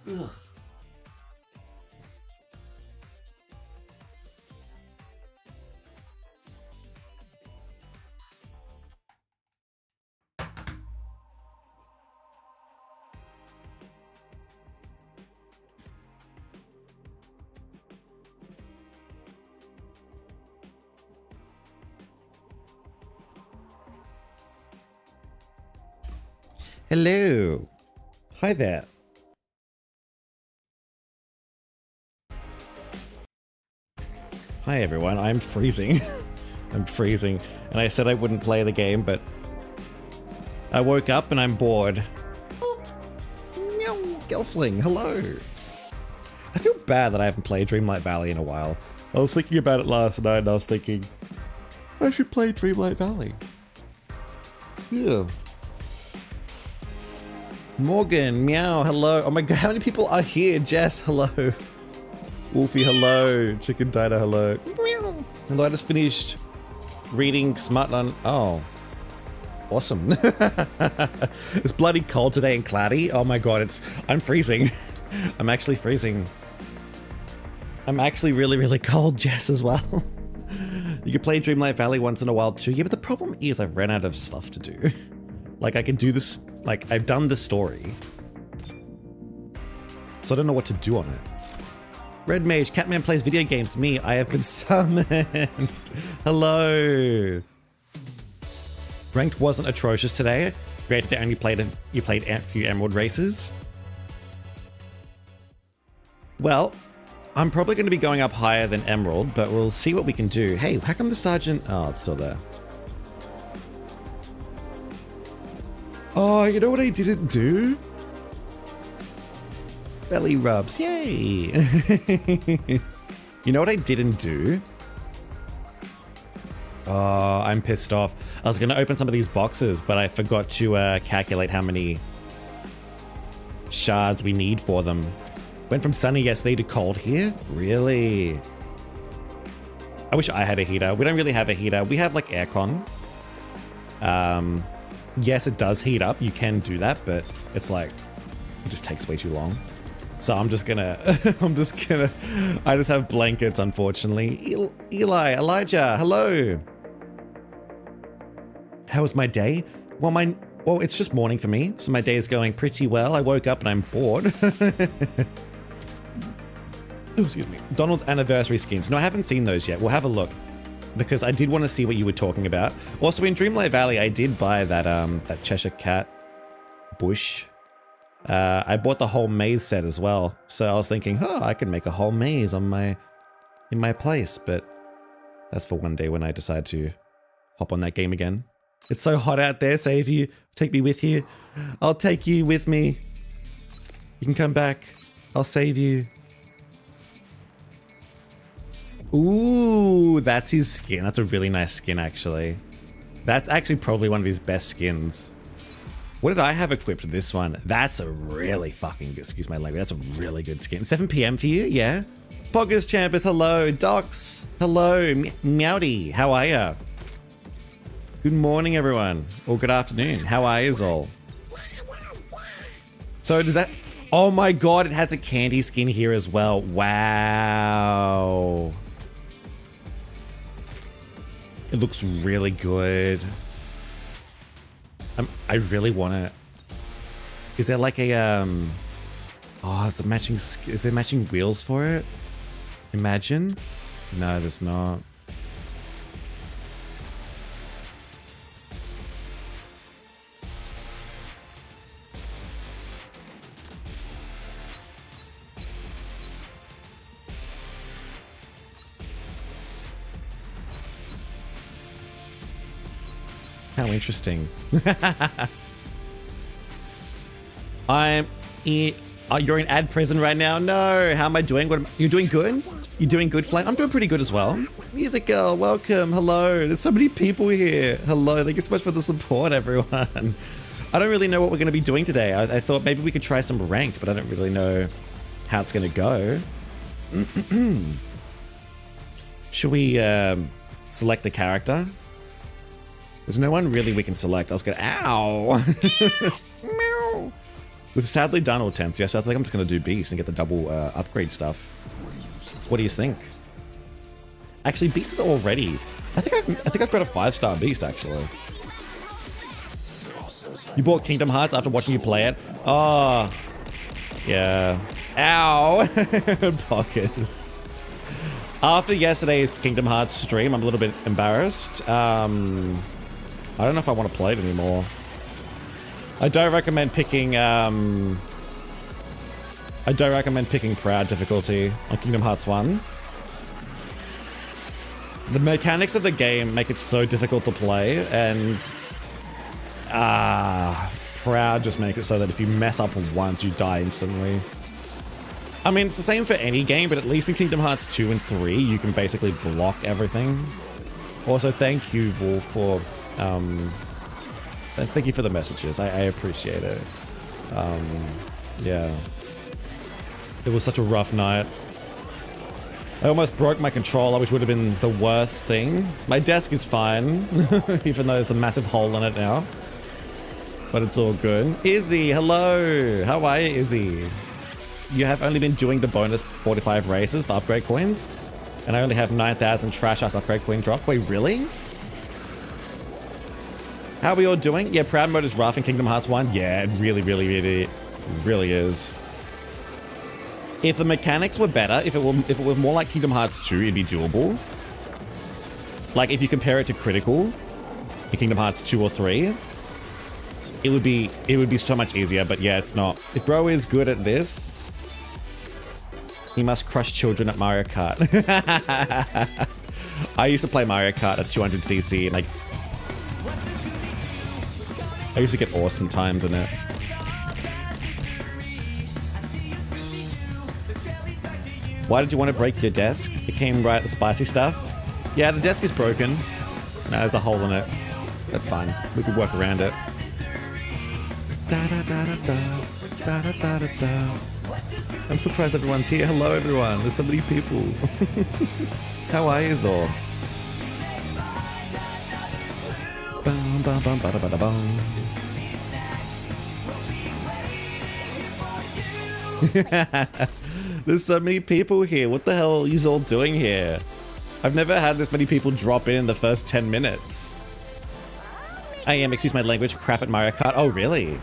Ugh. Hello. Hi there. Hi everyone, I'm freezing. I'm freezing. And I said I wouldn't play the game, but I woke up and I'm bored. Oh, meow, Gelfling, hello. I feel bad that I haven't played Dreamlight Valley in a while. I was thinking about it last night and I was thinking, I should play Dreamlight Valley. Yeah. Morgan, meow, hello. Oh my god, how many people are here? Jess, hello. Wolfie, hello. Chicken Diner, hello. Meow. Hello, I just finished reading Smart on. Oh. Awesome. It's bloody cold today and cloudy. Oh my god, I'm freezing. I'm actually freezing. I'm actually really, really cold, Jess, as well. You can play Dreamlight Valley once in a while too. Yeah, but the problem is I've ran out of stuff to do. Like, I can do this, like, I've done the story. So I don't know what to do on it. Red Mage, Catman plays video games. Me, I have been summoned. Hello. Ranked wasn't atrocious today. Granted, I only played you played a few Emerald races. Well, I'm probably going to be going up higher than Emerald, but we'll see what we can do. Hey, how come the Sergeant... Oh, it's still there. Oh, you know what I didn't do? Belly rubs, yay! You know what I didn't do? Oh, I'm pissed off. I was gonna open some of these boxes, but I forgot to calculate how many shards we need for them. Went from sunny yesterday to cold here? Really? I wish I had a heater. We don't really have a heater. We have like aircon. Yes, it does heat up. You can do that, but it's like, it just takes way too long. So I'm just gonna, I just have blankets, unfortunately. Elijah, hello. How was my day? Well, it's just morning for me, so my day is going pretty well. I woke up and I'm bored. Oh, excuse me. Donald's anniversary skins. No, I haven't seen those yet. We'll have a look, because I did want to see what you were talking about. Also, in Dreamlight Valley, I did buy that that Cheshire Cat bush. I bought the whole maze set as well. So I was thinking, oh, I could make a whole maze on in my place, but that's for one day when I decide to hop on that game again. It's so hot out there. Save you. Take me with you. I'll take you with me. You can come back. I'll save you. Ooh, that's his skin. That's a really nice skin, actually. That's actually probably one of his best skins. What did I have equipped with this one? That's a really fucking good, excuse my language, that's a really good skin. 7 PM for you, yeah? Poggers Champers, hello. Docs, hello. Meowdy, how are ya? Good morning, everyone. Or good afternoon. How are yous all? So does that... Oh my god, it has a candy skin here as well. Wow. It looks really good. I really want it. Is there like a oh, it's a matching. Is there matching wheels for it? Imagine. No, there's not. How interesting. You're in ad prison right now? No, how am I doing? You're doing good? You're doing good, Flame? I'm doing pretty good as well. Music Girl, welcome, hello. There's so many people here. Hello, thank you so much for the support, everyone. I don't really know what we're going to be doing today. I thought maybe we could try some ranked, but I don't really know how it's going to go. Should we select a character? There's no one really we can select. I was gonna, ow! Meow. We've sadly done all 10s. Yes, I think I'm just going to do Beast and get the double upgrade stuff. What do you think? Actually, Beast is already... I think I've got a 5-star Beast, actually. You bought Kingdom Hearts after watching you play it? Oh, yeah. Ow! Pockets. After yesterday's Kingdom Hearts stream, I'm a little bit embarrassed. I don't know if I want to play it anymore. I don't recommend picking Proud difficulty on Kingdom Hearts 1. The mechanics of the game make it so difficult to play, and Proud just makes it so that if you mess up once, you die instantly. I mean, it's the same for any game, but at least in Kingdom Hearts 2 and 3, you can basically block everything. Also, thank you, Wolf, for thank you for the messages. I appreciate it. Yeah. It was such a rough night. I almost broke my controller, which would have been the worst thing. My desk is fine, even though there's a massive hole in it now. But it's all good. Izzy, hello! How are you, Izzy? You have only been doing the bonus 45 races for upgrade coins, and I only have 9,000 trash ass upgrade coin drop. Wait, really? How are we all doing? Yeah, Proud mode is rough in Kingdom Hearts 1. Yeah, it really is. If the mechanics were better, if it were more like Kingdom Hearts 2, it'd be doable. Like if you compare it to Critical in Kingdom Hearts 2 or 3, it would be so much easier, but yeah, it's not. If bro is good at this, he must crush children at Mario Kart. I used to play Mario Kart at 200cc, and I used to get awesome times in it. Why did you want to break your desk? It came right at the spicy stuff. Yeah, the desk is broken. No, there's a hole in it. That's fine. We could work around it. I'm surprised everyone's here. Hello, everyone. There's so many people. How are you, Zor? There's so many people here. What the hell are you all doing here? I've never had this many people drop in the first 10 minutes. I am, excuse my language, crap at Mario Kart. Oh, really?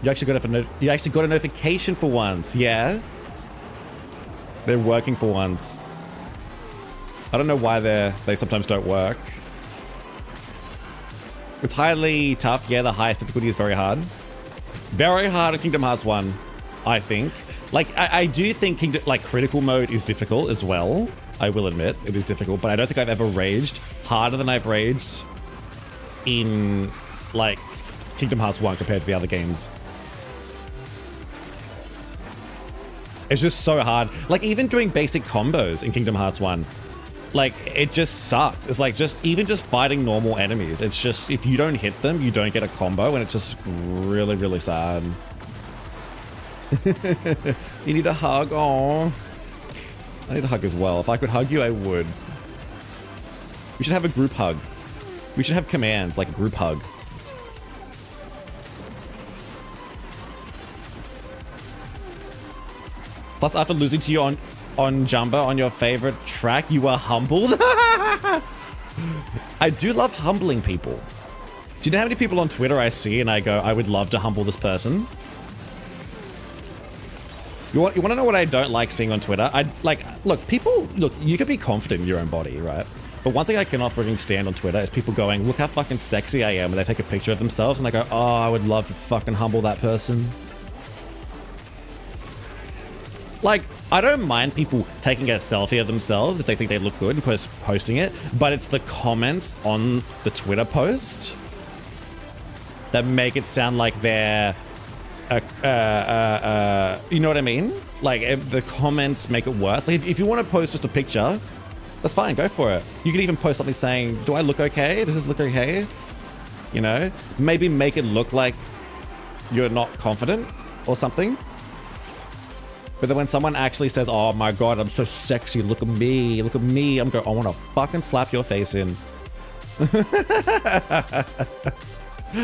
You actually got a notification for once. Yeah? They're working for once. I don't know why they sometimes don't work. It's highly tough. Yeah, the highest difficulty is very hard. Very hard in Kingdom Hearts 1, I think. Like, I do think Critical mode is difficult as well. I will admit, it is difficult, but I don't think I've ever raged harder than I've raged in, like, Kingdom Hearts 1 compared to the other games. It's just so hard. Like, even doing basic combos in Kingdom Hearts 1, like, it just sucks. It's like, even just fighting normal enemies. It's just, if you don't hit them, you don't get a combo, and it's just really, really sad. You need a hug? Aww. I need a hug as well. If I could hug you, I would. We should have a group hug. We should have commands, like a group hug. Plus, after losing to you on Jumba on your favorite track, you were humbled. I do love humbling people. Do you know how many people on Twitter I see and I go, I would love to humble this person? You want to know what I don't like seeing on Twitter? Look, you can be confident in your own body, right? But one thing I cannot freaking stand on Twitter is people going, look how fucking sexy I am, and they take a picture of themselves and I go, oh, I would love to fucking humble that person. Like, I don't mind people taking a selfie of themselves if they think they look good and posting it, but it's the comments on the Twitter post that make it sound like they're you know what I mean? Like, if the comments make it worse. Like, if you want to post just a picture, that's fine, go for it. You can even post something saying, do I look okay? Does this look okay? You know? Maybe make it look like you're not confident or something. But then when someone actually says, oh my god, I'm so sexy, look at me, I'm going, I want to fucking slap your face in.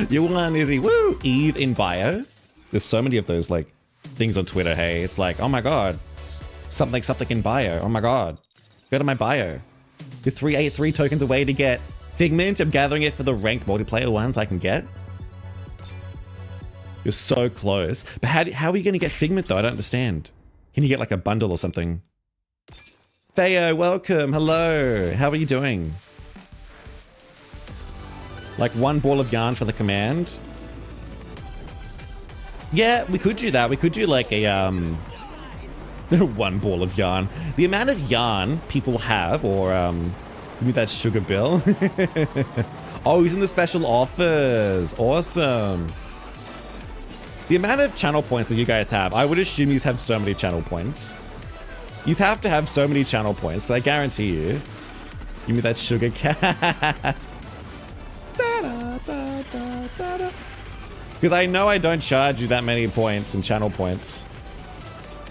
You won, Izzy. Woo! Eve in bio. There's so many of those like things on Twitter. Hey, it's like, oh my god, something in bio. Oh my god, go to my bio. You're 383 tokens away to get Figment. I'm gathering it for the ranked multiplayer ones I can get. You're so close. But how are you going to get Figment though? I don't understand. Can you get like a bundle or something? Theo, welcome. Hello. How are you doing? Like 1 ball of yarn for the command. Yeah, we could do that. We could do like a 1 ball of yarn. The amount of yarn people have, or give me that sugar bill. Oh, he's in the special offers. Awesome. The amount of channel points that you guys have, I would assume you have so many channel points. You have to have so many channel points, because I guarantee you. Give me that sugar cat. Because I know I don't charge you that many points and channel points.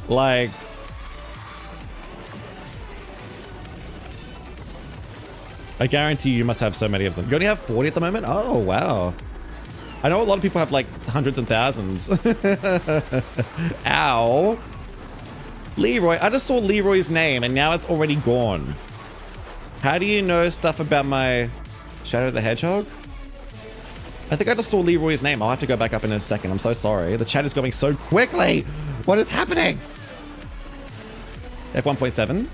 Like... I guarantee you must have so many of them. You only have 40 at the moment? Oh, wow. I know a lot of people have like hundreds and thousands. Ow. Leroy. I just saw Leroy's name and now it's already gone. How do you know stuff about my Shadow the Hedgehog? I think I just saw Leroy's name. I'll have to go back up in a second. I'm so sorry. The chat is going so quickly. What is happening? F1.7.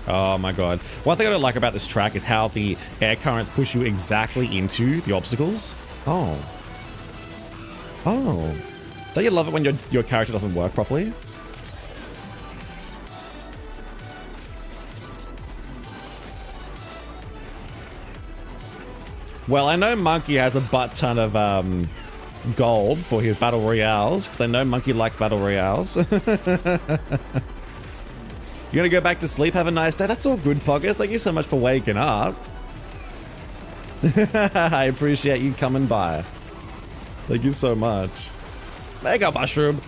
Oh my god. One thing I don't like about this track is how the air currents push you exactly into the obstacles. Oh. Oh. Don't you love it when your character doesn't work properly? Well, I know Monkey has a butt ton of gold for his battle royales, because I know Monkey likes battle royales. You're gonna go back to sleep, have a nice day. That's all good, Poggers. Thank you so much for waking up. I appreciate you coming by. Thank you so much. Mega Mushroom.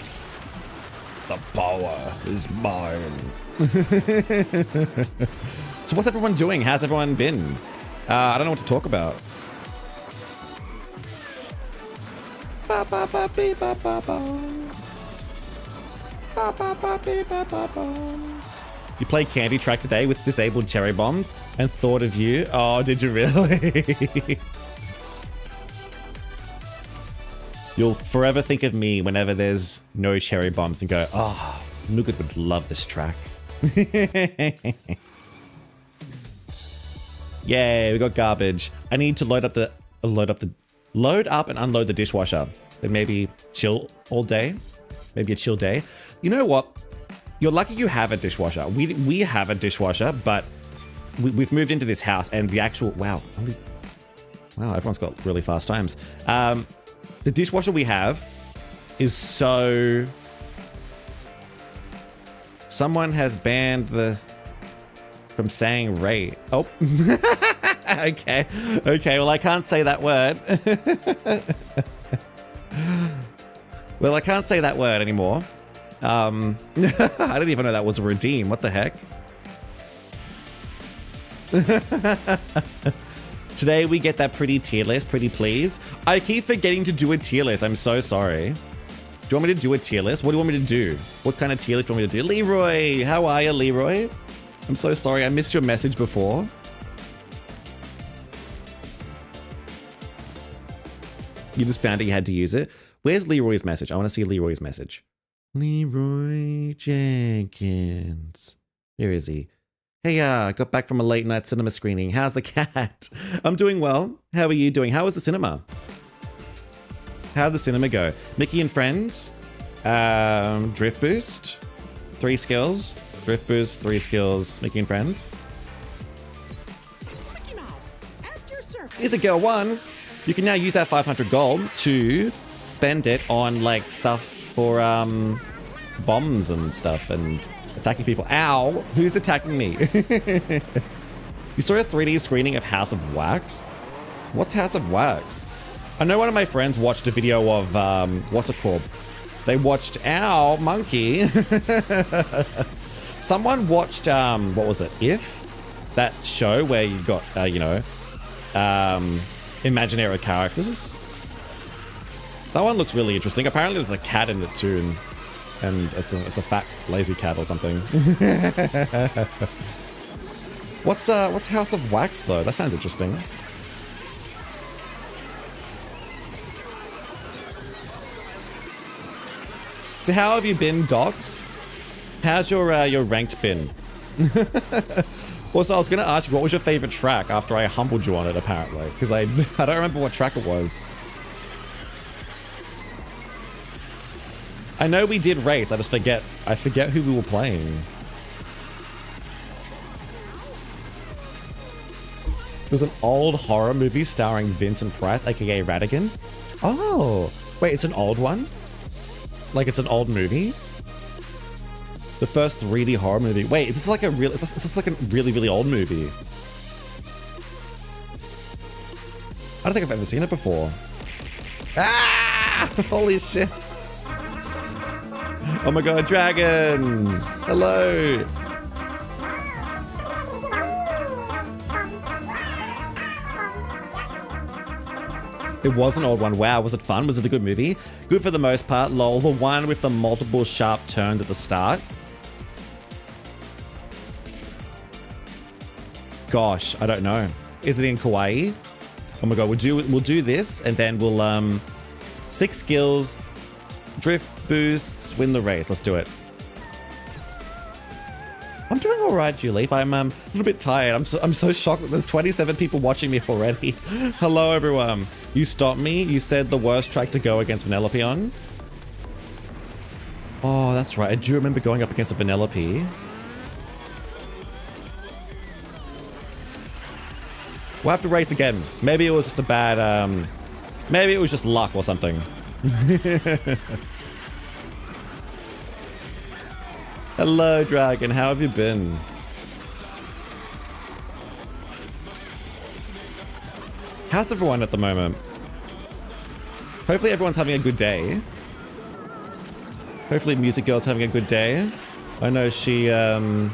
The power is mine. So what's everyone doing? How's everyone been? I don't know what to talk about. Ba, ba, ba, bee, ba, ba, ba. Ba, ba, ba, bee, ba, ba, ba. You played Candy Track today with disabled cherry bombs and thought of you. Oh, did you really? You'll forever think of me whenever there's no cherry bombs and go, oh, Nougat would love this track. Yay, we got garbage. I need to load up and unload the dishwasher. Then maybe chill all day. Maybe a chill day. You know what? You're lucky you have a dishwasher. We have a dishwasher, but we've moved into this house and the actual wow, everyone's got really fast times. The dishwasher we have is so. Someone has banned from saying Ray. Oh. Okay. Well, I can't say that word. Well, I can't say that word anymore. I didn't even know that was a redeem. What the heck? Today we get that pretty tier list, pretty please. I keep forgetting to do a tier list. I'm so sorry. Do you want me to do a tier list? What do you want me to do? What kind of tier list do you want me to do? Leroy, how are you, Leroy? I'm so sorry. I missed your message before. You just found it, you had to use it. Where's Leroy's message? I want to see Leroy's message. Leroy Jenkins. Where is he? Hey, got back from a late night cinema screening. How's the cat? I'm doing well. How are you doing? How was the cinema? How'd the cinema go? Mickey and Friends. Drift Boost. 3 skills. Drift Boost, 3 skills. Mickey and Friends. Mickey Mouse, at your service. Here's a girl 1. You can now use that 500 gold to spend it on like stuff for bombs and stuff and attacking people. Ow! Who's attacking me? You saw a 3D screening of House of Wax? What's House of Wax? I know one of my friends watched a video of what's it called? They watched Ow Monkey. Someone watched what was it? If that show where you got imaginary characters. That one looks really interesting. Apparently there's a cat in it too, and it's a fat, lazy cat or something. What's House of Wax though? That sounds interesting. So how have you been, Docs? How's your ranked been? Also, I was gonna ask you, what was your favorite track after I humbled you on it, apparently? Because I don't remember what track it was. I know we did race, I forget who we were playing. It was an old horror movie starring Vincent Price, aka Radigan. Oh, wait, it's an old one? Like it's an old movie? The first 3D horror movie. Wait, is this like a real? Is this like a really, really old movie? I don't think I've ever seen it before. Ah! Holy shit! Oh my god, dragon! Hello! It was an old one. Wow, was it fun? Was it a good movie? Good for the most part, lol. The one with the multiple sharp turns at the start. Gosh, I don't know. Is it in Kauai? Oh my god, we'll do this and then we'll 6 skills, drift boosts, win the race. Let's do it. I'm doing all right, Julie. I'm a little bit tired. I'm so shocked that there's 27 people watching me already. Hello, everyone. You stopped me. You said the worst track to go against Vanellope on. Oh, that's right. I do remember going up against a Vanellope. We'll have to race again. Maybe it was just a bad, maybe it was just luck or something. Hello, Dragon. How have you been? How's everyone at the moment? Hopefully everyone's having a good day. Hopefully Music Girl's having a good day. I know she, has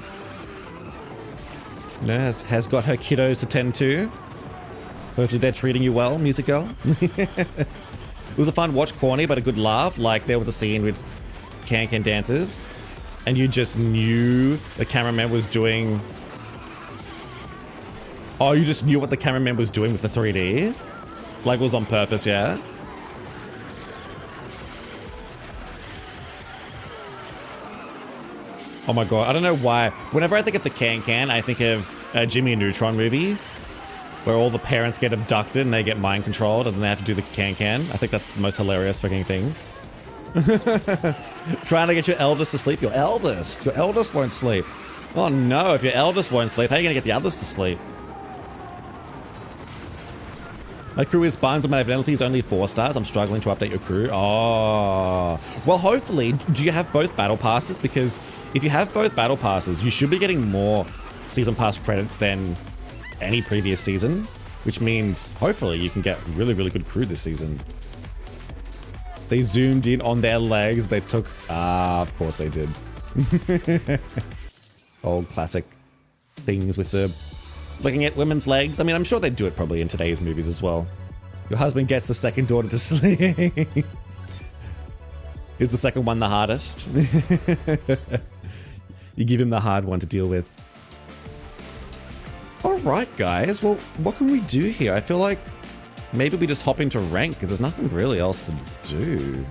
got her kiddos to tend to. Hopefully they're treating you well, Music Girl. It was a fun watch, corny, but a good laugh. Like there was a scene with can-can dancers and you just knew the cameraman was doing... Oh, you just knew what the cameraman was doing with the 3D? Like it was on purpose, yeah? Oh my god, I don't know why. Whenever I think of the can-can, I think of a Jimmy Neutron movie where all the parents get abducted and they get mind controlled and then they have to do the can-can. I think that's the most hilarious fucking thing. Trying to get your eldest to sleep. Your eldest won't sleep. Oh no, if your eldest won't sleep, how are you gonna get the others to sleep? My crew is Barnes and my Vanellope is only 4 stars. I'm struggling to update your crew. Oh. Well, hopefully, do you have both battle passes? Because if you have both battle passes, you should be getting more season pass credits than any previous season, which means hopefully you can get really, really good crew this season. They zoomed in on their legs. They took... Ah, of course they did. Old classic things with the... Looking at women's legs. I mean, I'm sure they'd do it probably in today's movies as well. Your husband gets the second daughter to sleep. Is the second one the hardest? You give him the hard one to deal with. Alright, guys. Well, what can we do here? I feel like maybe we just hop into rank because there's nothing really else to do.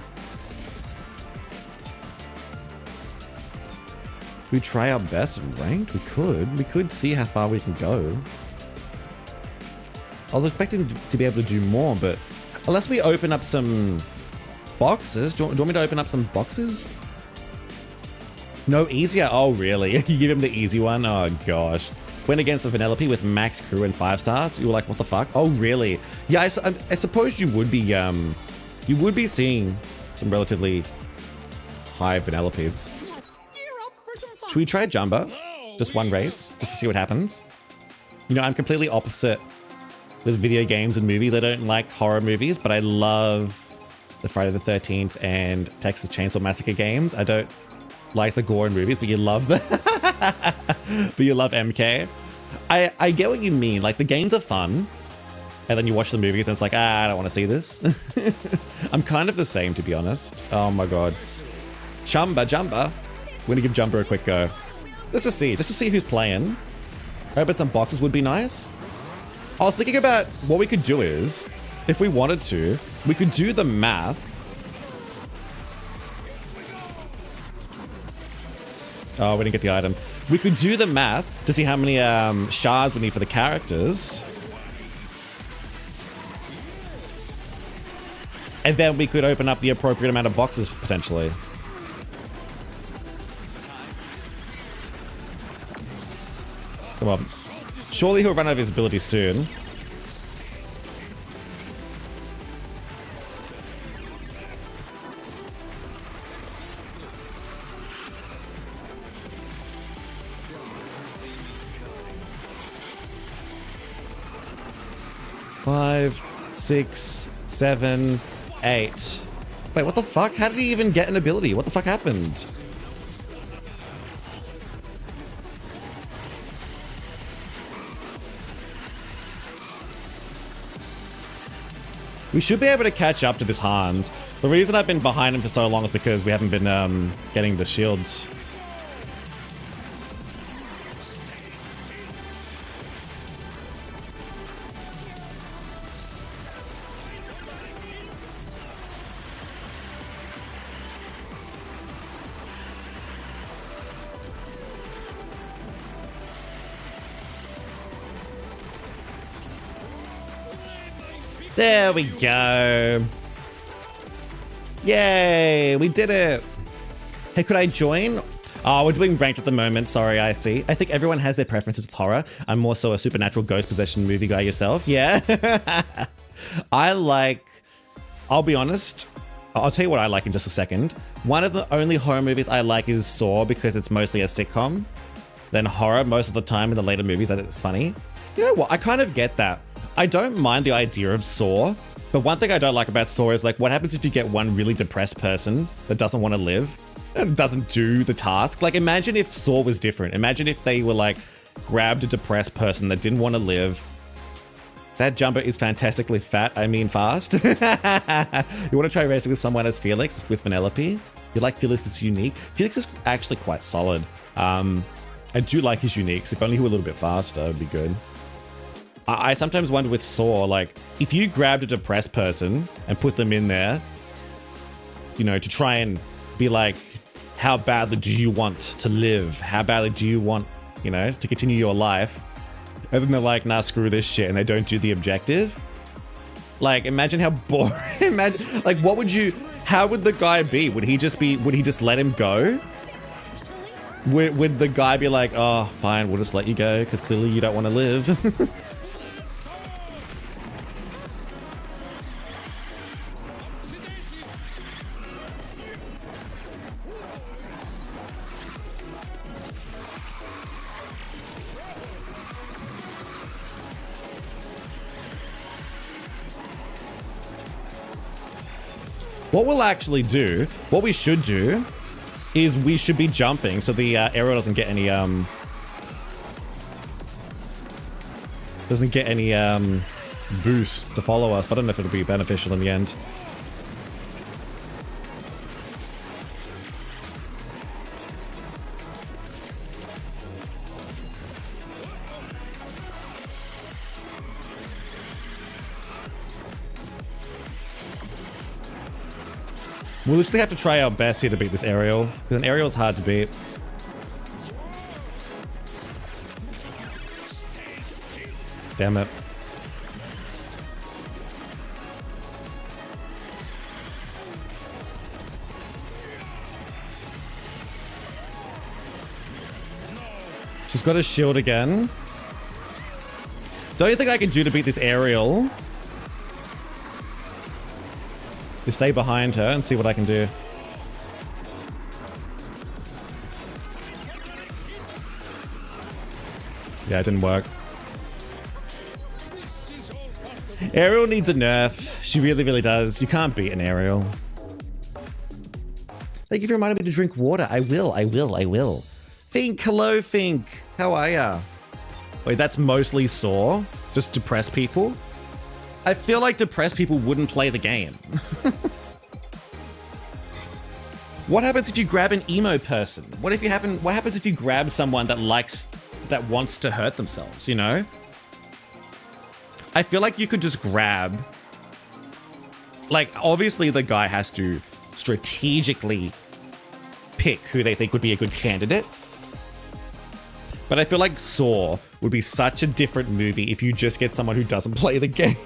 We try our best ranked? We could see how far we can go. I was expecting to be able to do more, but unless we open up some boxes. Do you want me to open up some boxes? No, easier? Oh, really? You give him the easy one? Oh, gosh. Went against a Vanellope with max crew and 5 stars. You were like, what the fuck? Oh, really? Yeah, I suppose you would be seeing some relatively high Vanellopes. Should we try Jumbo? Just one race, just to see what happens. You know, I'm completely opposite with video games and movies. I don't like horror movies, but I love the Friday the 13th and Texas Chainsaw Massacre games. I don't like the gore in movies, but you love the... but you love MK. I get what you mean. Like, the games are fun, And then you watch the movies and it's like, I don't want to see this. I'm kind of the same, to be honest. Oh my god. Jumba. We're gonna give Jumba a quick go. Just to see who's playing. Open some boxes would be nice. I was thinking about what we could do is, if we wanted to, we could do the math. Oh, we didn't get the item. We could do the math to see how many shards we need for the characters. And then we could open up the appropriate amount of boxes, potentially. Come on. Surely he'll run out of his ability soon. Five, 6, 7, 8. Wait, what the fuck? How did he even get an ability? What the fuck happened? We should be able to catch up to this Hans. The reason I've been behind him for so long is because we haven't been getting the shields. There we go. Yay, we did it. Hey, could I join? Oh, we're doing ranked at the moment. Sorry, I see. I think everyone has their preferences with horror. I'm more so a supernatural ghost possession movie guy yourself. Yeah. I'll be honest. I'll tell you what I like in just a second. One of the only horror movies I like is Saw because it's mostly a sitcom. Then horror most of the time in the later movies, it's funny. You know what? I kind of get that. I don't mind the idea of Saw, but one thing I don't like about Saw is like, what happens if you get one really depressed person that doesn't want to live and doesn't do the task? Like, imagine if Saw was different. Imagine if they were like, grabbed a depressed person that didn't want to live. That Jumbo is fantastically fat, I mean fast. You want to try racing with someone as Felix, with Vanellope? You like Felix, it's unique. Felix is actually quite solid. I do like his uniques. If only he were a little bit faster, it'd be good. I sometimes wonder with Saw, like, if you grabbed a depressed person and put them in there, you know, to try and be like, how badly do you want to live? How badly do you want, you know, to continue your life? And then they're like, nah, screw this shit, and they don't do the objective. Like, imagine how boring. Imagine, like, what would you, how would the guy be? Would he just let him go? Would the guy be like, oh, fine, we'll just let you go, because clearly you don't want to live? What we'll actually do, what we should do, is we should be jumping so the arrow doesn't get any boost to follow us, but I don't know if it'll be beneficial in the end. We'll literally have to try our best here to beat this aerial, because an aerial is hard to beat. Damn it. She's got a shield again. The only thing I can do to beat this aerial is stay behind her and see what I can do. Yeah, it didn't work. Ariel needs a nerf. She really, really does. You can't beat an Ariel. Thank you for reminding me to drink water. I will. Fink, hello Fink. How are ya? Wait, that's mostly Saw? Just depressed people? I feel like depressed people wouldn't play the game. What happens if you grab an emo person? What happens if you grab someone that wants to hurt themselves, you know? I feel like you could just grab, like, obviously the guy has to strategically pick who they think would be a good candidate. But I feel like Saw would be such a different movie if you just get someone who doesn't play the game.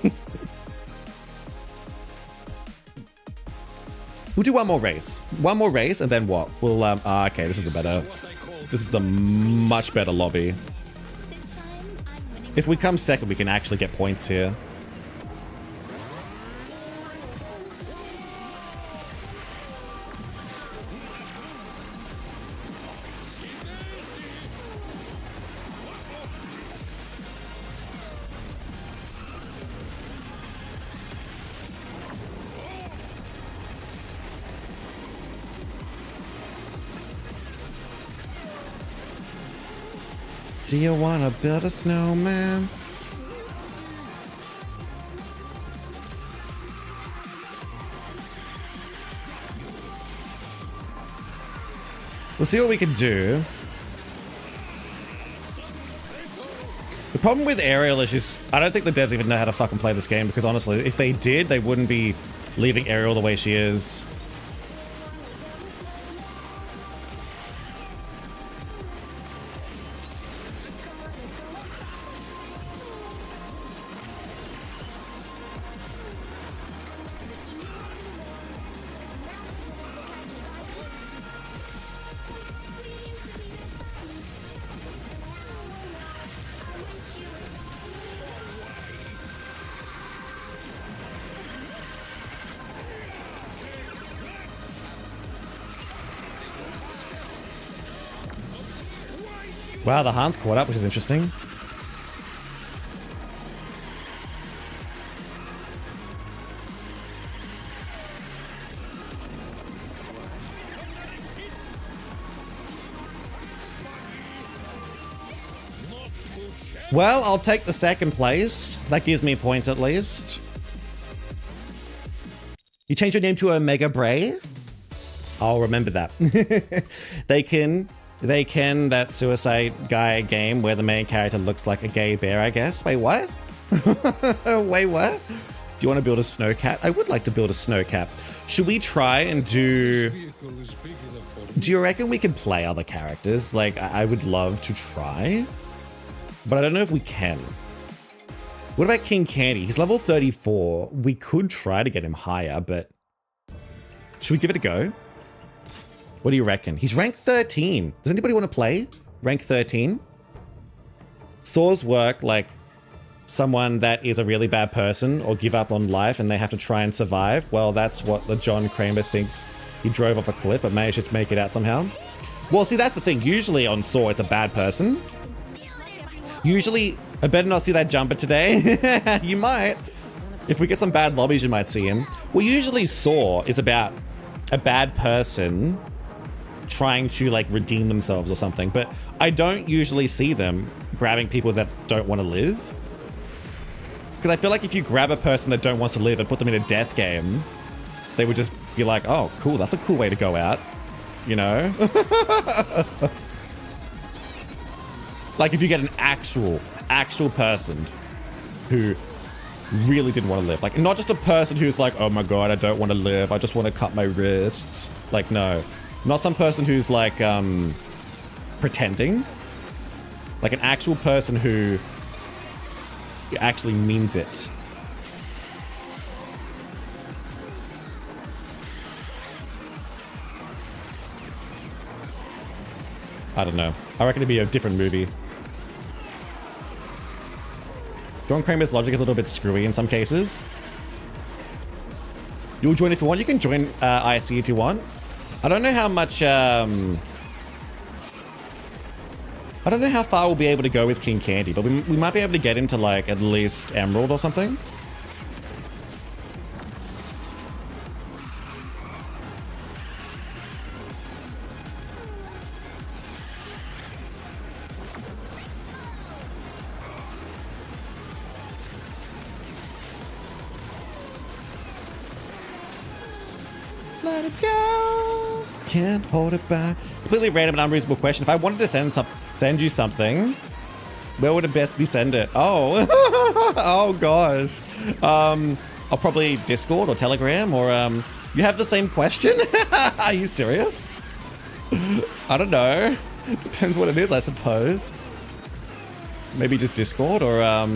We'll do one more race. One more race and then what? We'll, okay, this is a much better lobby. If we come second, we can actually get points here. Do you want to build a snowman? We'll see what we can do. The problem with Ariel is just, I don't think the devs even know how to fucking play this game, because honestly, if they did, they wouldn't be leaving Ariel the way she is. Wow, the Han's caught up, which is interesting. Well, I'll take the second place. That gives me points at least. You change your name to Omega Bray? I'll remember that. They can, that Suicide Guy game where the main character looks like a gay bear, I guess. Wait, what? Wait, what? Do you want to build a snowcat? I would like to build a snowcat. Should we try and do you reckon we can play other characters? Like, I would love to try, but I don't know if we can. What about King Candy? He's level 34. We could try to get him higher, but should we give it a go? What do you reckon? He's rank 13. Does anybody want to play rank 13? Saws work like someone that is a really bad person or give up on life and they have to try and survive. Well, that's what the John Kramer thinks. He drove off a cliff but managed to make it out somehow. Well, see, that's the thing. Usually on Saw, it's a bad person. Usually, I better not see that jumper today. You might. If we get some bad lobbies, you might see him. Well, usually Saw is about a bad person trying to like redeem themselves or something, but I don't usually see them grabbing people that don't want to live. Because I feel like if you grab a person that don't want to live and put them in a death game, they would just be like, oh, cool, that's a cool way to go out, you know? Like if you get an actual person who really didn't want to live, like not just a person who's like, oh my god, I don't want to live, I just want to cut my wrists. Like, no. Not some person who's like pretending. Like an actual person who actually means it. I don't know. I reckon it'd be a different movie. John Kramer's logic is a little bit screwy in some cases. You'll join if you want. You can join IC if you want. I don't know how much, I don't know how far we'll be able to go with King Candy, but we might be able to get him to like at least Emerald or something. let it go. Can't hold it back. Completely random and unreasonable question. If I wanted to send you something, where would it best be send it? Oh, oh gosh. I'll probably Discord or Telegram or you have the same question? Are you serious? I don't know. Depends what it is, I suppose. Maybe just Discord or are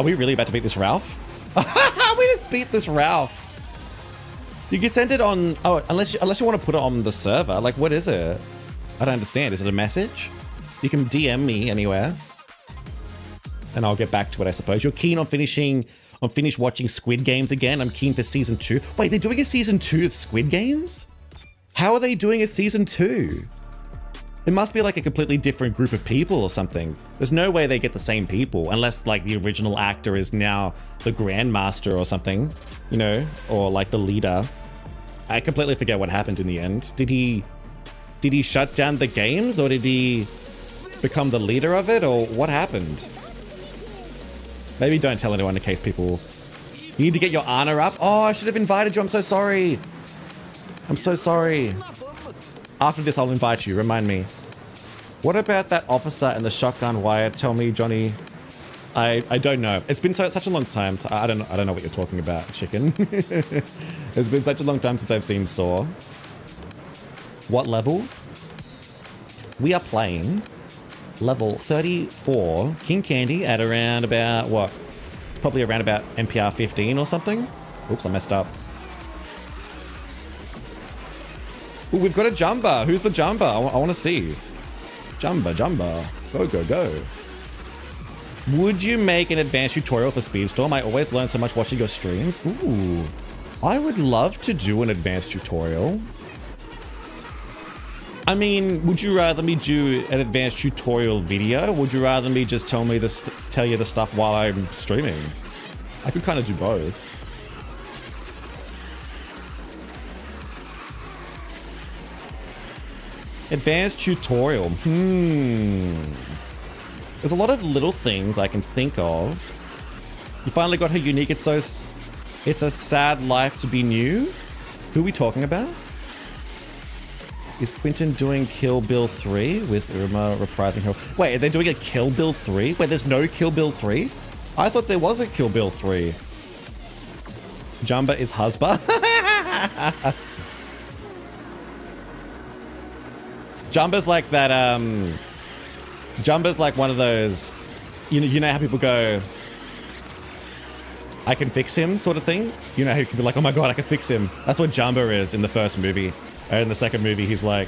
we really about to beat this Ralph? We just beat this Ralph. You can send it on, oh, unless you want to put it on the server. Like, what is it? I don't understand. Is it a message? You can DM me anywhere and I'll get back to it, I suppose. You're keen on finish watching Squid Games again? I'm keen for season 2. Wait, they're doing a season 2 of Squid Games? How are they doing a season 2? It must be like a completely different group of people or something. There's no way they get the same people unless like the original actor is now the Grandmaster or something, you know, or like the leader. I completely forget what happened in the end. Did he shut down the games or did he become the leader of it or what happened? Maybe don't tell anyone in case people... You need to get your honor up. Oh, I should have invited you. I'm so sorry. I'm so sorry. After this, I'll invite you. Remind me. What about that officer and the shotgun wire? Tell me, Johnny. I don't know. It's been such a long time. So I don't know what you're talking about, chicken. It's been such a long time since I've seen Saw. What level? We are playing level 34 King Candy at around about what? It's probably around about NPR 15 or something. Oops, I messed up. Ooh, we've got a jumper. Who's the jumper? I want to see. Jumper. Go, go, go. Would you make an advanced tutorial for Speedstorm? I always learn so much watching your streams. Ooh, I would love to do an advanced tutorial. I mean, would you rather me do an advanced tutorial video? Or would you rather me just tell you the stuff while I'm streaming? I could kind of do both. Advanced tutorial. There's a lot of little things I can think of. You finally got her unique. It's a sad life to be new. Who are we talking about? Is Quentin doing Kill Bill 3 with Uma reprising her? Wait, are they doing a Kill Bill 3? Wait, there's no Kill Bill 3? I thought there was a Kill Bill 3. Jumba is husband. Jumba's like that, Jumba's like one of those, you know how people go, I can fix him sort of thing? You know how you can be like, oh my god, I can fix him. That's what Jumba is in the first movie. And in the second movie, he's like,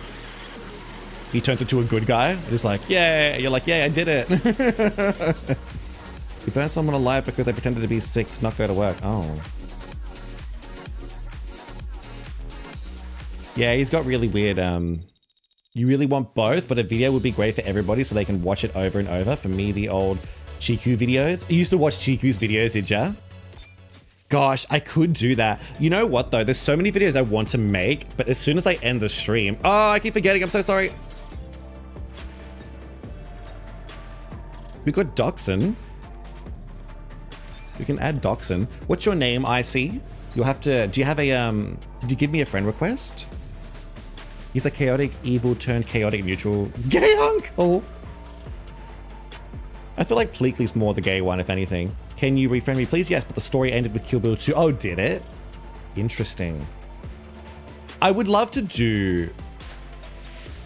he turns into a good guy. And he's like, yeah, you're like, yeah, I did it. You burn someone alive because they pretended to be sick to not go to work. Oh. Yeah, he's got really weird, you really want both, but a video would be great for everybody so they can watch it over and over. For me, the old Chiku videos. I used to watch Chiku's videos, did ya? Gosh, I could do that. You know what though? There's so many videos I want to make, but as soon as I end the stream... Oh, I keep forgetting. I'm so sorry. We got Doxon. We can add Doxon. What's your name, IC? You'll have to... Do you have a... Did you give me a friend request? He's the chaotic evil turned chaotic neutral gay uncle. I feel like Pleakley's more the gay one, if anything. Can you refriend me, please? Yes, but the story ended with Kill Bill 2. Oh, did it? Interesting. I would love to do...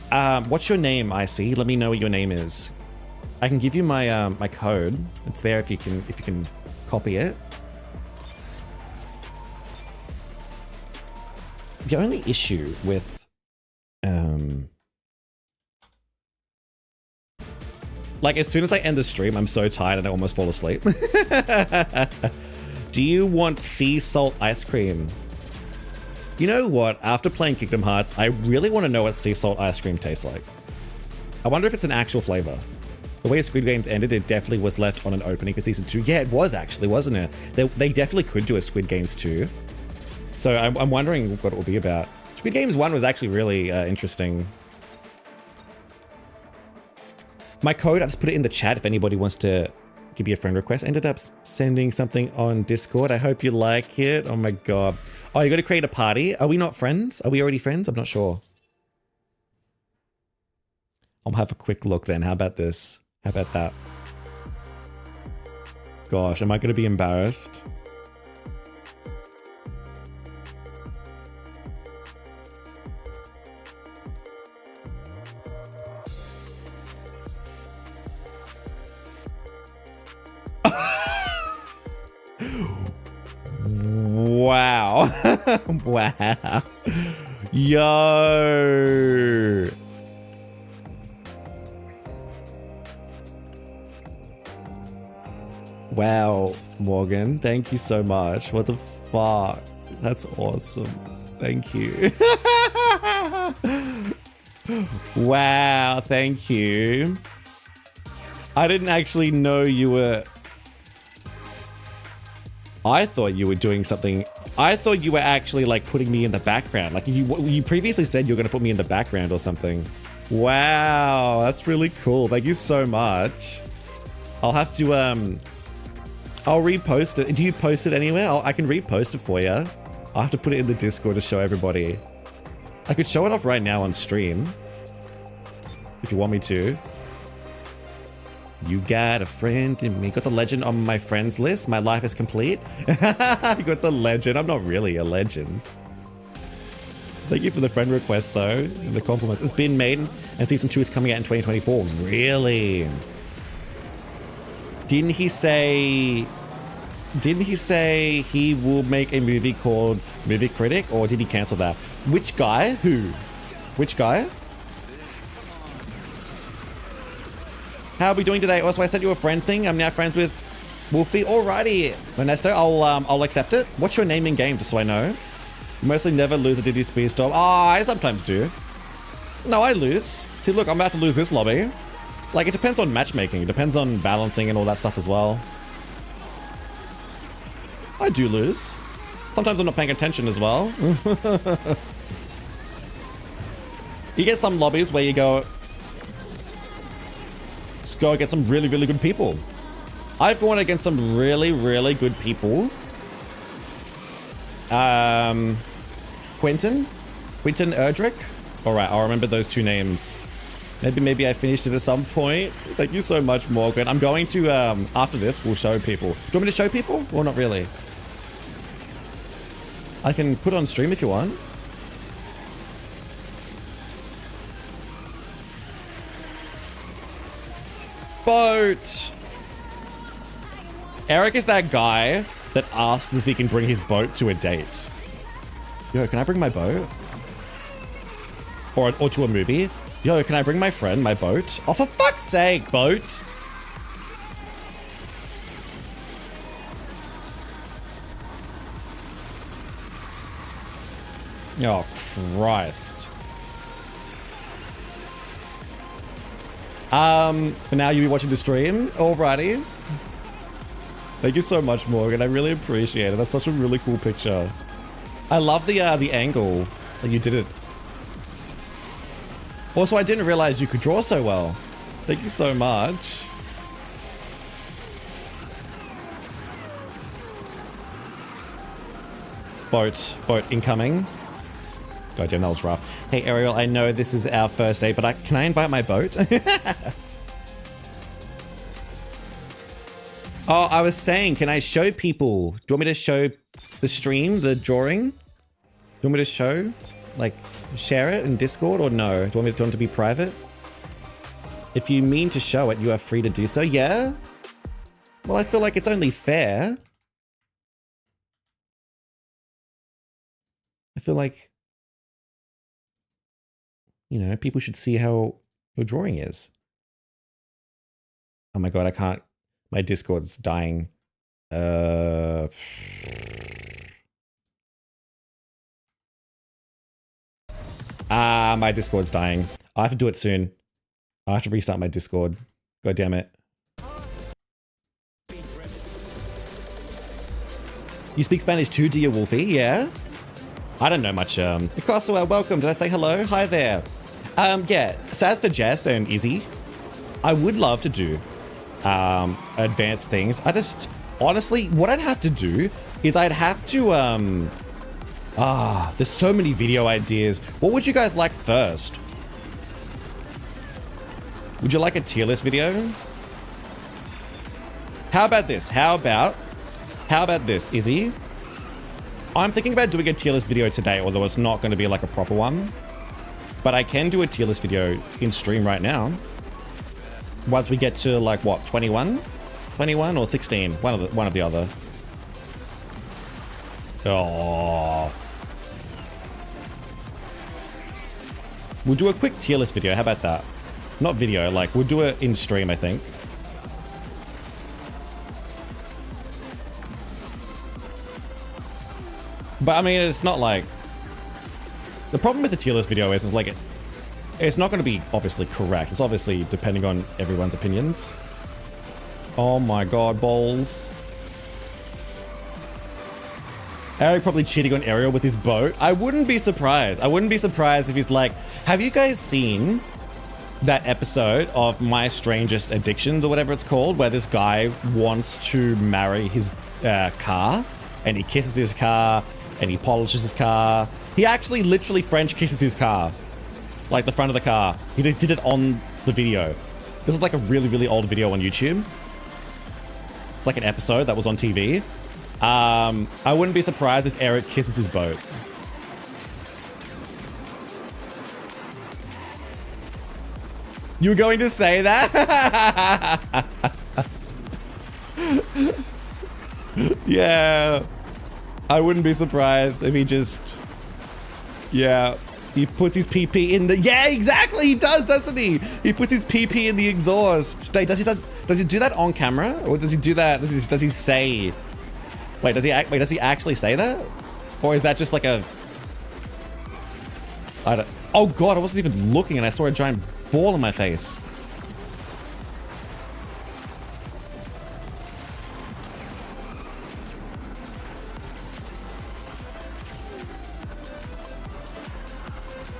what's your name, IC? Let me know what your name is. I can give you my my code. It's there if you can copy it. The only issue with like, as soon as I end the stream, I'm so tired and I almost fall asleep. Do you want sea salt ice cream? You know what? After playing Kingdom Hearts, I really want to know what sea salt ice cream tastes like. I wonder if it's an actual flavor. The way Squid Games ended, it definitely was left on an opening for season 2. Yeah, it was actually, wasn't it? They definitely could do a Squid Games 2. So I'm wondering what it will be about. Squid Games 1 was actually really interesting. My code, I just put it in the chat if anybody wants to give you a friend request. Ended up sending something on Discord. I hope you like it. Oh my God. Oh, you got to create a party. Are we not friends? Are we already friends? I'm not sure. I'll have a quick look then. How about this? How about that? Gosh, am I going to be embarrassed? Wow. Wow. Yo. Wow, Morgan. Thank you so much. What the fuck? That's awesome. Thank you. Wow, thank you. I didn't actually know you were... I thought you were doing something. I thought you were actually like putting me in the background. Like you previously said you were going to put me in the background or something. Wow, that's really cool. Thank you so much. I'll have to, I'll repost it. Do you post it anywhere? I can repost it for you. I'll have to put it in the Discord to show everybody. I could show it off right now on stream. If you want me to. You got a friend in me. Got the legend on my friends list. My life is complete. You got the legend. I'm not really a legend. Thank you for the friend request though. And the compliments. It's been made and season 2 is coming out in 2024. Really? Didn't he say he will make a movie called Movie Critic, or did he cancel that? Which guy? Who? Which guy? How are we doing today? Also, I sent you a friend thing. I'm now friends with Wolfie. Alrighty, Ernesto, I'll accept it. What's your name in game, just so I know? You mostly never lose a Diddy Speed Storm. Oh, I sometimes do. No, I lose. See, look, I'm about to lose this lobby. Like, it depends on matchmaking. It depends on balancing and all that stuff as well. I do lose. Sometimes I'm not paying attention as well. You get some lobbies where you go... Just go against some really, really good people. I've gone against some really, really good people. Quentin Erdrich. All right, I'll remember those two names. Maybe I finished it at some point. Thank you so much, Morgan. I'm going to, after this, we'll show people. Do you want me to show people? Or not really? I can put it on stream if you want. Boat! Eric is that guy that asks if he can bring his boat to a date. Yo, can I bring my boat? Or to a movie? Yo, can I bring my friend, my boat? Oh, for fuck's sake, boat! Oh, Christ. For now, you'll be watching the stream. Alrighty. Thank you so much, Morgan. I really appreciate it. That's such a really cool picture. I love the angle that you did it. Also, I didn't realize you could draw so well. Thank you so much. Boat incoming. God damn, that was rough. Hey, Ariel, I know this is our first date, but can I invite my boat? Oh, I was saying, can I show people? Do you want me to show the stream, the drawing? Do you want me to show? Like, share it in Discord or no? Do you want it to be private? If you mean to show it, you are free to do so. Yeah? Well, I feel like it's only fair. I feel like, you know, people should see how your drawing is. Oh my God, I can't. My Discord's dying. My Discord's dying. I have to do it soon. I have to restart my Discord. God damn it. You speak Spanish too, do you, Wolfie? Yeah? I don't know much. Picasso, welcome. Did I say hello? Hi there. Yeah, so as for Jess and Izzy, I would love to do advanced things. I just, honestly, what I'd have to do is I'd have to, there's so many video ideas. What would you guys like first? Would you like a tier list video? How about this? How about this, Izzy? I'm thinking about doing a tier list video today, although it's not going to be like a proper one. But I can do a tier list video in stream right now. Once we get to like what, 21? 21 or 16? One of the other. Oh. We'll do a quick tier list video. How about that? Not video, like we'll do it in stream, I think. But I mean, it's not like... The problem with the tier list video is like it's not going to be obviously correct. It's obviously depending on everyone's opinions. Oh my god, balls. Eric probably cheating on Ariel with his boat. I wouldn't be surprised. I wouldn't be surprised if he's like, have you guys seen that episode of My Strangest Addictions or whatever it's called, where this guy wants to marry his car and he kisses his car and he polishes his car. He actually literally French kisses his car, like the front of the car. He did it on the video. This is like a really, really old video on YouTube. It's like an episode that was on TV. I wouldn't be surprised if Eric kisses his boat. You were going to say that? Yeah. I wouldn't be surprised if he just... Yeah. He puts his PP in the... Yeah, exactly! He does, doesn't he? He puts his PP in the exhaust. Does he do that on camera? Or does he do that... Does he say... Wait, does he actually say that? Or is that just like a... I don't... Oh god, I wasn't even looking and I saw a giant ball in my face.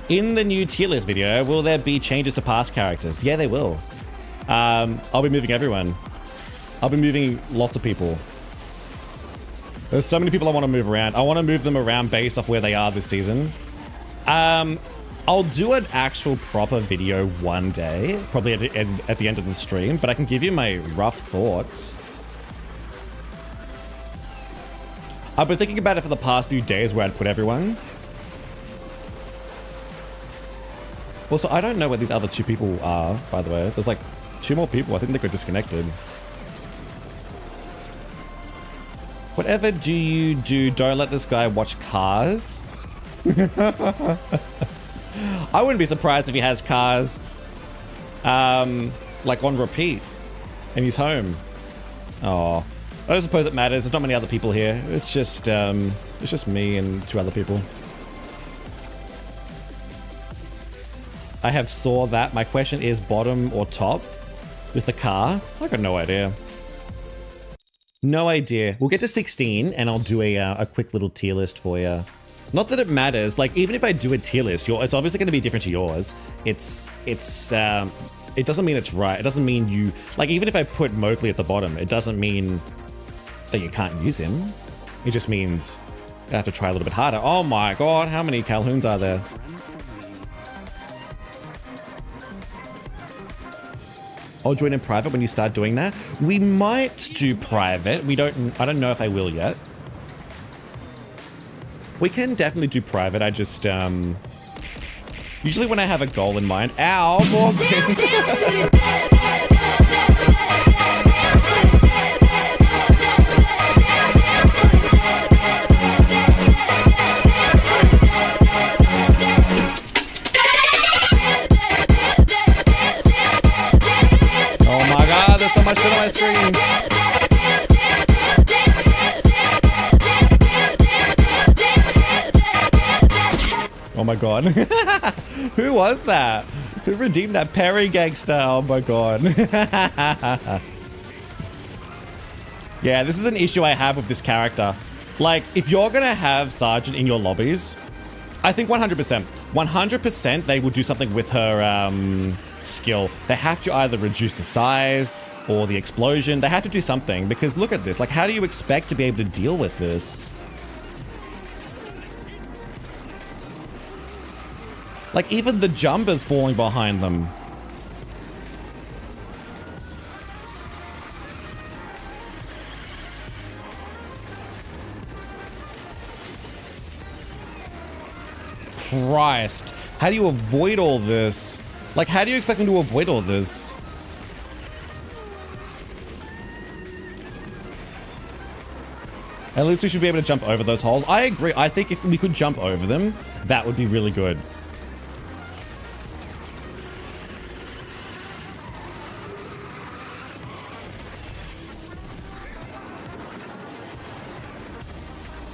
In the new tier list video, will there be changes to past characters? Yeah, they will. I'll be moving everyone. I'll be moving lots of people. There's so many people I want to move around. I want to move them around based off where they are this season. I'll do an actual proper video one day, probably at the end of the stream, but I can give you my rough thoughts. I've been thinking about it for the past few days where I'd put everyone. Also, I don't know where these other two people are, by the way. There's like 2 more people. I think they got disconnected. Whatever do you do, don't let this guy watch Cars. I wouldn't be surprised if he has Cars, like on repeat, and he's home. Oh, I don't suppose it matters. There's not many other people here. It's just me and 2 other people. I have saw that. My question is bottom or top with the car. I got no idea. No idea. We'll get to 16 and I'll do a quick little tier list for you. Not that it matters. Like, even if I do a tier list, it's obviously going to be different to yours. It doesn't mean it's right. It doesn't mean you... Like, even if I put Mowgli at the bottom, it doesn't mean that you can't use him. It just means you have to try a little bit harder. Oh my god, how many Calhouns are there? I'll join in private when you start doing that. We might do private. I don't know if I will yet. We can definitely do private. I just, usually when I have a goal in mind. Ow, Morgan. Oh my god, there's so much shit on my screen. Oh my god. Who was that? Who redeemed that Perry gangster? Oh my god. Yeah, this is an issue I have with this character. Like, if you're gonna have Sergeant in your lobbies, I think 100%. 100% they will do something with her skill. They have to either reduce the size, or the explosion. They have to do something, because look at this. Like, how do you expect to be able to deal with this? Like, even the jumper's falling behind them. Christ. How do you avoid all this? Like, how do you expect me to avoid all this? At least we should be able to jump over those holes. I agree. I think if we could jump over them, that would be really good.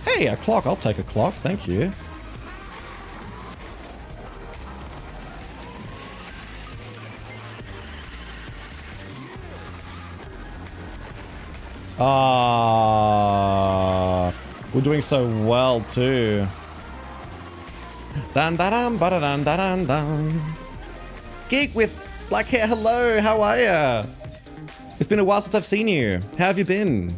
Hey, a clock. I'll take a clock. Thank you. Ah, we're doing so well too. Dun dun dun dun dun dun dun. Geek with black hair, hello, how are ya? It's been a while since I've seen you. How have you been?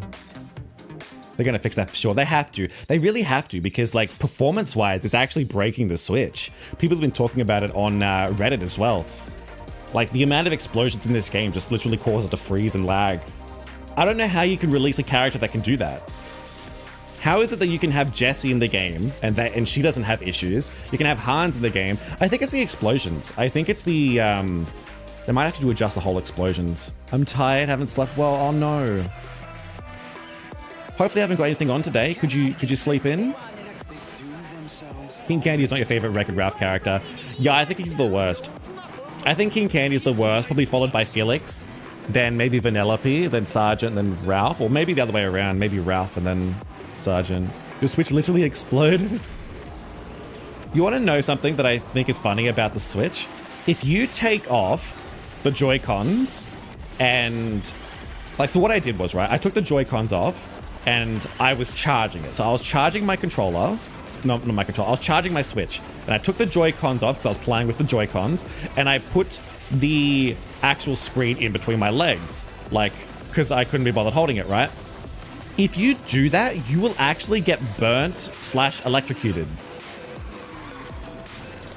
They're gonna fix that for sure. They have to. They really have to, because like performance-wise, it's actually breaking the Switch. People have been talking about it on Reddit as well. Like the amount of explosions in this game just literally causes it to freeze and lag. I don't know how you can release a character that can do that. How is it that you can have Jessie in the game and she doesn't have issues? You can have Hans in the game. I think it's the explosions. I think it's the, they might have to adjust the whole explosions. I'm tired, haven't slept well. Oh no. Hopefully I haven't got anything on today. Could you sleep in? King Candy is not your favorite Wreck-It Ralph character. Yeah, I think he's the worst. I think King Candy is the worst, probably followed by Felix. Then maybe Vanellope, then Sergeant, then Ralph, or maybe the other way around. Maybe Ralph and then Sergeant. Your Switch literally exploded. You want to know something that I think is funny about the Switch? If you take off the Joy-Cons and... Like, so what I did was, right, I took the Joy-Cons off and I was charging it. So I was charging my controller. No, not my controller. I was charging my Switch. And I took the Joy-Cons off because I was playing with the Joy-Cons. And I put the actual screen in between my legs, like, because I couldn't be bothered holding it, right? If you do that, you will actually get burnt / electrocuted.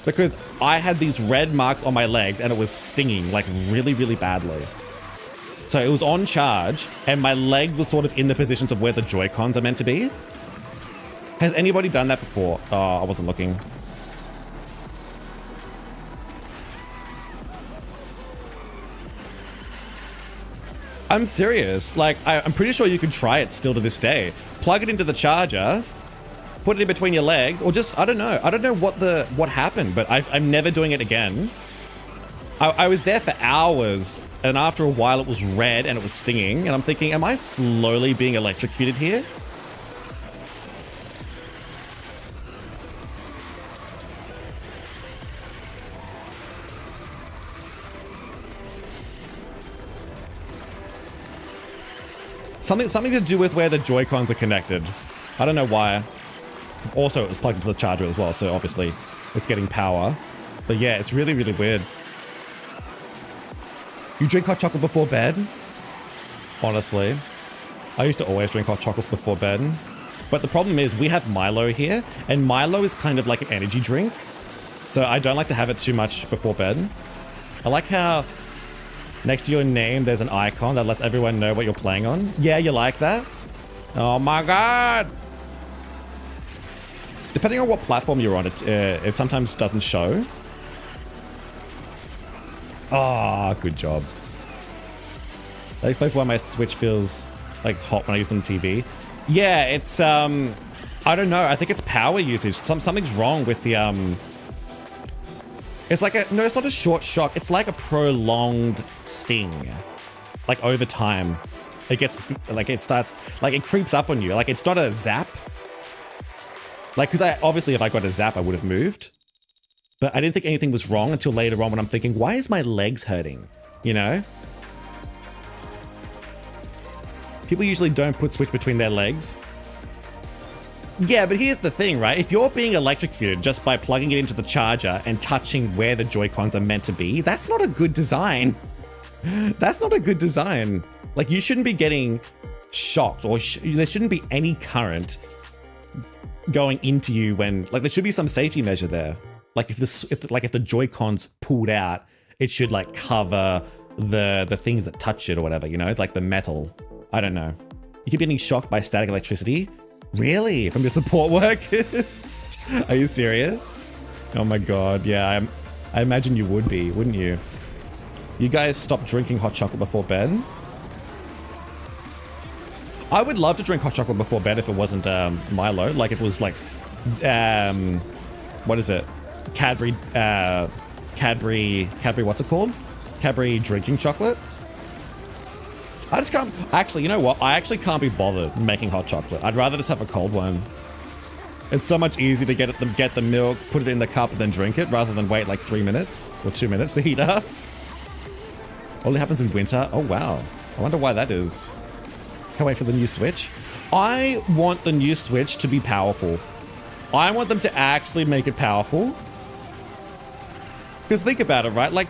Because I had these red marks on my legs and it was stinging like really, really badly. So it was on charge and my leg was sort of in the positions of where the Joy-Cons are meant to be. Has anybody done that before? Oh, I wasn't looking. I'm serious. Like, I'm pretty sure you can try it still to this day. Plug it into the charger, put it in between your legs, or just, I don't know. I don't know what happened, but I'm never doing it again. I was there for hours, and after a while it was red and it was stinging, and I'm thinking, am I slowly being electrocuted here? Something to do with where the Joy-Cons are connected. I don't know why. Also, it was plugged into the charger as well, so obviously it's getting power. But yeah, it's really, really weird. You drink hot chocolate before bed? Honestly. I used to always drink hot chocolates before bed. But the problem is we have Milo here, and Milo is kind of like an energy drink. So I don't like to have it too much before bed. I like how next to your name, there's an icon that lets everyone know what you're playing on. Yeah, you like that? Oh my God. Depending on what platform you're on, it sometimes doesn't show. Ah, good job. That explains why my Switch feels like hot when I use it on TV. Yeah, it's, I don't know. I think it's power usage. Something's wrong with the, it's like no, it's not a short shock. It's like a prolonged sting. Like over time, it gets, like it starts, like it creeps up on you. Like it's not a zap. Like, because obviously if I got a zap, I would have moved. But I didn't think anything was wrong until later on when I'm thinking, why is my legs hurting? You know? People usually don't put Switch between their legs. Yeah, but here's the thing, right? If you're being electrocuted just by plugging it into the charger and touching where the Joy-Cons are meant to be, that's not a good design. That's not a good design. Like, you shouldn't be getting shocked, or there shouldn't be any current going into you when, like, there should be some safety measure there. Like, if the Joy-Cons pulled out, it should like cover the things that touch it or whatever, you know, like the metal. I don't know. You keep getting shocked by static electricity? Really? From your support workers? Are you serious? Oh my god, yeah, I imagine you would be, wouldn't you? You guys stop drinking hot chocolate before bed? I would love to drink hot chocolate before bed if it wasn't Milo. Like, it was like, what is it? Cadbury, what's it called? Cadbury drinking chocolate? I just can't, actually, you know what? I actually can't be bothered making hot chocolate. I'd rather just have a cold one. It's so much easier to get the milk, put it in the cup, and then drink it, rather than wait like 3 minutes or 2 minutes to heat up. Only happens in winter. Oh, wow. I wonder why that is. Can't wait for the new Switch. I want the new Switch to be powerful. I want them to actually make it powerful. Because think about it, right? Like,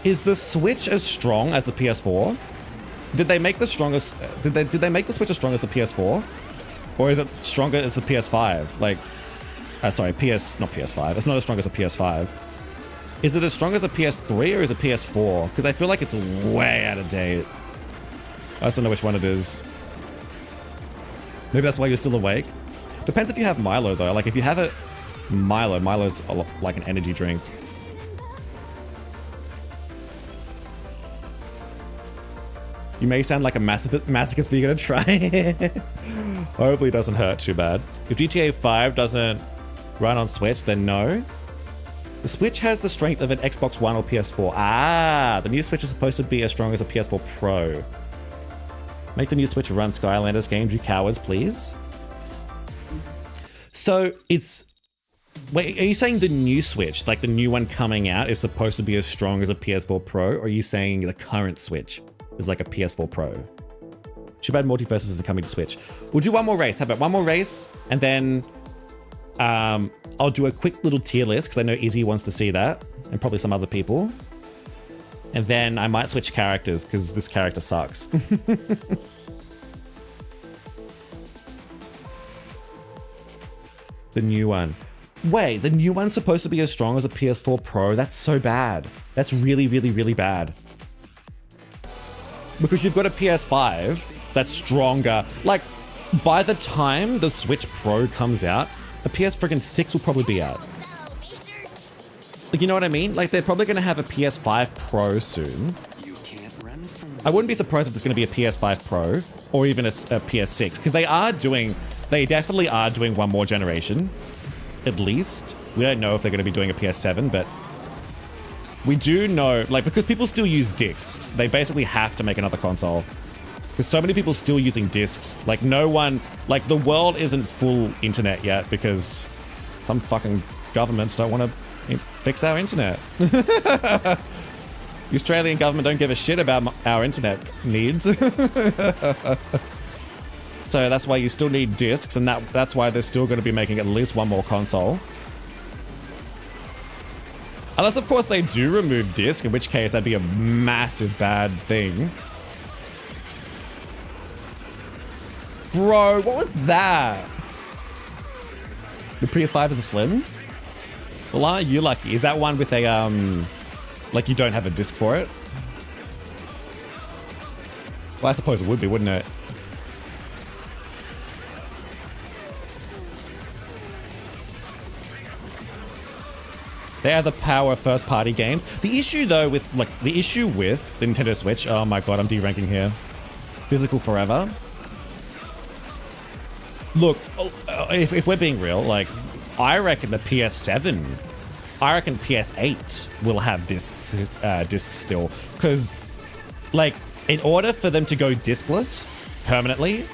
is the Switch as strong as the PS4? Did they make the strongest? Did they make the Switch as strong as the PS4, or is it stronger as the PS5? Like, sorry, not PS5. It's not as strong as a PS5. Is it as strong as a PS3 or is it PS4? Because I feel like it's way out of date. I just don't know which one it is. Maybe that's why you're still awake. Depends if you have Milo though. Like, if you have it, Milo's like an energy drink. You may sound like a masochist, but you're gonna try. Hopefully it doesn't hurt too bad. If GTA 5 doesn't run on Switch, then no. The Switch has the strength of an Xbox One or PS4. Ah, the new Switch is supposed to be as strong as a PS4 Pro. Make the new Switch run Skylanders games, you cowards, please. So it's... Wait, are you saying the new Switch, like the new one coming out, is supposed to be as strong as a PS4 Pro? Or are you saying the current Switch is like a PS4 Pro? Too bad Multiverses isn't coming to Switch. We'll do one more race. How about one more race? And then I'll do a quick little tier list because I know Izzy wants to see that, and probably some other people. And then I might switch characters because this character sucks. The new one. Wait, the new one's supposed to be as strong as a PS4 Pro? That's so bad. That's really, really, really bad. Because you've got a PS5 that's stronger. Like, by the time the Switch Pro comes out, a PS6 will probably be out. Like, you know what I mean? Like, they're probably going to have a PS5 Pro soon. I wouldn't be surprised if there's going to be a PS5 Pro or even a PS6, because they definitely are doing one more generation, at least. We don't know if they're going to be doing a PS7, but we do know, like, because people still use discs, they basically have to make another console. Because so many people still using discs. Like, no one, like, the world isn't full internet yet because some fucking governments don't want to fix our internet. The Australian government don't give a shit about our internet needs. So that's why you still need discs, and that's why they're still going to be making at least one more console. Unless, of course, they do remove disc, in which case that'd be a massive bad thing. Bro, what was that? The PS5 is a Slim? Well, aren't you lucky? Is that one with a, like, you don't have a disc for it? Well, I suppose it would be, wouldn't it? They are the power first-party games. The issue, though, with, like, the Nintendo Switch... Oh my god, I'm deranking here. Physical forever. Look, if we're being real, like, I reckon the PS7, I reckon PS8 will have discs still. Because, like, in order for them to go discless permanently,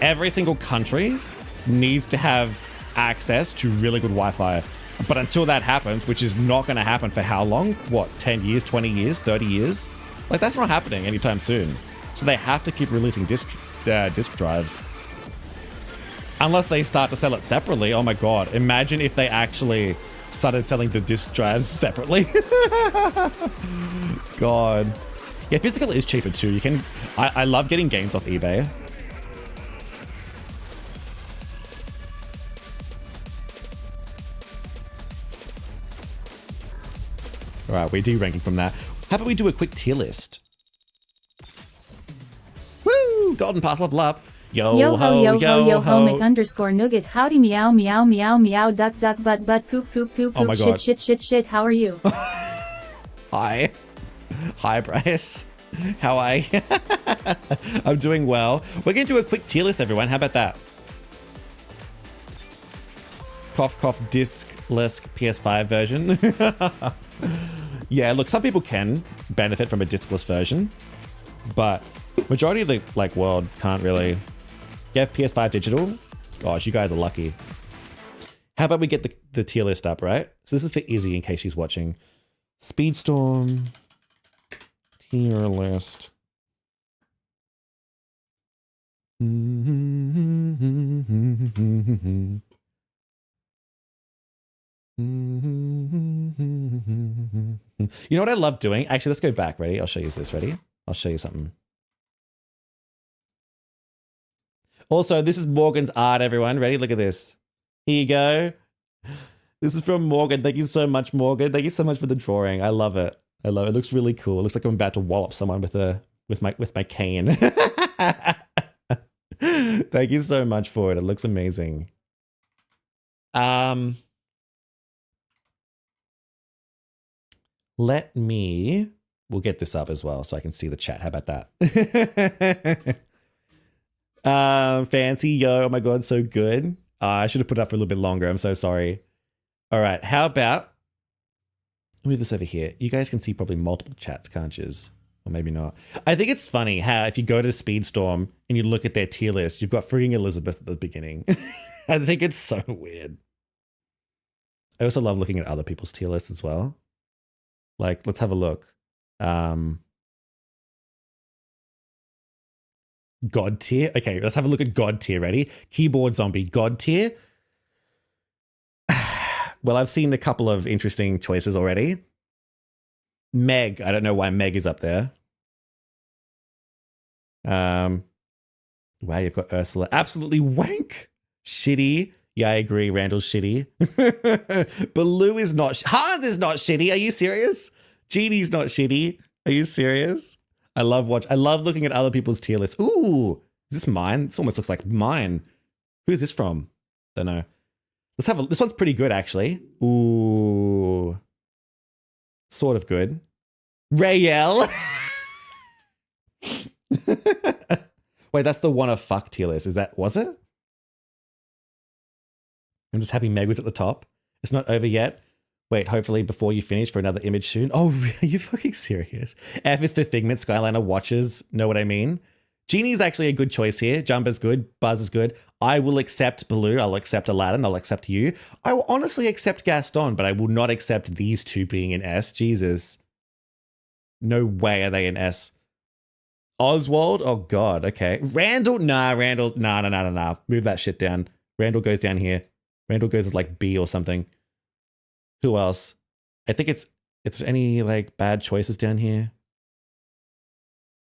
every single country needs to have access to really good Wi-Fi. But until that happens, which is not going to happen for how long? What, 10 years, 20 years, 30 years? Like, that's not happening anytime soon. So they have to keep releasing disc drives. Unless they start to sell it separately. Oh my god. Imagine if they actually started selling the disc drives separately. God. Yeah, physical is cheaper too. You can, I love getting games off eBay. All right, we're de-ranking from that. How about we do a quick tier list? Woo! Golden pass, level up. Yo ho, yo ho. Mick_nugget. Howdy meow meow meow meow duck duck butt butt poop poop poop Oh my poop God. shit. How are you? Hi. Hi, Bryce. How are you? I'm doing well. We're going to do a quick tier list, everyone. How about that? Cough, cough, disc-less PS5 version. Yeah, look, some people can benefit from a discless version, but majority of the world can't really. Get PS5 digital? Gosh, you guys are lucky. How about we get the tier list up, right? So this is for Izzy in case she's watching. Speedstorm tier list. You know what I love doing? Actually, let's go back. Ready? I'll show you this. Ready? I'll show you something. Also, this is Morgan's art, everyone. Ready? Look at this. Here you go. This is from Morgan. Thank you so much, Morgan. Thank you so much for the drawing. I love it. I love it. It looks really cool. It looks like I'm about to wallop someone with my cane. Thank you so much for it. It looks amazing. We'll get this up as well so I can see the chat. How about that? Fancy, yo, oh my God, so good. I should have put it up for a little bit longer. I'm so sorry. All right, how about move this over here? You guys can see probably multiple chats, can't you? Or maybe not. I think it's funny how if you go to Speedstorm and you look at their tier list, you've got freaking Elizabeth at the beginning. I think it's so weird. I also love looking at other people's tier lists as well. Like, let's have a look. God tier. Okay, let's have a look at God tier. Ready? Keyboard zombie. God tier. Well, I've seen a couple of interesting choices already. Meg. I don't know why Meg is up there. Wow, you've got Ursula. Absolutely wank. Shitty. Yeah, I agree. Randall's shitty. Baloo is not. Hans is not shitty. Are you serious? Genie's not shitty. Are you serious? I love looking at other people's tier lists. Ooh, is this mine? This almost looks like mine. Who is this from? Don't know. Let's have this one's pretty good, actually. Ooh. Sort of good. Rayel. Wait, that's the wanna fuck tier list. Was it? I'm just happy Meg was at the top. It's not over yet. Wait, hopefully before you finish for another image soon. Oh, are you fucking serious? F is for Figment, Skyliner watches. Know what I mean? Genie's actually a good choice here. Jumper's good. Buzz is good. I will accept Baloo. I'll accept Aladdin. I'll accept you. I will honestly accept Gaston, but I will not accept these two being in S. Jesus. No way are they in S. Oswald? Oh, God. Okay. Randall? Nah, Randall. Nah. Move that shit down. Randall goes down here. Randall goes as like B or something. Who else? I think it's any like bad choices down here.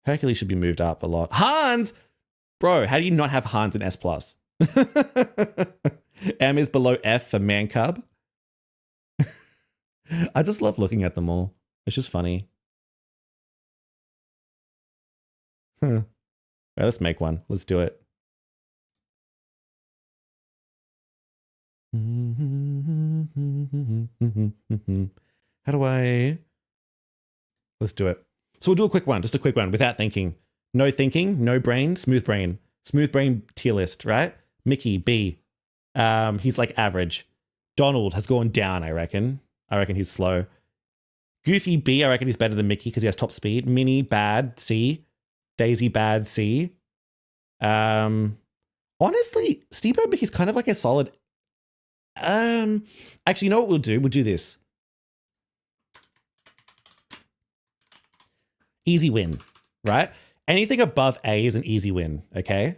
Hercules should be moved up a lot. Hans! Bro, how do you not have Hans in S+? M is below F for Man Cub. I just love looking at them all. It's just funny. All right, let's make one. Let's do it. How do I... Let's do it. So we'll do a quick one, just a quick one without thinking. No thinking, no brain, smooth brain. Smooth brain tier list, right? Mickey, B. He's like average. Donald has gone down, I reckon. I reckon he's slow. Goofy, B. I reckon he's better than Mickey because he has top speed. Minnie, bad, C. Daisy, bad, C. Honestly, Steamboat Mickey's kind of like a solid... Actually, you know what we'll do? We'll do this. Easy win, right? Anything above A is an easy win, okay?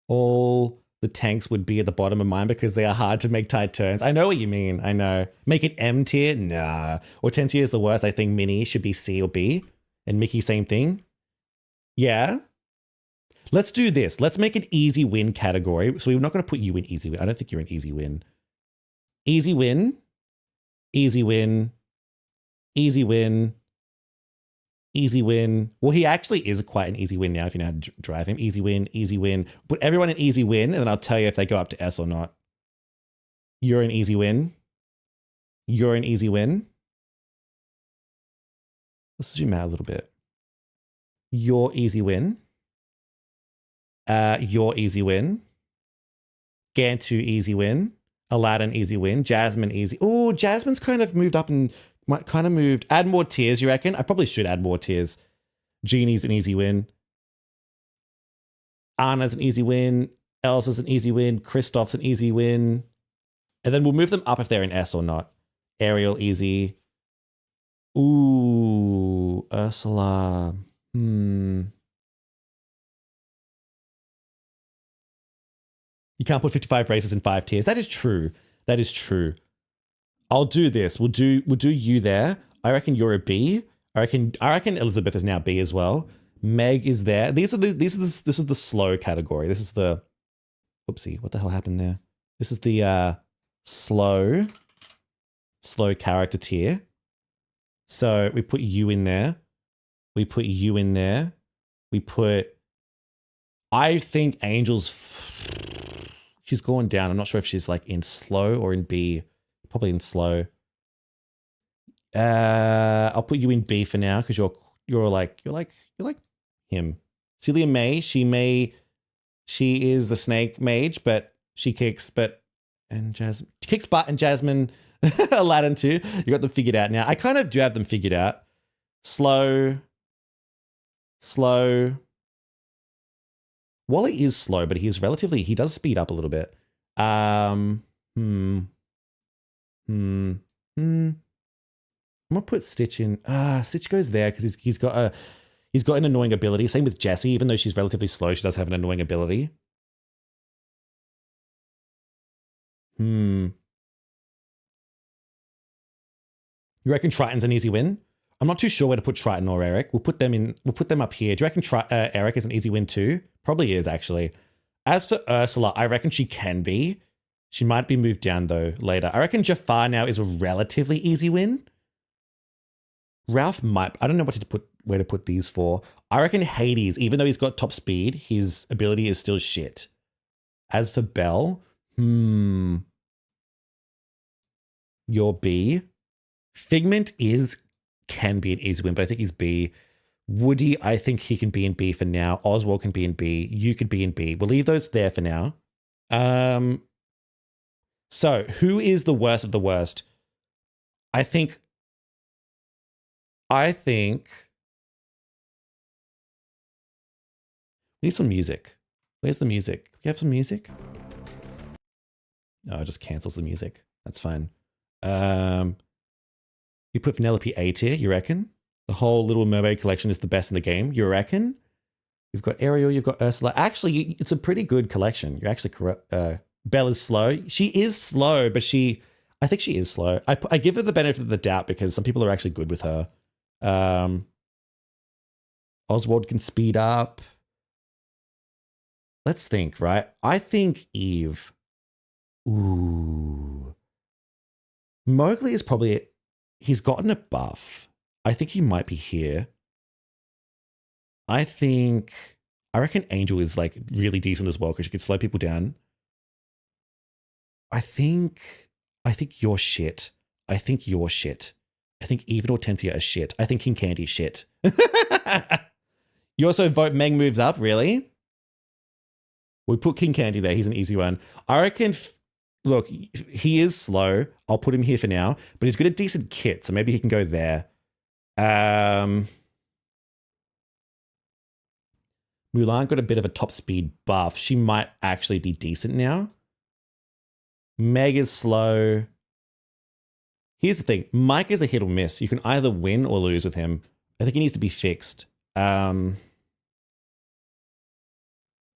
All the tanks would be at the bottom of mine because they are hard to make tight turns. I know what you mean. I know. Make it M tier? Nah. Hortensia is the worst. I think Minnie should be C or B. And Mickey, same thing. Yeah. Let's do this. Let's make an easy win category. So we're not going to put you in easy win. I don't think you're an easy win. Easy win. Easy win. Easy win. Easy win. Well, he actually is quite an easy win now if you know how to drive him. Easy win, easy win. Put everyone in easy win, and then I'll tell you if they go up to S or not. You're an easy win. You're an easy win. Let's zoom out a little bit. Your easy win. Your easy win. Gantu easy win. Aladdin easy win. Jasmine easy. Oh, Jasmine's kind of moved up and might kind of moved. Add more tiers, you reckon? I probably should add more tiers. Genie's an easy win. Anna's an easy win. Elsa's an easy win. Kristoff's an easy win. And then we'll move them up if they're in S or not. Ariel easy. Ooh, Ursula. You can't put 55 races in 5 tiers. That is true. That is true. I'll do this. We'll do you there. I reckon you're a B. I reckon Elizabeth is now B as well. Meg is there. This is the slow category. This is the oopsie. What the hell happened there? This is the slow character tier. So we put you in there. We put you in there. We put. I think Angel's. She's gone down. I'm not sure if she's like in slow or in B. Probably in slow. I'll put you in B for now because you're like him. Celia May, she is the snake mage, but she kicks butt, and Jasmine Aladdin too. You got them figured out now. I kind of do have them figured out. Slow. Wally is slow, but he does speed up a little bit. I'm gonna put Stitch in. Stitch goes there because he's got an annoying ability. Same with Jessie, even though she's relatively slow, she does have an annoying ability. You reckon Triton's an easy win? I'm not too sure where to put Triton or Eric. We'll put them up here. Do you reckon Eric is an easy win too? Probably is, actually. As for Ursula, I reckon she can be. She might be moved down though later. I reckon Jafar now is a relatively easy win. Ralph might. I don't know where to put these for. I reckon Hades, even though he's got top speed, his ability is still shit. As for Belle, you're B. Figment can be an easy win, but I think he's B. Woody, I think he can be in B for now. Oswald can be in B. You could be in B. We'll leave those there for now. So who is the worst of the worst? I think we need some music. Where's the music? Do you have some music? No, it just cancels the music. That's fine. You put Vanellope A tier, you reckon? The whole Little Mermaid collection is the best in the game, you reckon? You've got Ariel, you've got Ursula. Actually, it's a pretty good collection. You're actually correct. Belle is slow. She is slow, but I think she is slow. I give her the benefit of the doubt because some people are actually good with her. Oswald can speed up. Let's think, right? I think Eve. Ooh. Mowgli is probably... He's gotten a buff. I think he might be here. I reckon Angel is like really decent as well because she could slow people down. I think you're shit. I think you're shit. I think Eve and Hortensia are shit. I think King Candy's shit. You also vote Meg moves up, really? We put King Candy there. He's an easy one. I reckon, look, he is slow. I'll put him here for now, but he's got a decent kit, so maybe he can go there. Mulan got a bit of a top speed buff. She might actually be decent now. Meg is slow. Here's the thing. Mike is a hit or miss. You can either win or lose with him. I think he needs to be fixed.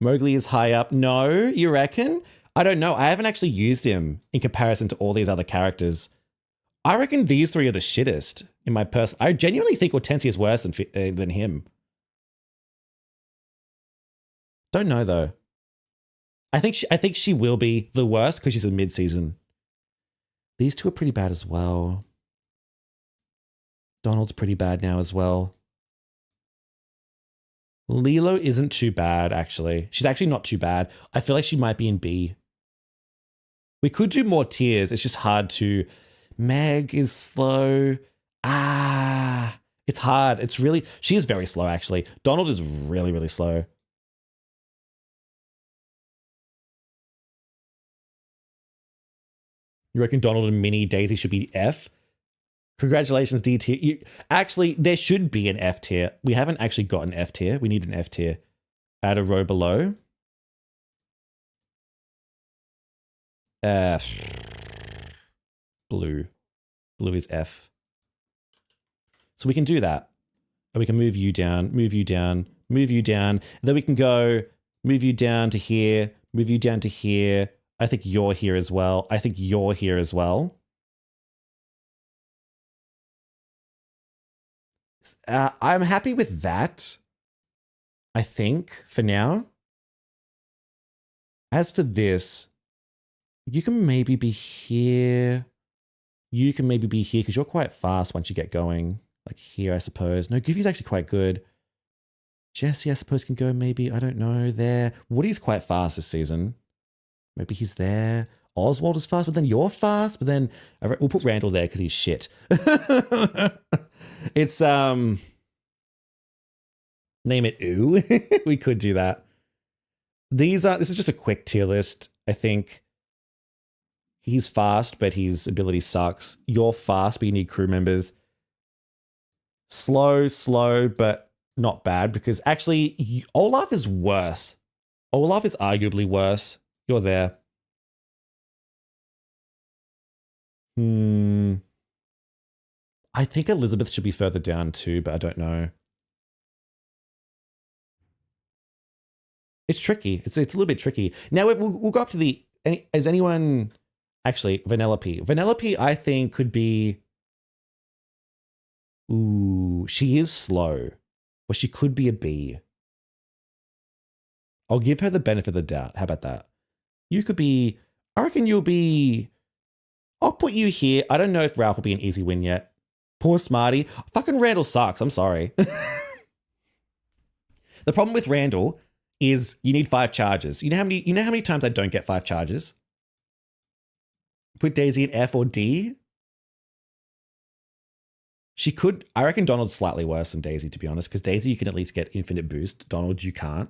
Mowgli is high up. No, you reckon? I don't know. I haven't actually used him in comparison to all these other characters. I reckon these three are the shittest in my I genuinely think Hortensia is worse than him. Don't know though. I think she will be the worst because she's in mid-season. These two are pretty bad as well. Donald's pretty bad now as well. Lilo isn't too bad, actually. She's actually not too bad. I feel like she might be in B. We could do more tiers. It's just hard to... Meg is slow. It's hard. It's really... She is very slow, actually. Donald is really, really slow. You reckon Donald and Minnie Daisy should be F? Congratulations, D tier. Actually, there should be an F tier. We haven't actually got an F tier. We need an F tier. Add a row below. Blue. Blue is F. So we can do that. And we can move you down, move you down, move you down. And then we can go move you down to here, move you down to here. I think you're here as well. I think you're here as well. I'm happy with that, I think, for now. As for this, you can maybe be here. You can maybe be here because you're quite fast once you get going. Like here, I suppose. No, Goofy's actually quite good. Jesse, I suppose, can go maybe, I don't know, there. Woody's quite fast this season. Maybe he's there. Oswald is fast, but then you're fast. But then we'll put Randall there because he's shit. It's name it ooh. We could do that. This is just a quick tier list, I think. He's fast, but his ability sucks. You're fast, but you need crew members. Slow, but not bad because actually Olaf is worse. Olaf is arguably worse. You're there. I think Elizabeth should be further down too, but I don't know. It's tricky. It's a little bit tricky. Now we'll go up to the... Is anyone... Actually, Vanellope. Vanellope, I think, could be... Ooh, she is slow. Or she could be a B. I'll give her the benefit of the doubt. How about that? You could be... I reckon you'll be... I'll put you here. I don't know if Ralph will be an easy win yet. Poor Smarty. Fucking Randall sucks. I'm sorry. The problem with Randall is you need 5 charges. You know how many times I don't get 5 charges? Put Daisy in F or D. She could... I reckon Donald's slightly worse than Daisy, to be honest, because Daisy you can at least get infinite boost. Donald, you can't.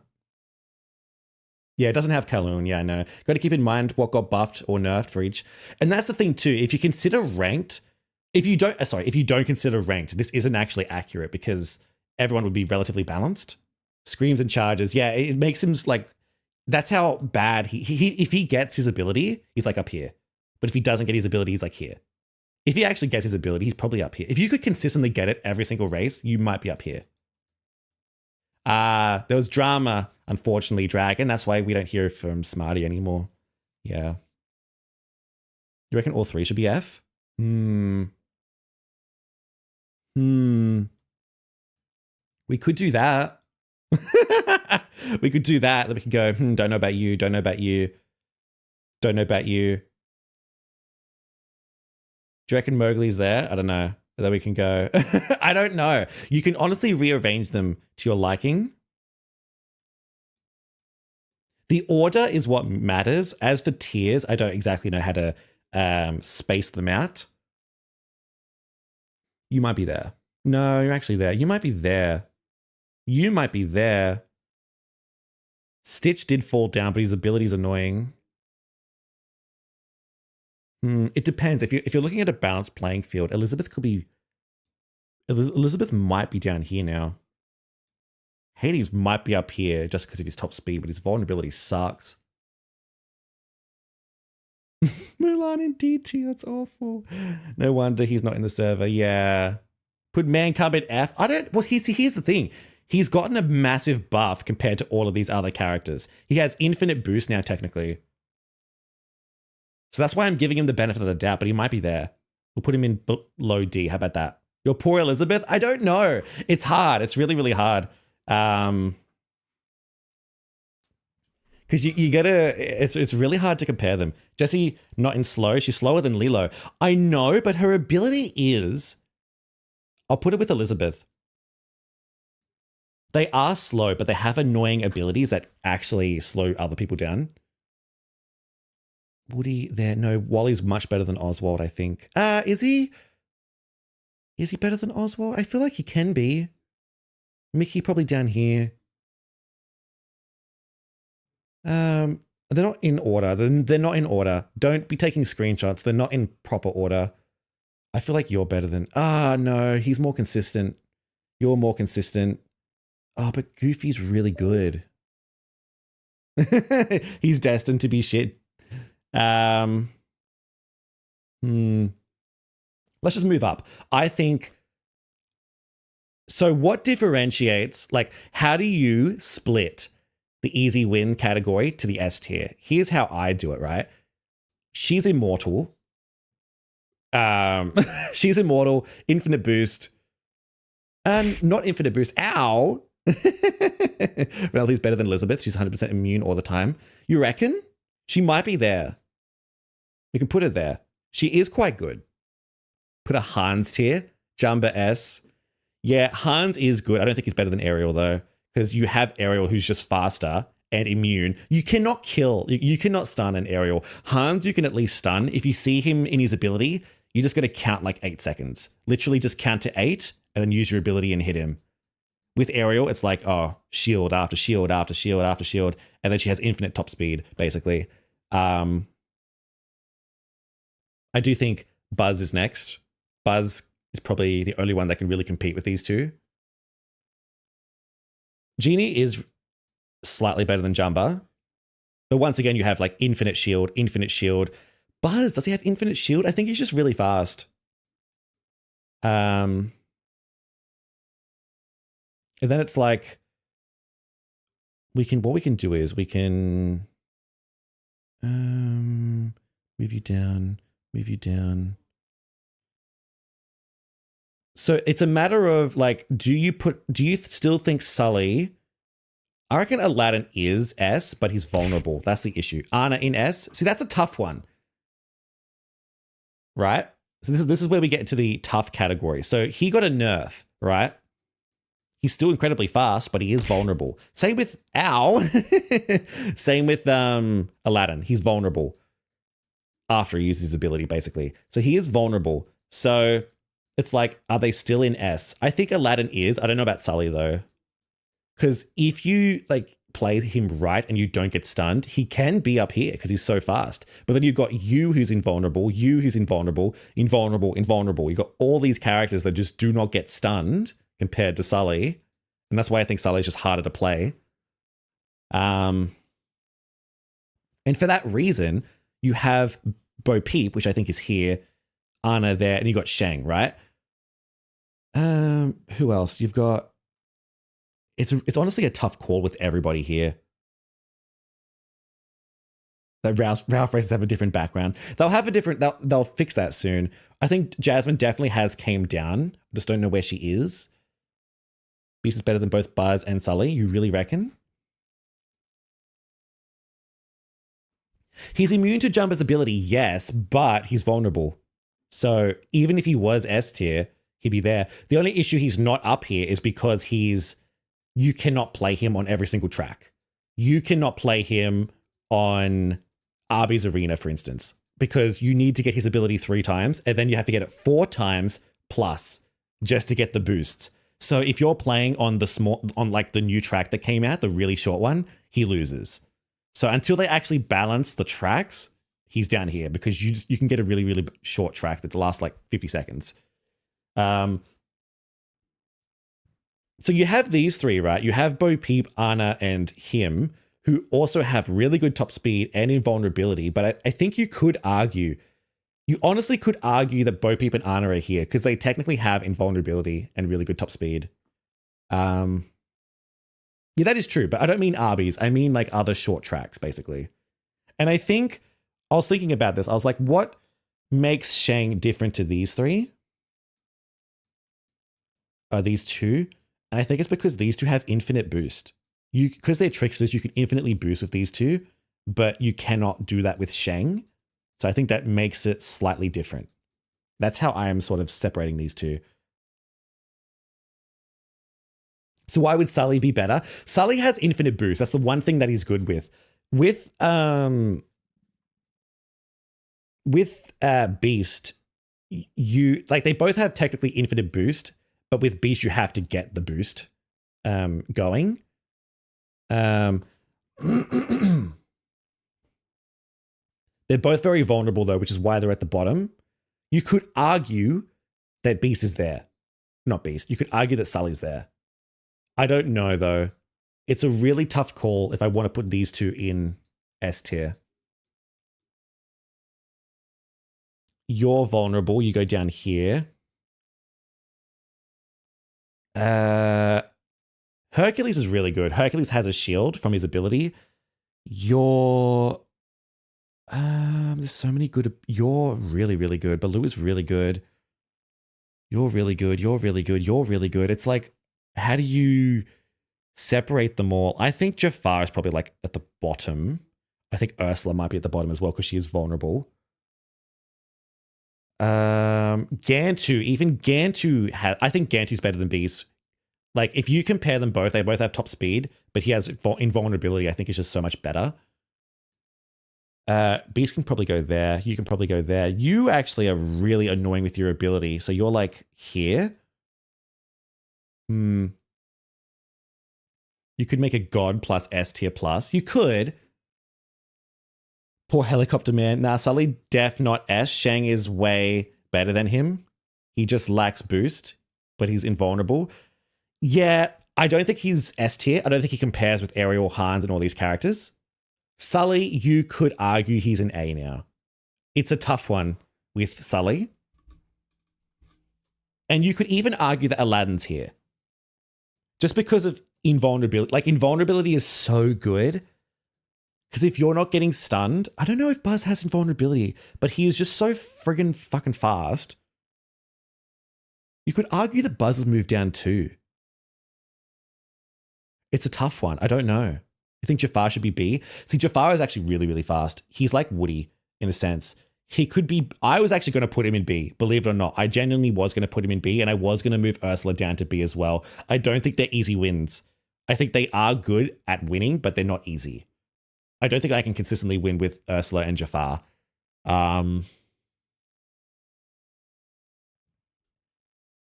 Yeah, it doesn't have Kowloon. Yeah, I know. Got to keep in mind what got buffed or nerfed for each. And that's the thing too. If you consider ranked, if you don't consider ranked, this isn't actually accurate because everyone would be relatively balanced. Screams and charges. Yeah, it makes him like, that's how bad if he gets his ability, he's like up here. But if he doesn't get his ability, he's like here. If he actually gets his ability, he's probably up here. If you could consistently get it every single race, you might be up here. There was drama, unfortunately, Dragon. That's why we don't hear from Smarty anymore. Yeah. You reckon all 3 should be F? We could do that. We could do that. Then we could go, don't know about you, don't know about you, don't know about you. Do you reckon Mowgli's there? I don't know. Then we can go. I don't know. You can honestly rearrange them to your liking. The order is what matters. As for tiers, I don't exactly know how to space them out. You might be there. No, you're actually there. You might be there. You might be there. Stitch did fall down, but his ability is annoying. It depends. If you're looking at a balanced playing field, Elizabeth might be down here now. Hades might be up here just because of his top speed, but his vulnerability sucks. Mulan in DT, that's awful. No wonder he's not in the server. Yeah. Put Man Cub in F. Well, here's the thing. he's gotten a massive buff compared to all of these other characters. He has infinite boost now, technically. So that's why I'm giving him the benefit of the doubt, but he might be there. We'll put him in low D. How about that? Your poor Elizabeth? I don't know. It's hard. It's really, really hard. Because you gotta, it's really hard to compare them. Jessie, not in slow. She's slower than Lilo. I know, but her ability is, I'll put it with Elizabeth. They are slow, but they have annoying abilities that actually slow other people down. Woody there. No, Wally's much better than Oswald, I think. Is he? Is he better than Oswald? I feel like he can be. Mickey probably down here. They're not in order. They're not in order. Don't be taking screenshots. They're not in proper order. I feel like you're better than... no, he's more consistent. You're more consistent. Oh, but Goofy's really good. He's destined to be shit. Let's just move up. I think... So what differentiates... Like, how do you split the easy win category to the S tier? Here's how I do it, right? She's immortal. She's immortal, infinite boost. Not infinite boost. Ow. Ralphie's better than Elizabeth. She's 100% immune all the time. You reckon? She might be there. We can put her there. She is quite good. Put a Hans tier. Jumba S. Yeah, Hans is good. I don't think he's better than Ariel though, because you have Ariel who's just faster and immune. You cannot kill. You cannot stun an Ariel. Hans, you can at least stun. If you see him in his ability, you just got to count like 8 seconds. Literally just count to 8 and then use your ability and hit him. With Ariel, it's like, oh, shield after shield after shield after shield. And then she has infinite top speed, basically. I do think Buzz is next. Buzz is probably the only one that can really compete with these two. Genie is slightly better than Jumba. But once again, you have like infinite shield, infinite shield. Buzz, does he have infinite shield? I think he's just really fast. And then it's like, what we can do is we can move you down. So it's a matter of like, do you still think Sully? I reckon Aladdin is S, but he's vulnerable. That's the issue. Anna in S. See, that's a tough one. Right? So this is where we get to the tough category. So he got a nerf, right? He's still incredibly fast, but he is vulnerable. Same with Same with Aladdin. He's vulnerable after he uses his ability, basically. So he is vulnerable. So it's like, are they still in S? I think Aladdin is. I don't know about Sully though. Because if you like play him right and you don't get stunned, he can be up here because he's so fast. But then you've got you who's invulnerable, you who's invulnerable. You've got all these characters that just do not get stunned compared to Sully. And that's why I think Sully is just harder to play. And for that reason, you have Bo Peep, which I think is here, Anna there, and you got Shang, right? Who else? You've got... It's honestly a tough call with everybody here. That Ralph races have a different background. They'll fix that soon. I think Jasmine definitely has came down. I just don't know where she is. Beast is better than both Buzz and Sully. You really reckon? He's immune to Jumba's ability, yes, but he's vulnerable. So even if he was S tier, he'd be there. The only issue he's not up here is because you cannot play him on every single track. You cannot play him on Arby's Arena, for instance, because you need to get his ability 3 times and then you have to get it 4 times plus just to get the boosts. So if you're playing on like the new track that came out, the really short one, he loses. So until they actually balance the tracks, he's down here because you can get a really, really short track that lasts like 50 seconds. So you have these 3, right? You have Bo Peep, Anna, and him, who also have really good top speed and invulnerability. But I think you honestly could argue that Bo Peep and Anna are here because they technically have invulnerability and really good top speed. Yeah, that is true, but I don't mean Arby's. I mean like other short tracks, basically. And I think I was thinking about this. I was like, what makes Shang different to these three? These two. And I think it's because these two have infinite boost. Because they're tricksters, you can infinitely boost with these two, but you cannot do that with Shang. So I think that makes it slightly different. That's how I am sort of separating these two. So why would Sully be better? Sully has infinite boost. That's the one thing that he's good with. With Beast, you like they both have technically infinite boost, but with Beast you have to get the boost going. They're both very vulnerable though, which is why they're at the bottom. You could argue that Beast is there. Not Beast. You could argue that Sully's there. I don't know though. It's a really tough call if I want to put these two in S tier. You're vulnerable. You go down here. Hercules is really good. Hercules has a shield from his ability. You're there's so many good. You're really, really good. Baloo is really good. You're really good. You're really good. You're really good. It's like, how do you separate them all? I think Jafar is probably like at the bottom. I think Ursula might be at the bottom as well because she is vulnerable. Gantu, even Gantu I think Gantu's better than Beast. Like if you compare them both, they both have top speed, but he has invulnerability. I think is just so much better. Beast can probably go there. You can probably go there. You actually are really annoying with your ability. So you're like here. You could make a God plus S tier plus. You could. Poor helicopter man. Nah, Sully def not S. Shang is way better than him. He just lacks boost, but he's invulnerable. Yeah, I don't think he's S tier. I don't think he compares with Ariel, Hans, and all these characters. Sully, you could argue he's an A now. It's a tough one with Sully. And you could even argue that Aladdin's here. Just because of invulnerability. Like, invulnerability is so good. Because if you're not getting stunned, I don't know if Buzz has invulnerability, but he is just so friggin' fucking fast. You could argue that Buzz has moved down too. It's a tough one. I don't know. I think Jafar should be B. See, Jafar is actually really, really fast. He's like Woody in a sense. He could be, I was actually going to put him in B, believe it or not. I genuinely was going to put him in B and I was going to move Ursula down to B as well. I don't think they're easy wins. I think they are good at winning, but they're not easy. I don't think I can consistently win with Ursula and Jafar.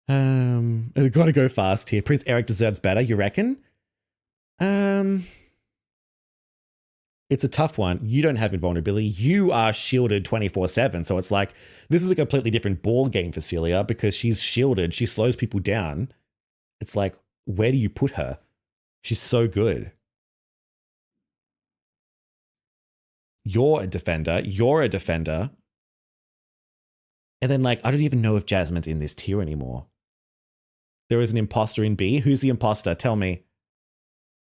They've got to go fast here. Prince Eric deserves better, you reckon? It's a tough one. You don't have invulnerability. You are shielded 24/7. So it's like, this is a completely different ball game for Celia because she's shielded. She slows people down. It's like, where do you put her? She's so good. You're a defender. You're a defender. And then like, I don't even know if Jasmine's in this tier anymore. There is an imposter in B. Who's the imposter? Tell me.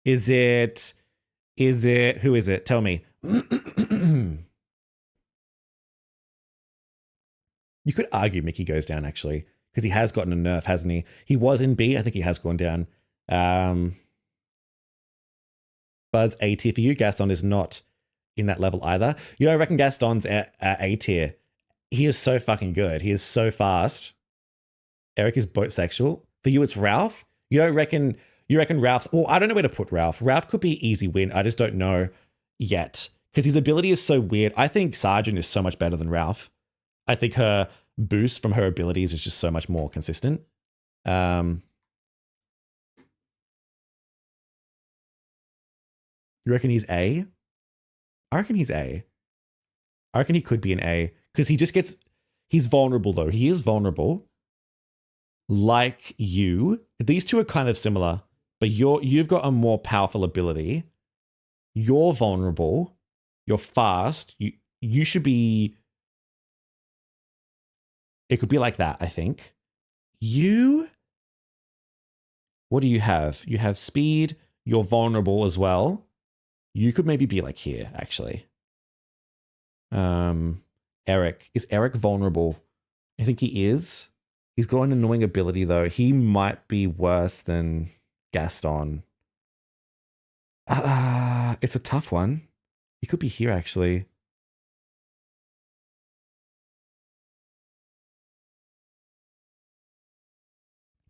Is it, who is it? Tell me. You could argue Mickey goes down actually, because he has gotten a nerf, hasn't he? He was in B. I think he has gone down. Buzz A tier for you. Gaston is not in that level either. You know, I reckon Gaston's A tier. He is so fucking good. He is so fast. Eric is boat sexual. For you, it's Ralph. You reckon Ralph's, well, I don't know where to put Ralph. Ralph could be easy win. I just don't know yet because his ability is so weird. I think Sergeant is so much better than Ralph. I think her boost from her abilities is just so much more consistent. You reckon he's A? I reckon he's A. I reckon he could be an A because he just gets, he's vulnerable though. He is vulnerable. Like you. These two are kind of similar, but you've got a more powerful ability. You're vulnerable. You're fast. You should be, it could be like that, I think. What do you have? You have speed. You're vulnerable as well. You could maybe be like here, actually. Eric. Is Eric vulnerable? I think he is. He's got an annoying ability though. He might be worse than Gaston. It's a tough one. He could be here actually.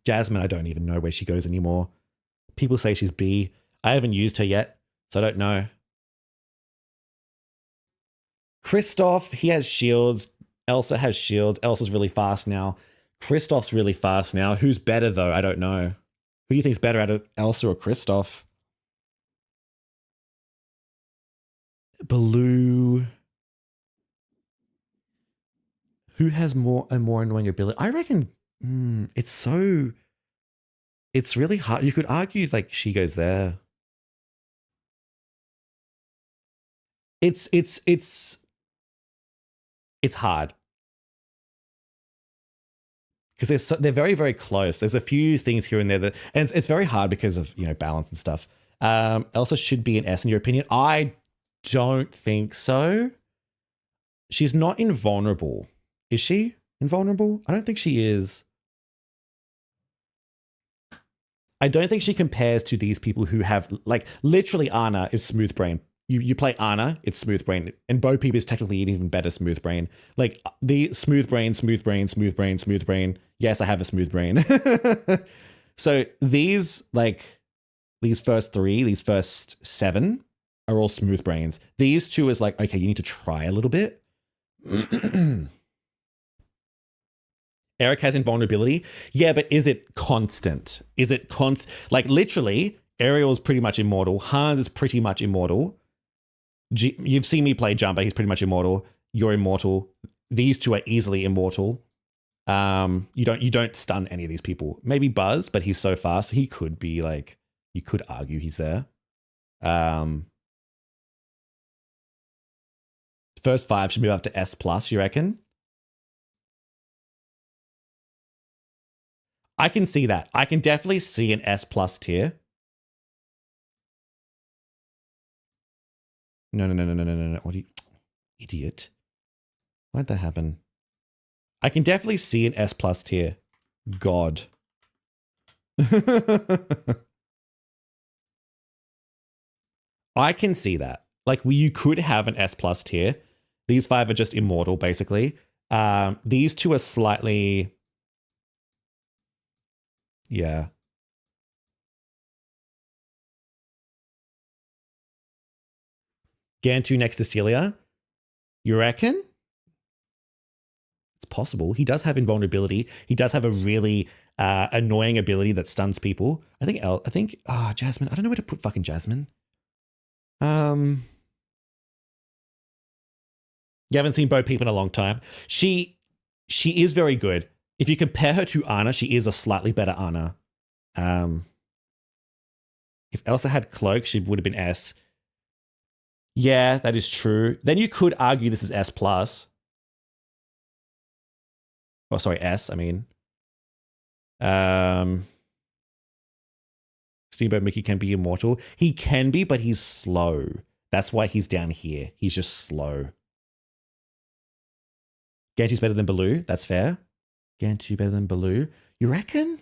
Jasmine, I don't even know where she goes anymore. People say she's B. I haven't used her yet, so I don't know. Kristoff, he has shields. Elsa has shields. Elsa's really fast now. Kristoff's really fast now. Who's better though? I don't know. Who do you think's better out of Elsa or Kristoff? Baloo. Who has a more annoying ability? I reckon it's really hard. You could argue like she goes there. It's hard because they're very, very close. There's a few things here and there that, and it's very hard because of, you know, balance and stuff. Elsa should be an S in your opinion. I don't think so. She's not invulnerable. Is she invulnerable? I don't think she is. I don't think she compares to these people who have, like, literally Anna is smooth brain. You play Anna, it's smooth brain, and Bo Peep is technically an even better smooth brain. Like the smooth brain. Yes, I have a smooth brain. So these first 7 are all smooth brains. These 2 is like, okay, you need to try a little bit. Eric has invulnerability. Yeah, but is it constant? Like literally, Ariel is pretty much immortal. Hans is pretty much immortal. You've seen me play Jumper. He's pretty much immortal. You're immortal. These 2 are easily immortal. You don't stun any of these people. Maybe Buzz, but he's so fast. He could be like, you could argue he's there. First 5 should move up to S+, you reckon? I can see that. I can definitely see an S+ tier. No. What are you, idiot? Why'd that happen? I can definitely see an S+ tier. God. I can see that. Like, you could have an S+ tier. These 5 are just immortal, basically. These 2 are slightly... Yeah. Gantu next to Celia? You reckon? It's possible. He does have invulnerability. He does have a really annoying ability that stuns people. I think Jasmine. I don't know where to put fucking Jasmine. You haven't seen Bo Peep in a long time. She is very good. If you compare her to Anna, she is a slightly better Anna. If Elsa had Cloak, she would have been S. Yeah, that is true. Then you could argue this is S+. Oh, sorry, S, I mean. Steamboat Mickey can be immortal. He can be, but he's slow. That's why he's down here. He's just slow. Gantu's better than Baloo. That's fair. Gantu better than Baloo. You reckon?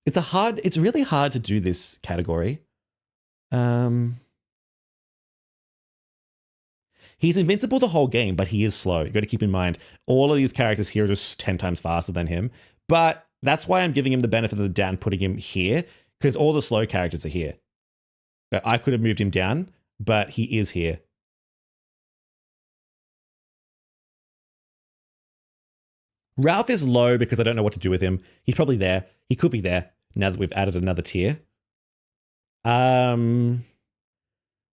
It's really hard to do this category. He's invincible the whole game, but he is slow. You got to keep in mind, all of these characters here are just 10 times faster than him. But that's why I'm giving him the benefit of the doubt and putting him here, because all the slow characters are here. I could have moved him down, but he is here. Ralph is low because I don't know what to do with him. He's probably there. He could be there now that we've added another tier.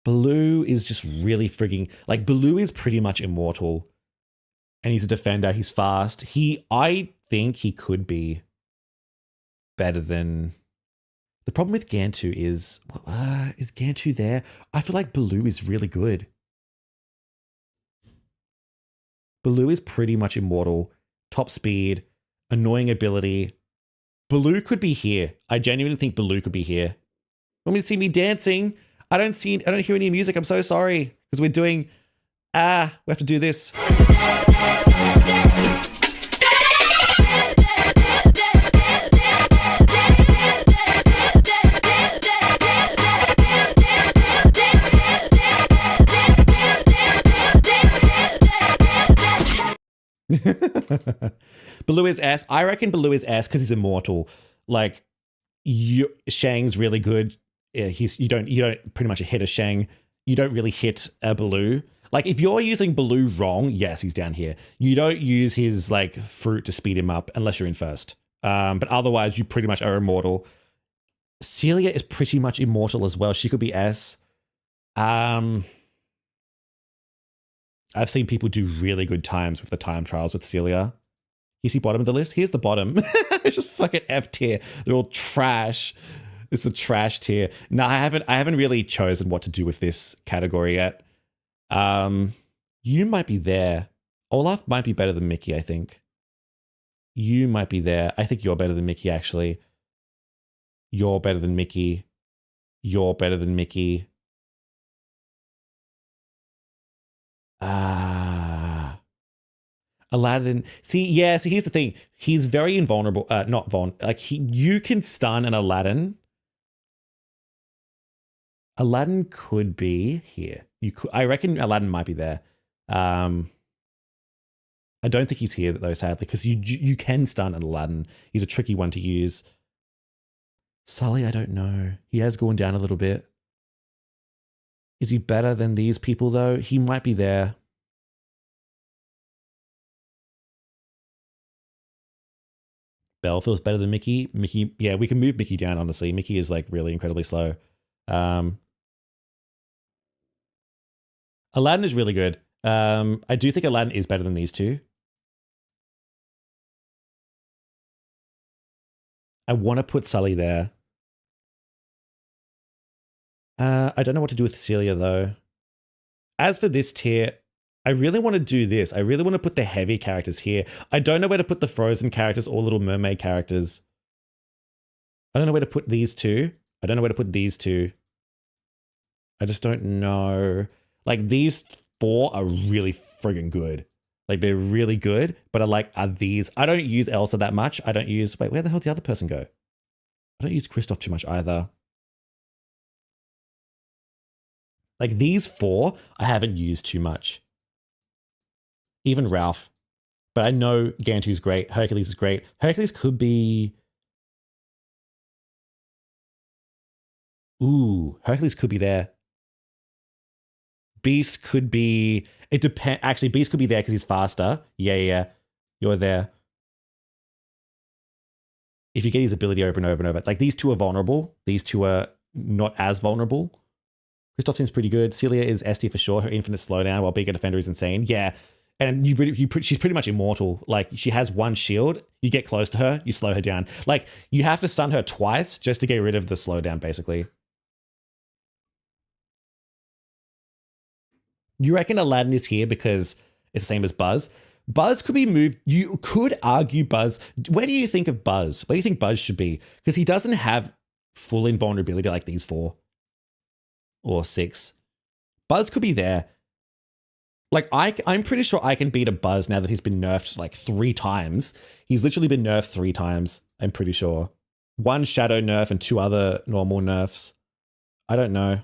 Baloo is just really frigging... Like, Baloo is pretty much immortal. And he's a defender. He's fast. I think he could be better than... The problem with Gantu is Gantu there? I feel like Baloo is really good. Baloo is pretty much immortal. Top speed. Annoying ability. Baloo could be here. I genuinely think Baloo could be here. Want me to see me dancing? I don't hear any music. I'm so sorry. Because we're doing, we have to do this. Baloo is S. I reckon Baloo is S because he's immortal. Like, Shang's really good. Yeah, you don't pretty much hit a Shang. You don't really hit a Baloo. Like, if you're using Baloo wrong, yes, he's down here. You don't use his like fruit to speed him up unless you're in first. But otherwise, you pretty much are immortal. Celia is pretty much immortal as well. She could be S. I've seen people do really good times with the time trials with Celia. You see bottom of the list? Here's the bottom. It's just fucking F tier. They're all trash. It's a trash tier. No, I haven't really chosen what to do with this category yet. You might be there. Olaf might be better than Mickey, I think. You might be there. I think you're better than Mickey, actually. You're better than Mickey. You're better than Mickey. Aladdin. See, here's the thing. He's very invulnerable. Not vulnerable. Like, you can stun an Aladdin. Aladdin could be here. I reckon Aladdin might be there. I don't think he's here though, sadly, because you can stun an Aladdin. He's a tricky one to use. Sully, I don't know. He has gone down a little bit. Is he better than these people though? He might be there. Belle feels better than Mickey. Mickey, yeah, we can move Mickey down, honestly. Mickey is like really incredibly slow. Aladdin is really good. I do think Aladdin is better than these two. I want to put Sully there. I don't know what to do with Celia though. As for this tier, I really want to do this. I really want to put the heavy characters here. I don't know where to put the Frozen characters or Little Mermaid characters. I don't know where to put these two. I don't know where to put these two. I just don't know. Like, these four are really friggin' good. Like, they're really good, but are these... I don't use Elsa that much. I don't use... Wait, where the hell did the other person go? I don't use Kristoff too much either. Like, these four, I haven't used too much. Even Ralph. But I know Gantu's great. Hercules is great. Hercules could be... Ooh, Hercules could be there. Beast could be... It depends. Actually, Beast could be there because he's faster. Yeah. You're there. If you get his ability over and over and over. Like, these two are vulnerable. These two are not as vulnerable. Kristoff seems pretty good. Celia is S tier for sure. Her infinite slowdown while being a defender is insane. Yeah. And she's pretty much immortal. Like, she has one shield. You get close to her, you slow her down. Like, you have to stun her twice just to get rid of the slowdown, basically. You reckon Aladdin is here because it's the same as Buzz? Buzz could be moved. You could argue Buzz. Where do you think of Buzz? Where do you think Buzz should be? Because he doesn't have full invulnerability like these 4 or 6. Buzz could be there. Like, I'm pretty sure I can beat a Buzz now that he's been nerfed like 3 times. He's literally been nerfed 3 times, I'm pretty sure. 1 shadow nerf and 2 other normal nerfs. I don't know.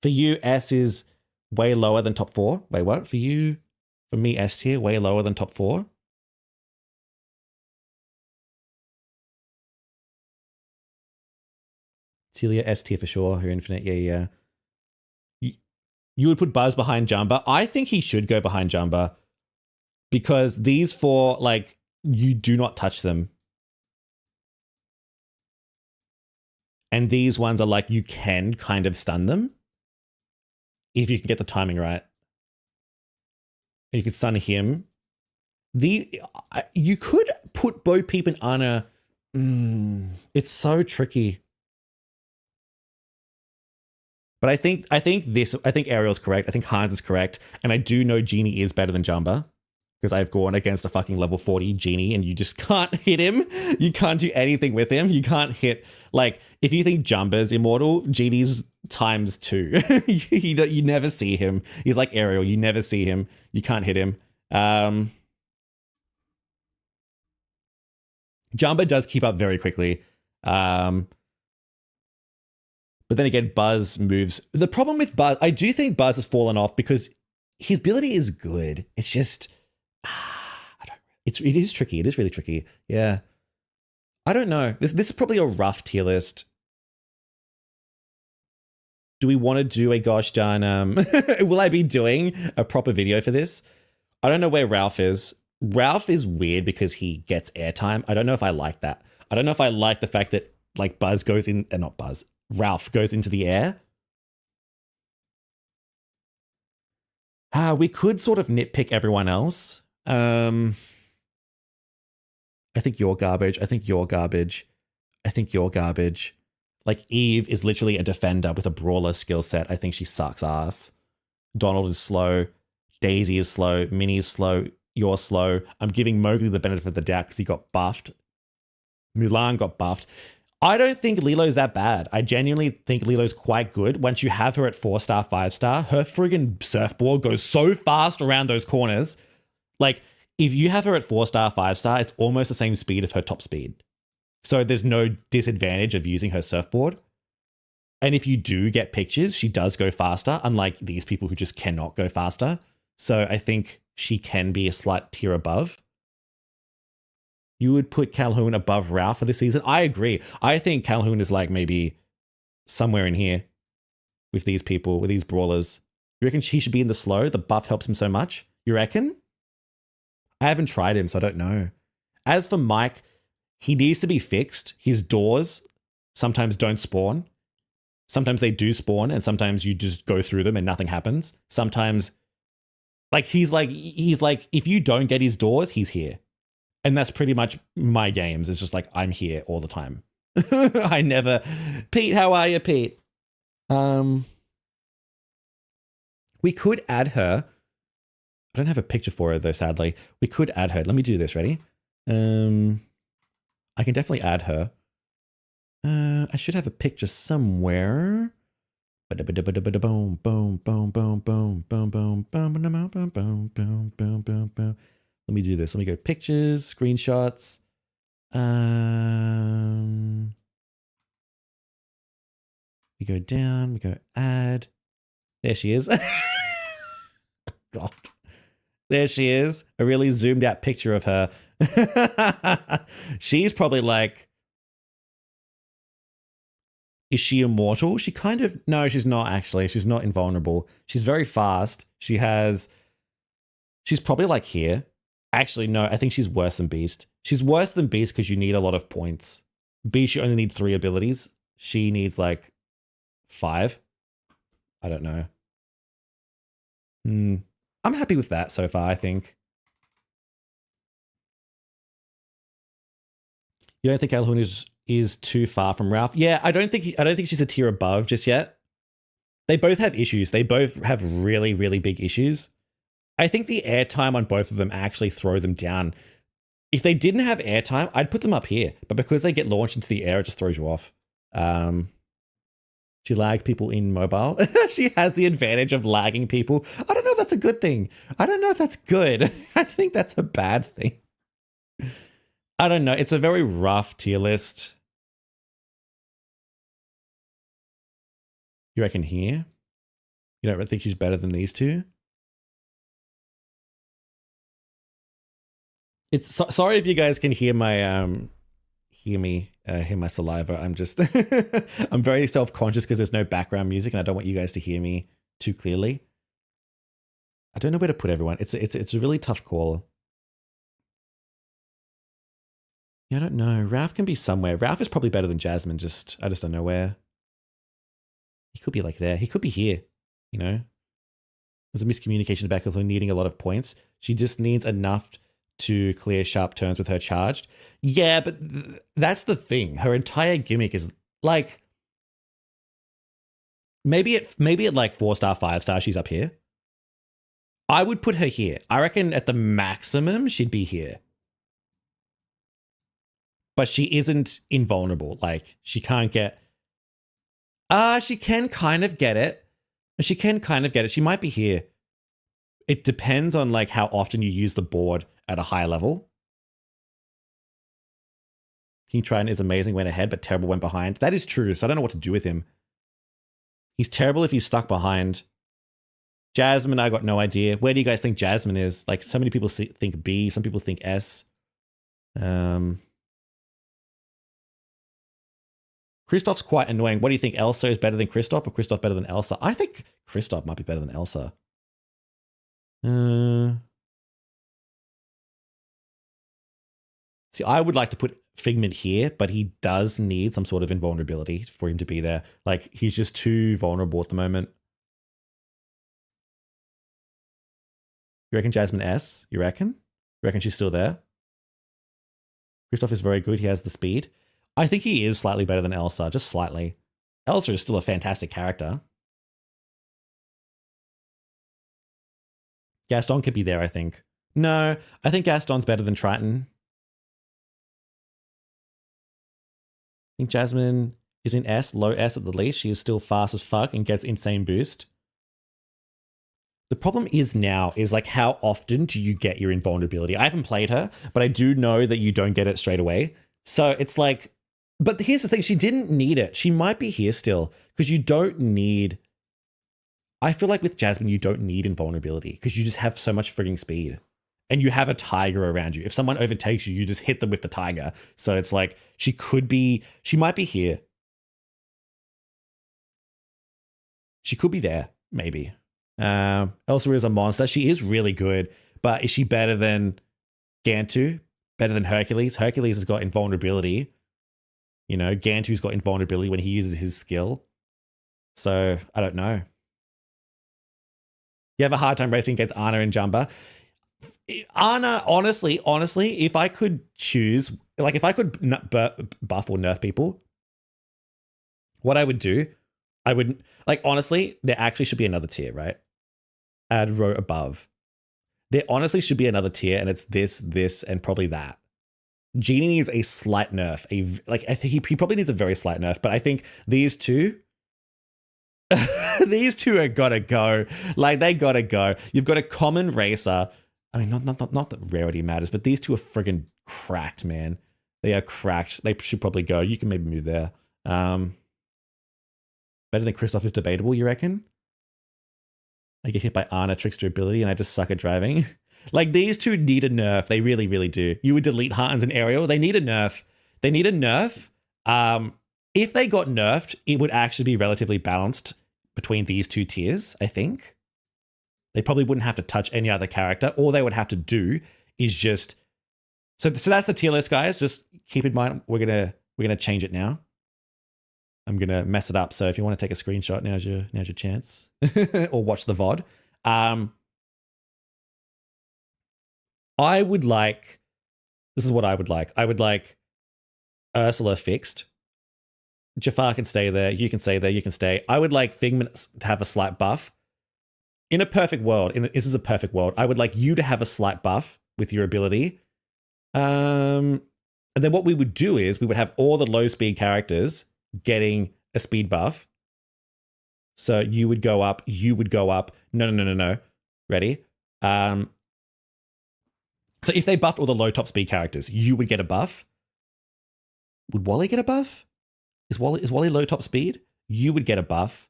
For you, S is way lower than top 4. Wait, what? For you, for me, S tier, way lower than top 4. Celia, S tier for sure. Her infinite, yeah. You would put Buzz behind Jumba. I think he should go behind Jumba because these 4, like, you do not touch them. And these ones are like, you can kind of stun them if you can get the timing right. And you could stun him. You could put Bo Peep and Anna. It's so tricky. But I think Ariel's correct. I think Hans is correct. And I do know Genie is better than Jumba because I've gone against a fucking level 40 genie and you just can't hit him. You can't do anything with him. You can't hit, like, if you think Jumba's immortal, genie's times 2. You never see him. He's like Ariel. You never see him. You can't hit him. Jumba does keep up very quickly. But then again, Buzz moves. The problem with Buzz, I do think Buzz has fallen off because his ability is good. It's just, it is tricky. It is really tricky. Yeah. I don't know. This is probably a rough tier list. Do we want to do a gosh darn, will I be doing a proper video for this? I don't know where Ralph is. Ralph is weird because he gets airtime. I don't know if I like that. I don't know if I like the fact that like Buzz goes in, not Buzz, Ralph goes into the air. We could sort of nitpick everyone else. I think you're garbage. I think you're garbage. I think you're garbage. Like Eve is literally a defender with a brawler skill set. I think she sucks ass. Donald is slow. Daisy is slow. Minnie is slow. You're slow. I'm giving Mowgli the benefit of the doubt because he got buffed. Mulan got buffed. I don't think Lilo's that bad. I genuinely think Lilo's quite good. Once you have her at 4-star, 5-star, her friggin' surfboard goes so fast around those corners. Like, if you have her at 4-star, 5-star, it's almost the same speed of her top speed. So there's no disadvantage of using her surfboard. And if you do get pictures, she does go faster, unlike these people who just cannot go faster. So I think she can be a slight tier above. You would put Calhoun above Ralph for this season? I agree. I think Calhoun is like maybe somewhere in here with these people, with these brawlers. You reckon he should be in the slow? The buff helps him so much? You reckon? I haven't tried him, so I don't know. As for Mike, he needs to be fixed. His doors sometimes don't spawn. Sometimes they do spawn, and sometimes you just go through them and nothing happens. Sometimes, like, he's like, if you don't get his doors, he's here. And that's pretty much my games. It's just like, I'm here all the time. I never... Pete, how are you, Pete? We could add her. I don't have a picture for her, though, sadly. We could add her. Let me do this. Ready? I can definitely add her. I should have a picture somewhere. Let me do this. Let me go pictures, screenshots. We go down, we go add. There she is. God. There she is. A really zoomed out picture of her. She's probably like, is she immortal? She kind of, no, she's not actually. She's not invulnerable. She's very fast. She's probably like here. Actually, no, I think she's worse than Beast. She's worse than Beast because you need a lot of points. Beast, you only need 3 abilities. She needs like 5. I don't know. I'm happy with that so far, I think. You don't think Calhoun is too far from Ralph? Yeah, I don't think she's a tier above just yet. They both have issues. They both have really, really big issues. I think the airtime on both of them actually throw them down. If they didn't have airtime, I'd put them up here. But because they get launched into the air, it just throws you off. She lags people in mobile. She has the advantage of lagging people. I don't know if that's a good thing. I don't know if that's good. I think that's a bad thing. I don't know. It's a very rough tier list. You reckon here? You don't think she's better than these two? It's sorry if you guys can hear my hear my saliva. I'm just I'm very self-conscious because there's no background music and I don't want you guys to hear me too clearly. I don't know where to put everyone. It's a really tough call. Yeah, I don't know. Ralph can be somewhere. Ralph is probably better than Jasmine. I just don't know where. He could be like there. He could be here. You know, there's a miscommunication about her needing a lot of points. She just needs enough to clear sharp turns with her charged. Yeah, but that's the thing. Her entire gimmick is like, maybe at like 4-star, 5-star, she's up here. I would put her here. I reckon at the maximum she'd be here. But she isn't invulnerable. Like, she can't get... she can kind of get it. She can kind of get it. She might be here. It depends on, like, how often you use the board at a high level. King Triton is amazing, went ahead, but terrible went behind. That is true, so I don't know what to do with him. He's terrible if he's stuck behind. Jasmine, I got no idea. Where do you guys think Jasmine is? Like, so many people think B, some people think S. Kristoff's quite annoying. What do you think? Elsa is better than Kristoff or Kristoff better than Elsa? I think Kristoff might be better than Elsa. See, I would like to put Figment here, but he does need some sort of invulnerability for him to be there. Like, he's just too vulnerable at the moment. You reckon Jasmine S? You reckon? You reckon she's still there? Kristoff is very good. He has the speed. I think he is slightly better than Elsa, just slightly. Elsa is still a fantastic character. Gaston could be there, I think. No, I think Gaston's better than Triton. I think Jasmine is in S, low S at the least. She is still fast as fuck and gets insane boost. The problem is now is like, how often do you get your invulnerability? I haven't played her, but I do know that you don't get it straight away. So it's like, but here's the thing, she didn't need it. She might be here still because you don't need, I feel like with Jasmine, you don't need invulnerability because you just have so much frigging speed and you have a tiger around you. If someone overtakes you, you just hit them with the tiger. So it's like, she might be here. She could be there, maybe. Elsa is a monster. She is really good, but is she better than Gantu? Better than Hercules? Hercules has got invulnerability. You know, Gantu's got invulnerability when he uses his skill. So, I don't know. You have a hard time racing against Anna and Jumba. Anna, honestly, if I could choose, like if I could buff or nerf people, what I would do, I would, like, honestly, there actually should be another tier, right? Add row above. There honestly should be another tier, and it's this, and probably that. Genie needs a slight nerf. I think he probably needs a very slight nerf, but I think these two, these two are gotta go. Like, they gotta go. You've got a common racer. I mean, not that rarity matters, but these two are friggin' cracked, man. They are cracked. They should probably go. You can maybe move there. Better than Kristoff is debatable, you reckon? I get hit by Anna Trickster ability and I just suck at driving. Like, these two need a nerf. They really, really do. You would delete Hans and Ariel. They need a nerf. They need a nerf. If they got nerfed, it would actually be relatively balanced between these two tiers, I think. They probably wouldn't have to touch any other character. All they would have to do is just... So that's the tier list, guys. Just keep in mind, we're gonna change it now. I'm gonna mess it up. So if you want to take a screenshot, now's your chance, or watch the VOD. I would like. This is what I would like. I would like Ursula fixed. Jafar can stay there. You can stay there. You can stay. I would like Figment to have a slight buff. In a perfect world, this is a perfect world, I would like you to have a slight buff with your ability. And then what we would do is we would have all the low speed characters getting a speed buff. So you would go up, No. Ready? So if they buffed all the low top speed characters, you would get a buff. Would Wally get a buff? Is Wally low top speed? You would get a buff.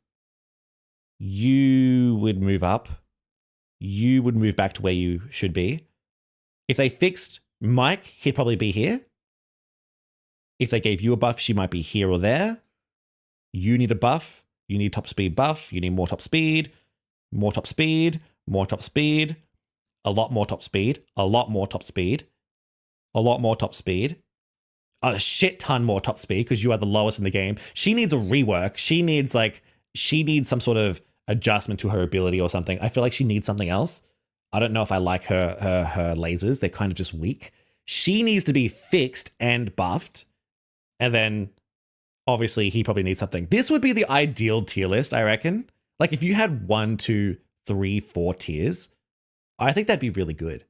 You would move up. You would move back to where you should be. If they fixed Mike, he'd probably be here. If they gave you a buff, she might be here or there. You need a buff. You need top speed buff. You need more top speed. More top speed. More top speed. A lot more top speed. A lot more top speed. A lot more top speed. A shit ton more top speed because you are the lowest in the game. She needs a rework. She needs some sort of adjustment to her ability or something. I feel like she needs something else. I don't know if I like her lasers. They're kind of just weak. She needs to be fixed and buffed. And then obviously he probably needs something. This would be the ideal tier list, I reckon. Like if you had 1, 2, 3, 4 tiers, I think that'd be really good.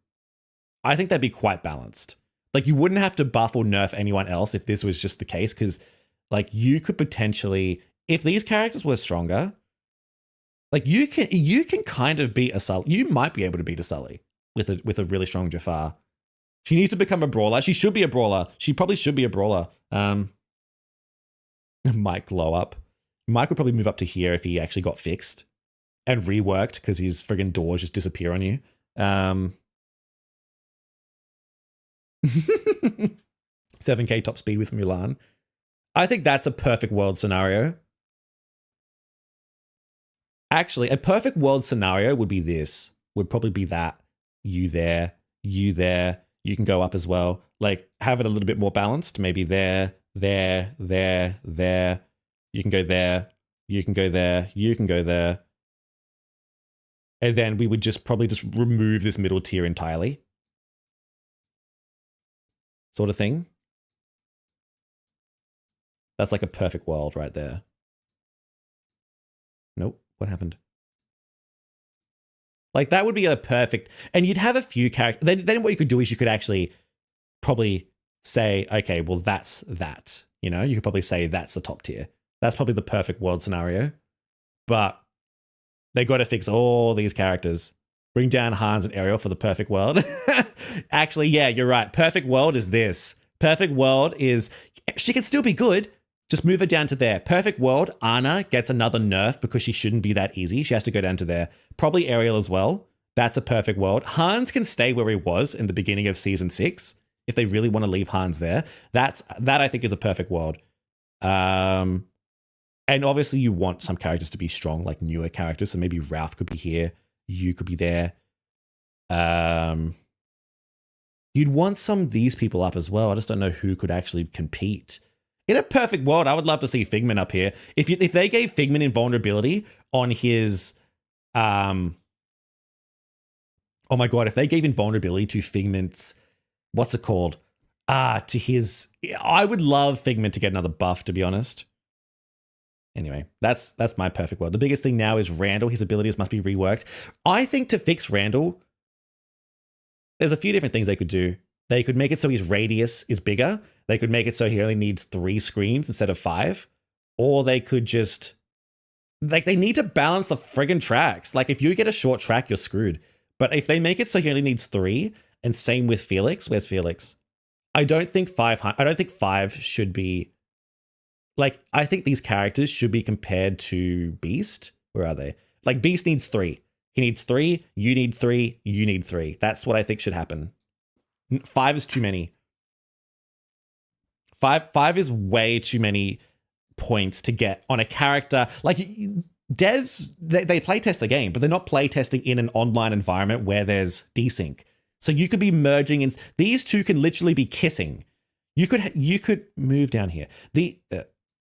I think that'd be quite balanced. Like you wouldn't have to buff or nerf anyone else if this was just the case, because like you could potentially, if these characters were stronger, like you can kind of beat a Sully. You might be able to beat a Sully with a really strong Jafar. She needs to become a brawler. She should be a brawler. She probably should be a brawler. Mike glow up. Mike would probably move up to here if he actually got fixed and reworked, because his friggin' doors just disappear on you. 7K top speed with Mulan. I think that's a perfect world scenario. Actually, a perfect world scenario would be this. Would probably be that. You there, you there. You can go up as well. Like, have it a little bit more balanced. Maybe there, there, there, there. You can go there. You can go there. You can go there. And then we would just probably just remove this middle tier entirely. Sort of thing. That's like a perfect world right there. Nope. What happened? Like that would be a perfect, and you'd have a few characters. Then what you could do is you could actually probably say, okay, well that's that. You know, you could probably say that's the top tier. That's probably the perfect world scenario. But they got to fix all these characters. Bring down Hans and Ariel for the perfect world. Actually, yeah, you're right. Perfect world is this. Perfect world is, she can still be good. Just move her down to there. Perfect world, Anna gets another nerf because she shouldn't be that easy. She has to go down to there. Probably Ariel as well. That's a perfect world. Hans can stay where he was in the beginning of season 6 if they really want to leave Hans there. That I think is a perfect world. And obviously you want some characters to be strong, like newer characters. So maybe Ralph could be here. You could be there. You'd want some of these people up as well. I just don't know who could actually compete. In a perfect world, I would love to see Figment up here. If they gave Figment invulnerability on his, oh my god, if they gave invulnerability to Figment's, what's it called? To his, I would love Figment to get another buff, to be honest. Anyway, that's my perfect world. The biggest thing now is Randall. His abilities must be reworked. I think to fix Randall, there's a few different things they could do. They could make it so his radius is bigger. They could make it so he only needs 3 screens instead of 5. Or they could just, like, they need to balance the friggin' tracks. Like, if you get a short track, you're screwed. But if they make it so he only needs 3, and same with Felix, where's Felix? I don't think 5 should be, like, I think these characters should be compared to Beast. Where are they? Like, Beast needs 3. He needs 3, you need 3, you need 3. That's what I think should happen. 5 is too many. 5 is way too many points to get on a character. Like, devs, they play test the game, but they're not play testing in an online environment where there's desync. So you could be merging in. These two can literally be kissing. You could move down here.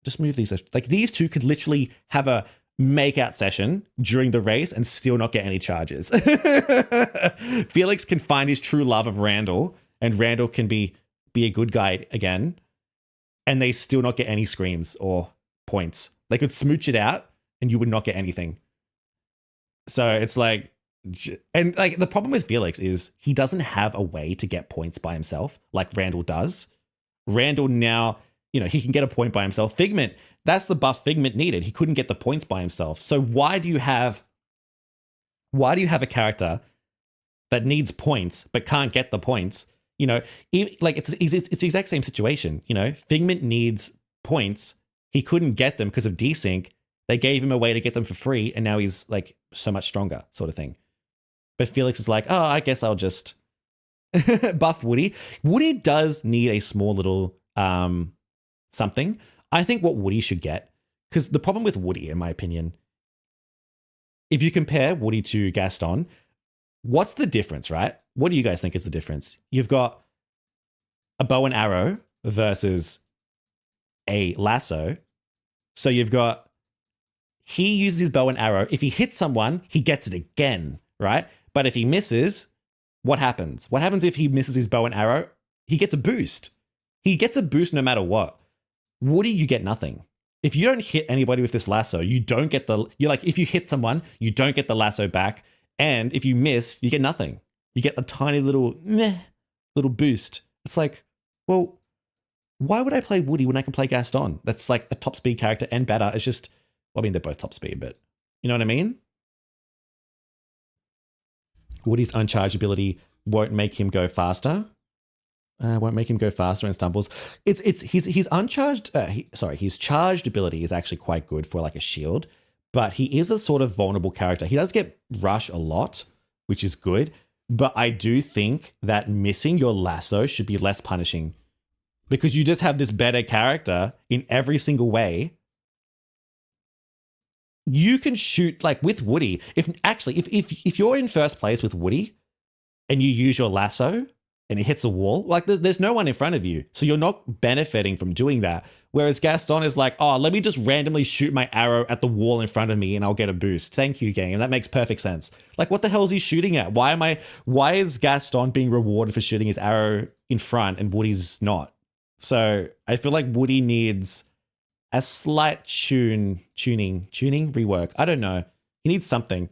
Just move these. Like, these two could literally have a makeout session during the race and still not get any charges. Felix can find his true love of Randall, and Randall can be a good guy again, and they still not get any screams or points. They could smooch it out and you would not get anything. So it's like, and like the problem with Felix is he doesn't have a way to get points by himself like Randall does. Randall now, you know, he can get a point by himself. Figment, that's the buff Figment needed. He couldn't get the points by himself. So why do you have a character that needs points but can't get the points? You know, like it's the exact same situation. You know, Figment needs points. He couldn't get them because of desync. They gave him a way to get them for free, and now he's like so much stronger, sort of thing. But Felix is like, oh, I guess I'll just buff Woody. Woody does need a small little something. I think what Woody should get, because the problem with Woody, in my opinion, if you compare Woody to Gaston, what's the difference, right? What do you guys think is the difference? You've got a bow and arrow versus a lasso. So you've got, he uses his bow and arrow. If he hits someone, he gets it again, right? But if he misses, what happens? What happens if he misses his bow and arrow? He gets a boost. He gets a boost no matter what. Woody, you get nothing. If you don't hit anybody with this lasso, you don't get you're like, if you hit someone, you don't get the lasso back. And if you miss, you get nothing. You get a tiny little meh, little boost. It's like, well, why would I play Woody when I can play Gaston? That's like a top speed character and better. It's just, well, I mean, they're both top speed, but you know what I mean? Woody's uncharged ability won't make him go faster. Won't make him go faster and stumbles. It's his uncharged. His charged ability is actually quite good for like a shield, but he is a sort of vulnerable character. He does get rush a lot, which is good, but I do think that missing your lasso should be less punishing because you just have this better character in every single way. You can shoot like with Woody. If you're in first place with Woody and you use your lasso and it hits a wall, like there's no one in front of you. So you're not benefiting from doing that. Whereas Gaston is like, oh, let me just randomly shoot my arrow at the wall in front of me and I'll get a boost. Thank you, game. That makes perfect sense. Like, what the hell is he shooting at? Why is Gaston being rewarded for shooting his arrow in front and Woody's not? So I feel like Woody needs a slight tuning rework. I don't know. He needs something.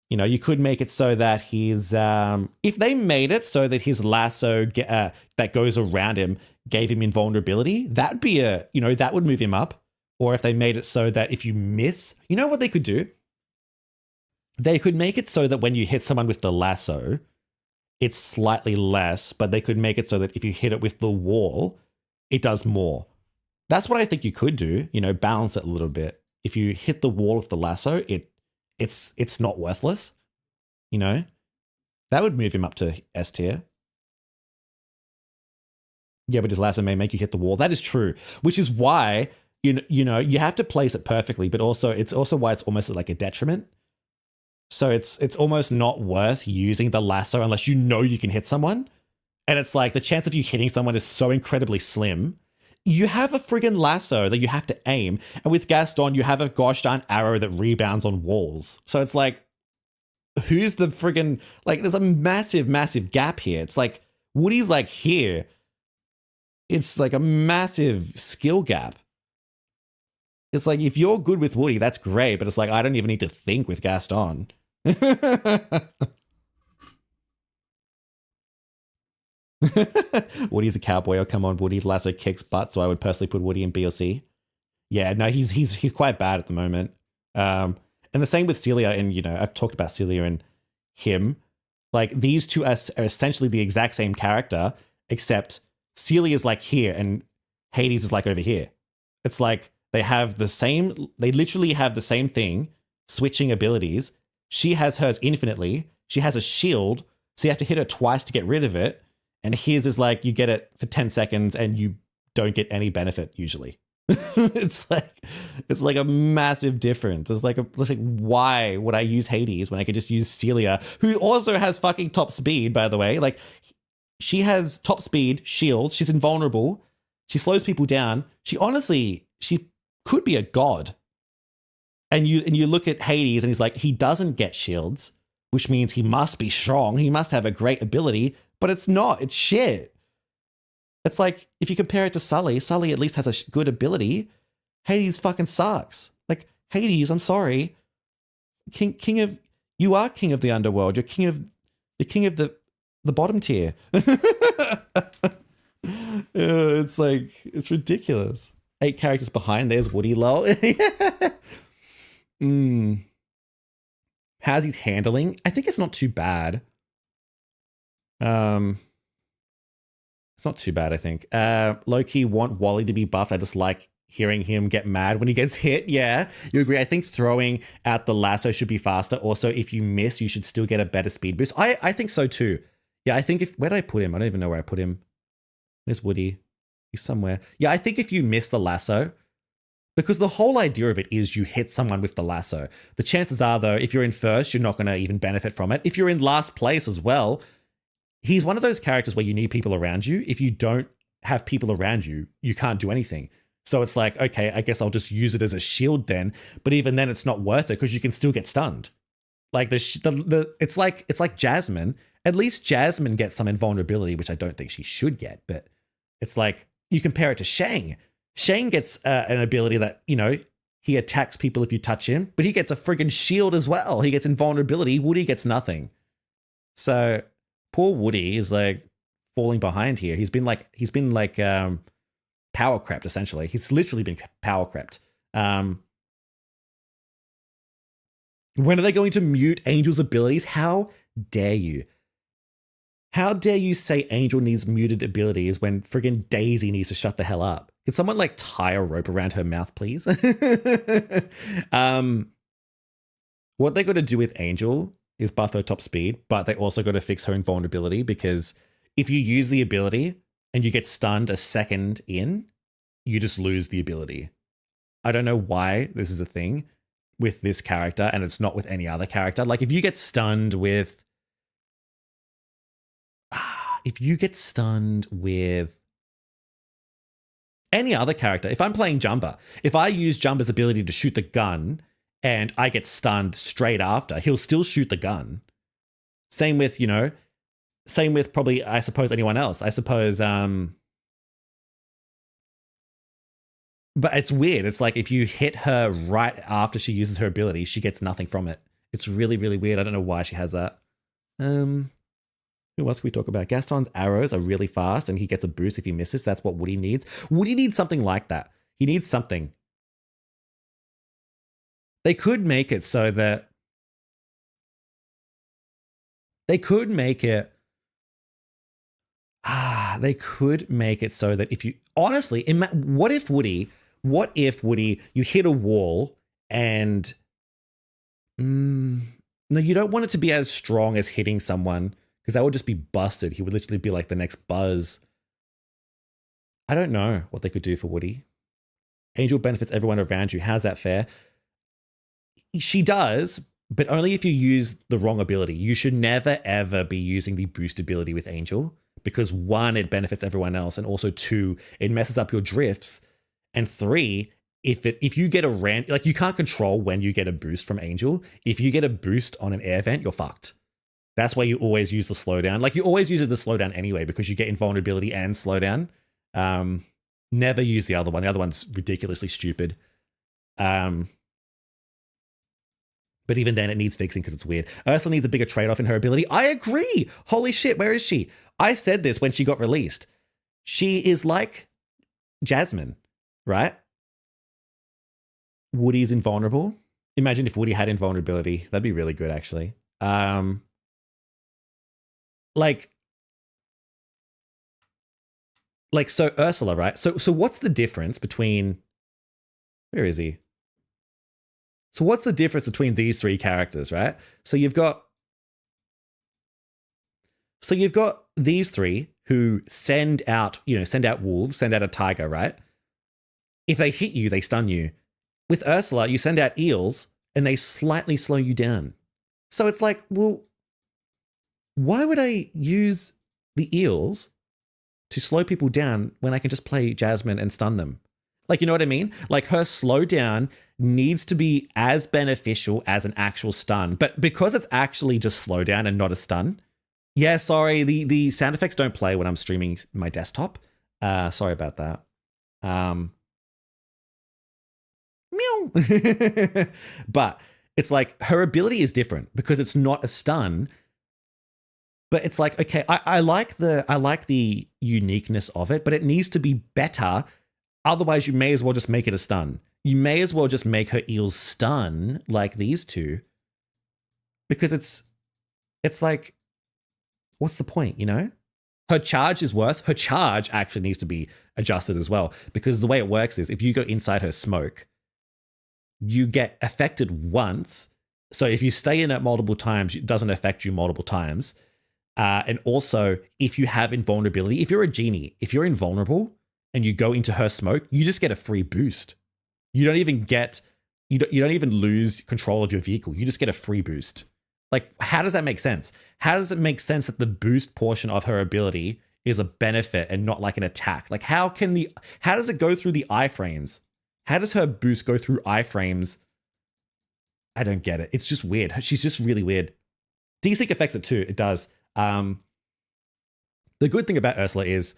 You know, you could make it so that his, if they made it so that his lasso that goes around him gave him invulnerability, that'd be that would move him up. Or if they made it so that if you miss, you know what they could do? They could make it so that when you hit someone with the lasso, it's slightly less, but they could make it so that if you hit it with the wall, it does more. That's what I think you could do, balance it a little bit. If you hit the wall with the lasso, it's not worthless, That would move him up to S tier. Yeah, but his lasso may make you hit the wall. That is true, which is why, you have to place it perfectly, but also it's also why it's almost like a detriment. So it's almost not worth using the lasso unless you can hit someone. And it's like the chance of you hitting someone is so incredibly slim. You have a friggin' lasso that you have to aim. And with Gaston, you have a gosh darn arrow that rebounds on walls. So it's like, who's the friggin', like, there's a massive, massive gap here. It's like, Woody's like here. It's like a massive skill gap. It's like, if you're good with Woody, that's great. But it's like, I don't even need to think with Gaston. Woody's a cowboy. Oh, come on, Woody. Lasso kicks butt, so I would personally put Woody in B or C. Yeah, no, he's quite bad at the moment. And the same with Celia, and I've talked about Celia and him. Like, these two are essentially the exact same character, except Celia's like here and Hades is like over here. It's like they literally have the same thing, switching abilities. She has hers infinitely. She has a shield, so you have to hit her twice to get rid of it. And his is like, you get it for 10 seconds and you don't get any benefit usually. It's like a massive difference. It's like, why would I use Hades when I could just use Celia, who also has fucking top speed, by the way? Like, she has top speed, shields, she's invulnerable, she slows people down. She could be a god. And you look at Hades and he's like, he doesn't get shields, which means he must be strong. He must have a great ability. But it's not. It's shit. It's like, if you compare it to Sully at least has a good ability. Hades fucking sucks. Like, Hades, I'm sorry. You are king of the underworld. You're king of the bottom tier. It's like, it's ridiculous. 8 characters behind, there's Woody, lol. How's his handling? I think it's not too bad. It's not too bad, I think. Low-key want Wally to be buffed. I just like hearing him get mad when he gets hit. Yeah, you agree. I think throwing out the lasso should be faster. Also, if you miss, you should still get a better speed boost. I think so too. Yeah, I think where did I put him? I don't even know where I put him. Where's Woody? He's somewhere. Yeah, I think if you miss the lasso, because the whole idea of it is you hit someone with the lasso. The chances are, though, if you're in first, you're not going to even benefit from it. If you're in last place as well, he's one of those characters where you need people around you. If you don't have people around you, you can't do anything. So it's like, okay, I guess I'll just use it as a shield then. But even then, it's not worth it because you can still get stunned. Like it's like Jasmine. At least Jasmine gets some invulnerability, which I don't think she should get. But it's like, you compare it to Shang. Shang gets an ability that he attacks people if you touch him, but he gets a friggin' shield as well. He gets invulnerability. Woody gets nothing. So poor Woody is like falling behind here. He's been power crept essentially. He's literally been power crept. When are they going to mute Angel's abilities? How dare you? How dare you say Angel needs muted abilities when friggin' Daisy needs to shut the hell up? Can someone like tie a rope around her mouth, please? What they got to do with Angel is buff her top speed, but they also got to fix her invulnerability, because if you use the ability and you get stunned a second in, you just lose the ability. I don't know why this is a thing with this character and it's not with any other character. Like if you get stunned with any other character, if I'm playing Jumper, if I use Jumper's ability to shoot the gun and I get stunned straight after, he'll still shoot the gun. Same with probably, I suppose, anyone else. I suppose, but it's weird. It's like if you hit her right after she uses her ability, she gets nothing from it. It's really, really weird. I don't know why she has that. Who else can we talk about? Gaston's arrows are really fast and he gets a boost if he misses. That's what Woody needs. Woody needs something like that. He needs something. They could make it so that they could make it so that if you honestly, what if Woody, you hit a wall and no, you don't want it to be as strong as hitting someone, because that would just be busted. He would literally be like the next Buzz. I don't know what they could do for Woody. Angel benefits everyone around you. How's that fair? She does, but only if you use the wrong ability. You should never, ever be using the boost ability with Angel, because 1, it benefits everyone else, and also 2, it messes up your drifts, and 3, if you get a like you can't control when you get a boost from Angel. If you get a boost on an air vent, you're fucked. That's why you always use the slowdown. Like you always use the slowdown anyway, because you get invulnerability and slowdown. Never use the other one. The other one's ridiculously stupid. But even then, it needs fixing because it's weird. Ursula needs a bigger trade-off in her ability. I agree. Holy shit, where is she? I said this when she got released. She is like Jasmine, right? Woody's invulnerable. Imagine if Woody had invulnerability. That'd be really good, actually. So Ursula, right? So what's the difference between... Where is he? So what's the difference between these 3 characters, right? So you've got these 3 who send out wolves, send out a tiger, right? If they hit you, they stun you. With Ursula, you send out eels and they slightly slow you down. So it's like, well, why would I use the eels to slow people down when I can just play Jasmine and stun them? Like, you know what I mean? Like her slowdown needs to be as beneficial as an actual stun. But because it's actually just slowdown and not a stun. Yeah, sorry, the sound effects don't play when I'm streaming my desktop. Sorry about that. Meow. But it's like her ability is different because it's not a stun. But it's like, okay, I like the uniqueness of it, but it needs to be better. Otherwise, you may as well just make it a stun. You may as well just make her eels stun like these 2. Because it's like, what's the point, you know? Her charge is worse. Her charge actually needs to be adjusted as well. Because the way it works is if you go inside her smoke, you get affected once. So if you stay in it multiple times, it doesn't affect you multiple times. And also, if you have invulnerability, if you're a genie, if you're invulnerable and you go into her smoke, you just get a free boost. You don't even lose control of your vehicle. You just get a free boost. Like, how does that make sense? How does it make sense that the boost portion of her ability is a benefit and not like an attack? Like, how does it go through the iframes? How does her boost go through iframes? I don't get it. It's just weird. She's just really weird. D-Sync affects it too. It does. The good thing about Ursula is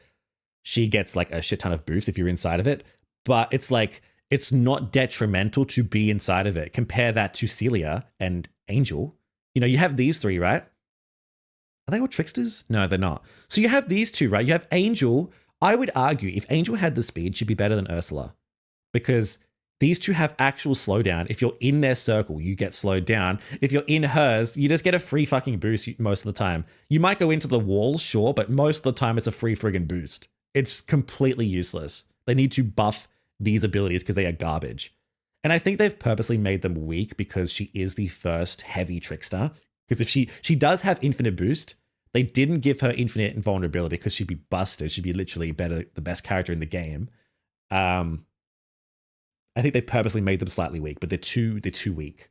she gets like a shit ton of boost if you're inside of it, but it's like it's not detrimental to be inside of it. Compare that to Celia and Angel. You know, you have these three, right? Are they all tricksters? No, they're not. So you have these two, right? You have Angel. I would argue if Angel had the speed, she'd be better than Ursula, because these two have actual slowdown. If you're in their circle, you get slowed down. If you're in hers, you just get a free fucking boost most of the time. You might go into the wall, sure, but most of the time it's a free friggin' boost. It's completely useless. They need to buff these abilities because they are garbage. And I think they've purposely made them weak because she is the first heavy trickster. Because if she does have infinite boost, they didn't give her infinite invulnerability because she'd be busted. She'd be literally the best character in the game. I think they purposely made them slightly weak, but they're too weak.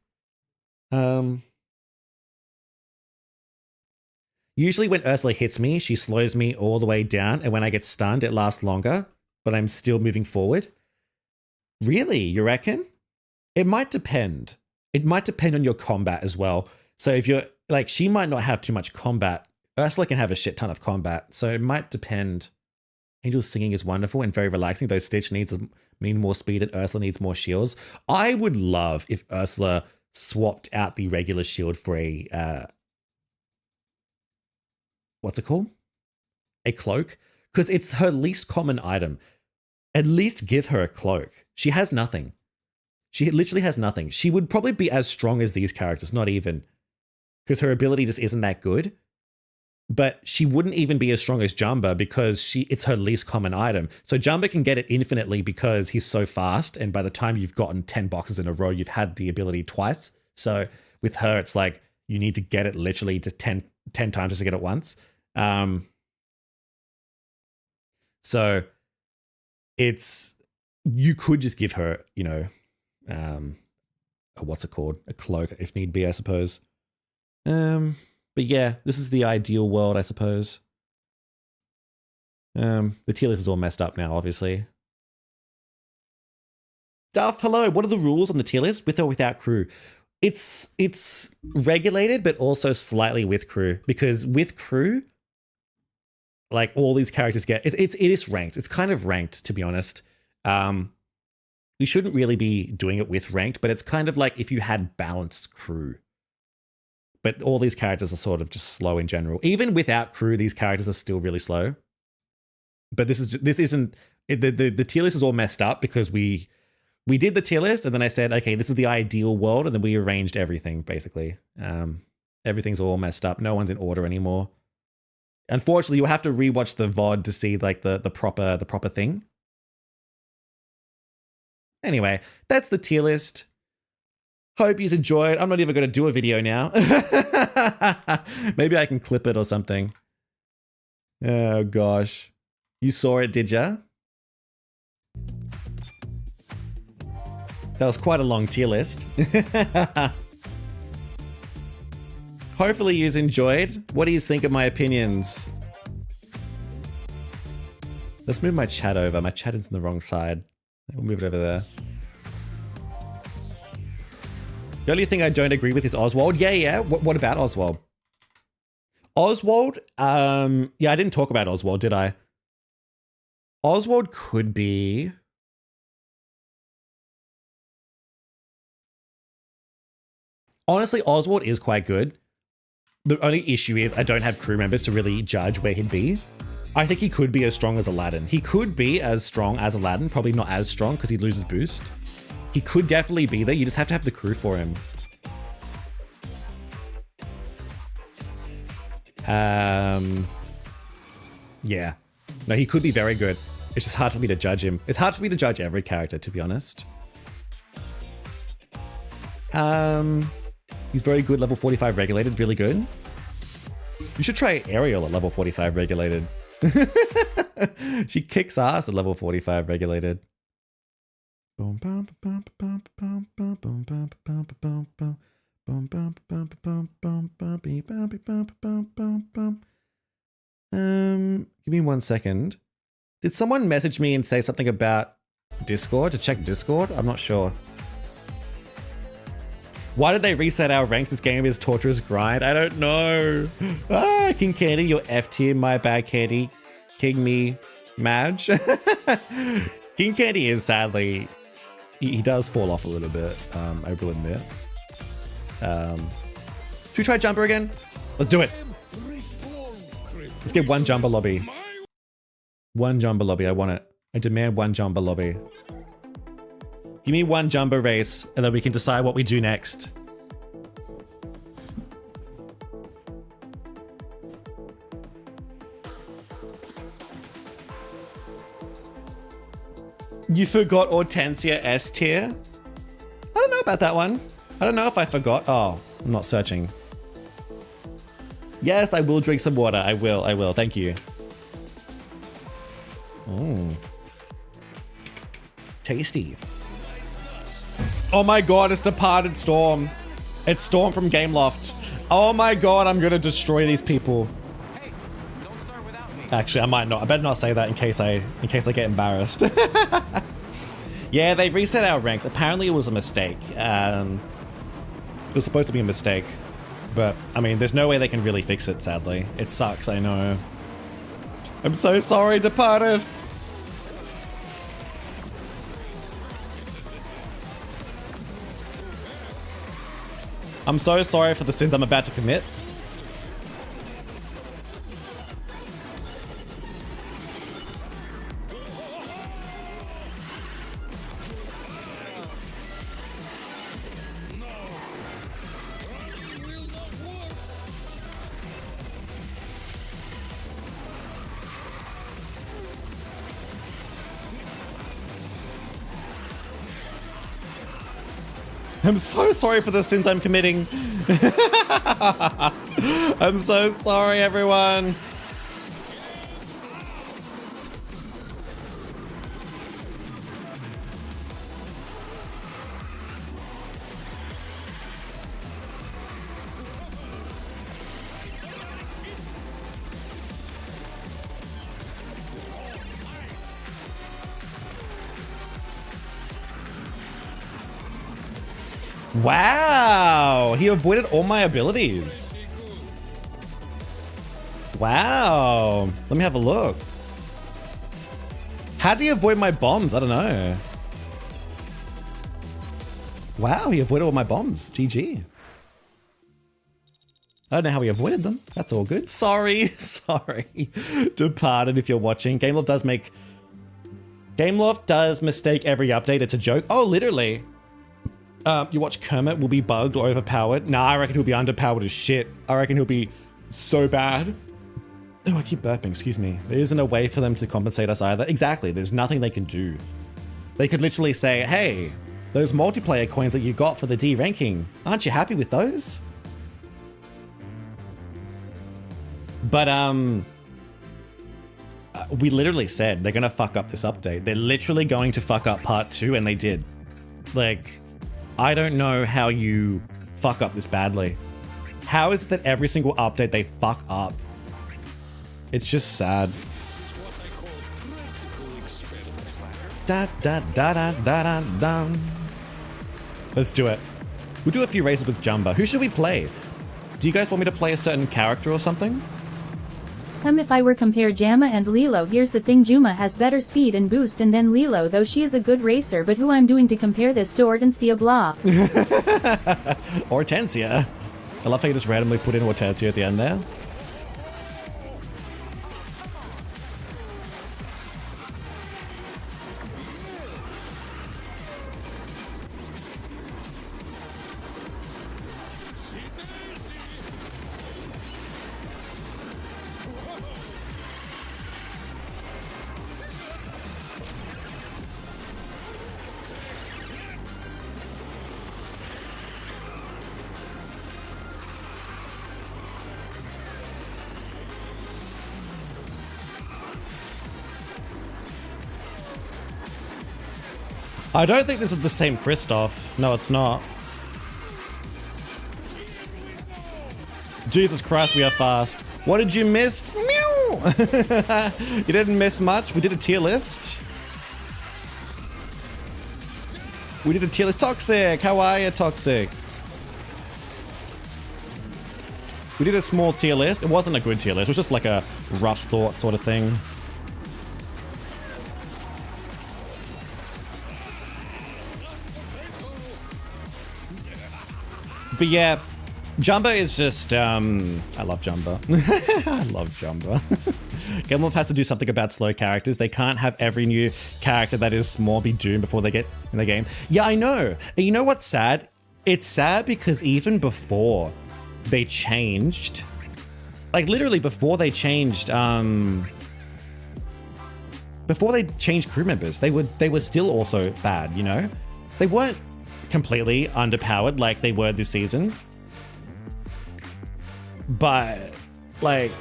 Usually when Ursula hits me, she slows me all the way down, and when I get stunned, it lasts longer, but I'm still moving forward. Really? You reckon? It might depend. It might depend on your combat as well. So if you're like, she might not have too much combat. Ursula can have a shit ton of combat, so it might depend. Angel's singing is wonderful and very relaxing, though Stitch needs more speed and Ursula needs more shields. I would love if Ursula swapped out the regular shield for a, what's it called? A cloak, because it's her least common item. At least give her a cloak. She has nothing. She literally has nothing. She would probably be as strong as these characters, not even, because her ability just isn't that good. But she wouldn't even be as strong as Jumba because it's her least common item. So Jumba can get it infinitely because he's so fast, and by the time you've gotten 10 boxes in a row, you've had the ability twice. So with her, it's like you need to get it literally to 10 times just to get it once. So you could just give her, you know, what's it called? A cloak if need be, I suppose. But yeah, this is the ideal world, I suppose. The tier list is all messed up now, obviously. Duff, hello. What are the rules on the tier list, with or without crew? It's regulated, but also slightly with crew, because with crew, like all these characters get it is ranked. It's kind of ranked, to be honest. We shouldn't really be doing it with ranked, but it's kind of like if you had balanced crew. But all these characters are sort of just slow in general. Even without crew, these characters are still really slow. But this isn't the tier list is all messed up because we did the tier list and then I said, okay, this is the ideal world, and then we arranged everything basically. Everything's all messed up. No one's in order anymore. Unfortunately, you'll have to rewatch the VOD to see like the proper thing. Anyway, that's the tier list. Hope you enjoyed. I'm not even going to do a video now. Maybe I can clip it or something. Oh gosh. You saw it, did ya? That was quite a long tier list. Hopefully you enjoyed. What do you think of my opinions? Let's move my chat over. My chat is on the wrong side. We'll move it over there. The only thing I don't agree with is Oswald. Yeah. What about Oswald? Oswald? Yeah, I didn't talk about Oswald, did I? Oswald could be... Honestly, Oswald is quite good. The only issue is I don't have crew members to really judge where he'd be. I think he could be as strong as Aladdin. He could be as strong as Aladdin, probably not as strong because he loses boost. He could definitely be there. You just have to have the crew for him. Yeah. No, he could be very good. It's just hard for me to judge him. It's hard for me to judge every character, to be honest. He's very good, level 45 regulated, really good. You should try Ariel at level 45 regulated. She kicks ass at level 45 regulated. Give me 1 second. Did someone message me and say something about Discord, to check Discord? I'm not sure. Why did they reset our ranks? This game is torturous grind. I don't know. Ah, King Candy, you're F tier. My bad, Candy. King me, Madge. King Candy is sadly he does fall off a little bit, I will admit. Should we try jumper again? Let's do it. Let's get one jumper lobby. One jumper lobby, I want it. I demand one jumper lobby. Give me one jumper race, and then we can decide what we do next. You forgot Hortensia S tier? I don't know about that one. I don't know if I forgot. Oh, I'm not searching. Yes, I will drink some water. I will. Thank you. Tasty. Oh my god, it's Departed Storm. It's Storm from Gameloft. Oh my god, I'm gonna destroy these people. Hey, don't start without me. Actually, I might not. I better not say that in case I get embarrassed. Yeah, they reset our ranks. Apparently it was a mistake. It was supposed to be a mistake. But, I mean, there's no way they can really fix it, sadly. It sucks, I know. I'm so sorry, Departed. I'm so sorry for the sins I'm about to commit. I'm so sorry for the sins I'm committing. I'm so sorry, everyone. Wow, he avoided all my abilities. Wow, let me have a look. How do you avoid my bombs? I don't know. Wow, he avoided all my bombs. GG. I don't know how he avoided them. That's all good. Sorry, sorry. Departed if you're watching. Gameloft does mistake every update. It's a joke. Oh, literally. You watch Kermit will be bugged or overpowered. Nah, I reckon he'll be underpowered as shit. I reckon he'll be so bad. Oh, I keep burping, excuse me. There isn't a way for them to compensate us either. Exactly, there's nothing they can do. They could literally say, hey, those multiplayer coins that you got for the D ranking, aren't you happy with those? But, we literally said they're gonna fuck up this update. They're literally going to fuck up part 2, and they did. Like, I don't know how you fuck up this badly. How is it that every single update they fuck up? It's just sad. Da da da da da da da. Let's do it. We'll do a few races with Jumba. Who should we play? Do you guys want me to play a certain character or something? If I were compare Jamma and Lilo, here's the thing, Juma has better speed and boost and then Lilo, though she is a good racer, but who I'm doing to compare this to Hortensia blah. Hortensia. I love how you just randomly put in Hortensia at the end there. I don't think this is the same Kristoff. No, it's not. Jesus Christ, we are fast. What did you miss? Meow! You didn't miss much. We did a tier list. Toxic! How are you, Toxic? We did a small tier list. It wasn't a good tier list. It was just like a rough thought sort of thing. But yeah, Jumba is just, I love Jumba. I love Jumba. Game Love has to do something about slow characters. They can't have every new character that is small be doomed before they get in the game. Yeah, I know. And you know what's sad? It's sad because even before they changed, like literally before they changed crew members, they were still also bad, you know? They weren't completely underpowered like they were this season. But like,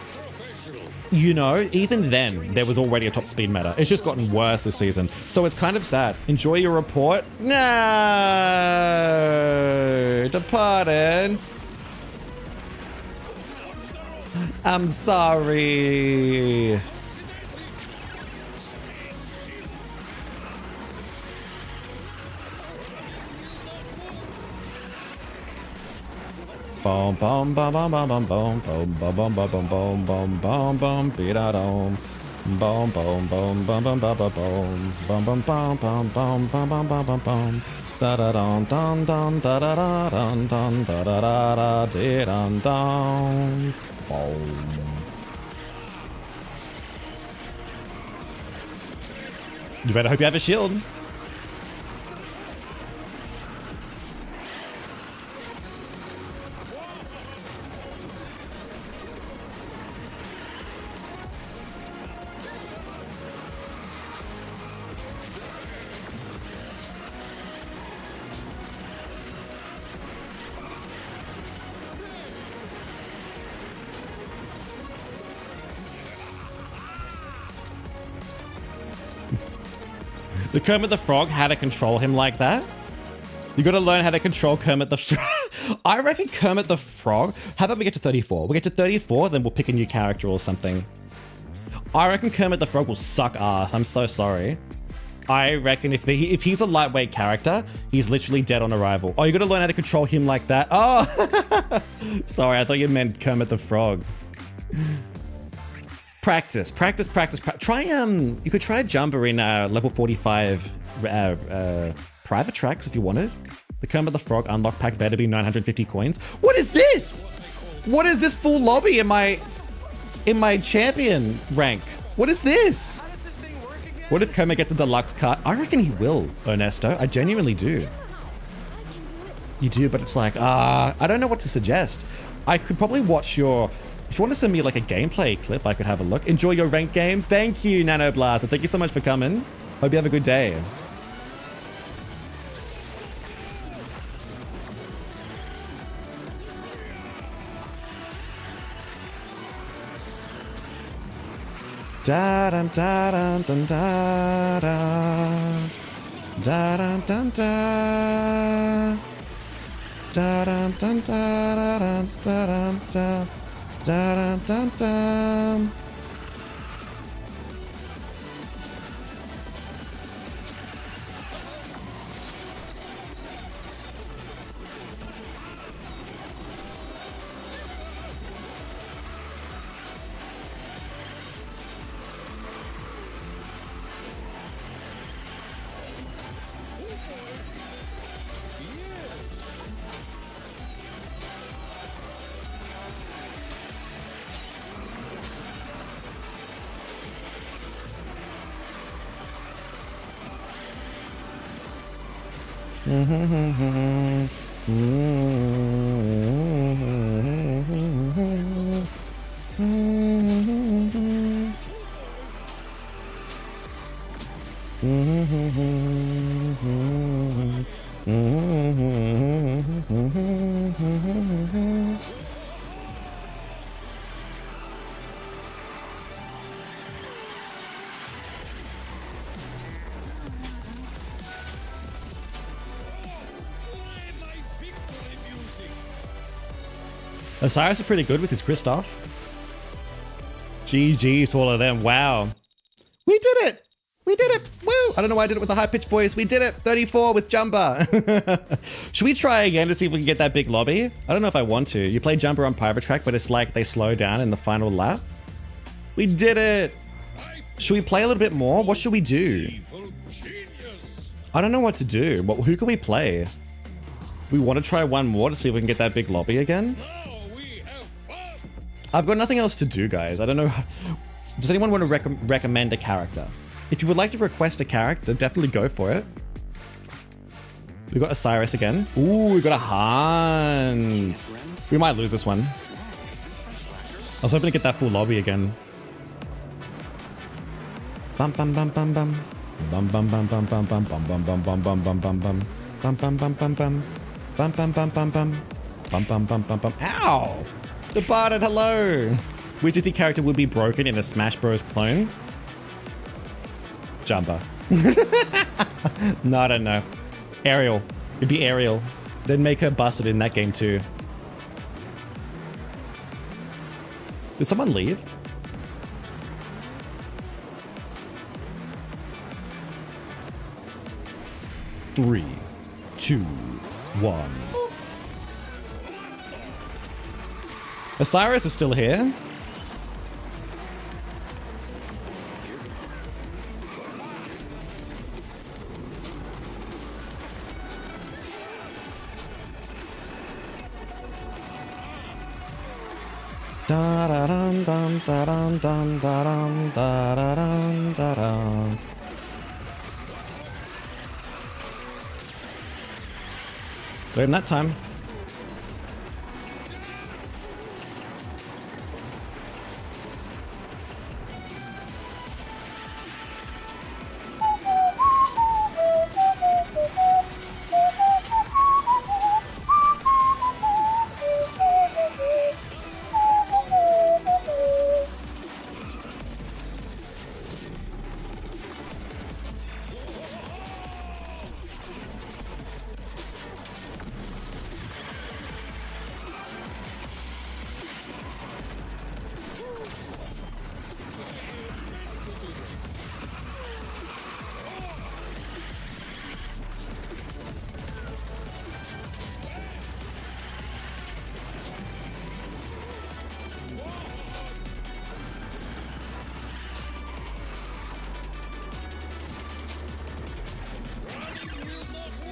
you know, even then there was already a top speed meta. It's just gotten worse this season. So it's kind of sad. Enjoy your report. No, departed. I'm sorry. Boom, boom, boom, boom, boom, boom, boom, boom, boom, boom, boom, boom, boom, boom, boom, beat out on. Boom, boom, boom, boom, boom, boom, boom, boom, boom, boom, boom, boom, boom, boom, boom, boom, boom, boom. Da da dum dum dum da da da dum dum da da da da dee dum dum. Boom. You better hope you have a shield. The Kermit the Frog, how to control him like that? You gotta learn how to control Kermit the Frog. I reckon Kermit the Frog, how about we get to 34? We get to 34, then we'll pick a new character or something. I reckon Kermit the Frog will suck ass. I'm so sorry. I reckon if he's a lightweight character, he's literally dead on arrival. Oh, you gotta learn how to control him like that? Oh! Sorry, I thought you meant Kermit the Frog. Practice. Try, you could try Jumba in level 45 private tracks if you wanted. The Kermit the Frog unlock pack better be 950 coins. What is this? What is this full lobby in my champion rank? What is this? How does this thing work again? What if Kermit gets a deluxe card? I reckon he will, Ernesto. I genuinely do. You do, but it's like, I don't know what to suggest. I could probably watch your... If you want to send me like a gameplay clip, I could have a look. Enjoy your ranked games. Thank you, Nanoblast. And thank you so much for coming. Hope you have a good day. Da dum da dum dum da da da dum dum da da dum dum da dum da dum da da dum dum dum. Osiris is pretty good with his Kristoff. GG to all of them. Wow. We did it. We did it. Woo. I don't know why I did it with a high-pitched voice. We did it. 34 with Jumba. Should we try again to see if we can get that big lobby? I don't know if I want to. You play Jumba on private track, but it's like they slow down in the final lap. We did it. Should we play a little bit more? What should we do? I don't know what to do. Who can we play? We want to try one more to see if we can get that big lobby again. I've got nothing else to do, guys. I don't know. Does anyone want to recommend a character? If you would like to request a character, definitely go for it. We got Osiris again. Ooh, we got a Hunt. We might lose this one. I was hoping to get that full lobby again. Bum bum bum bum bum. Bum bum bum bum bum bum bum bum bum bum bum bum bum bum. Bum bum bum bum bum. Bum bum bum bum bum. Bum bum bum bum bum. Ow! Departed, hello! Which Disney character would be broken in a Smash Bros. Clone? Jumper. No, I don't know. Ariel. It'd be Ariel. Then make her busted in that game too. Did someone leave? Three, two, one. Osiris is still here. Da da dum dum da dum dum da dum da da dum da dum. Wait in that time.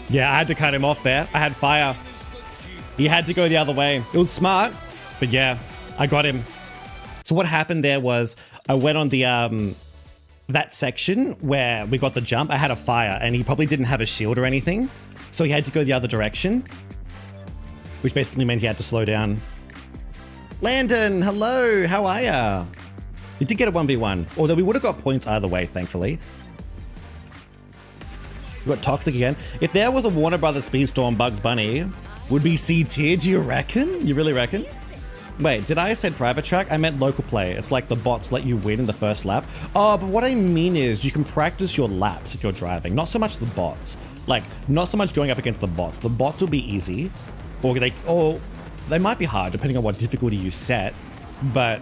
Yeah, I had to cut him off there. I had fire. He had to go the other way. It was smart, but yeah, I got him. So what happened there was I went on the that section where we got the jump. I had a fire and he probably didn't have a shield or anything. So he had to go the other direction, which basically meant he had to slow down. Landon, hello, how are ya? We did get a 1v1, although we would have got points either way, thankfully. We got Toxic again. If there was a Warner Brothers Speedstorm Bugs Bunny, would be C tier, do you reckon? You really reckon? Wait, did I say private track? I meant local play. It's like the bots let you win in the first lap. Oh, but what I mean is you can practice your laps if you're driving, not so much the bots. Like, not so much going up against the bots. The bots will be easy, or they might be hard depending on what difficulty you set, but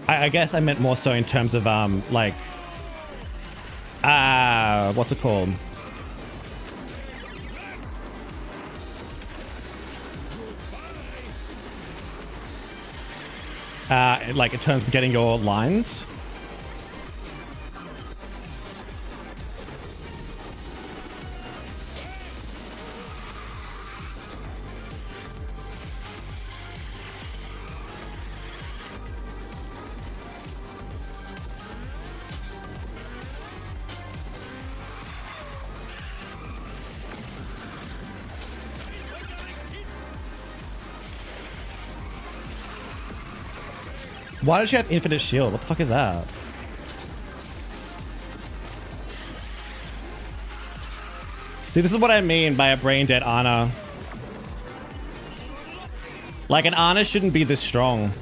I guess I meant more so in terms of, what's it called? Like in terms of getting your lines. Why does she have infinite shield? What the fuck is that? See, this is what I mean by a brain dead Ana. Like, an Ana shouldn't be this strong.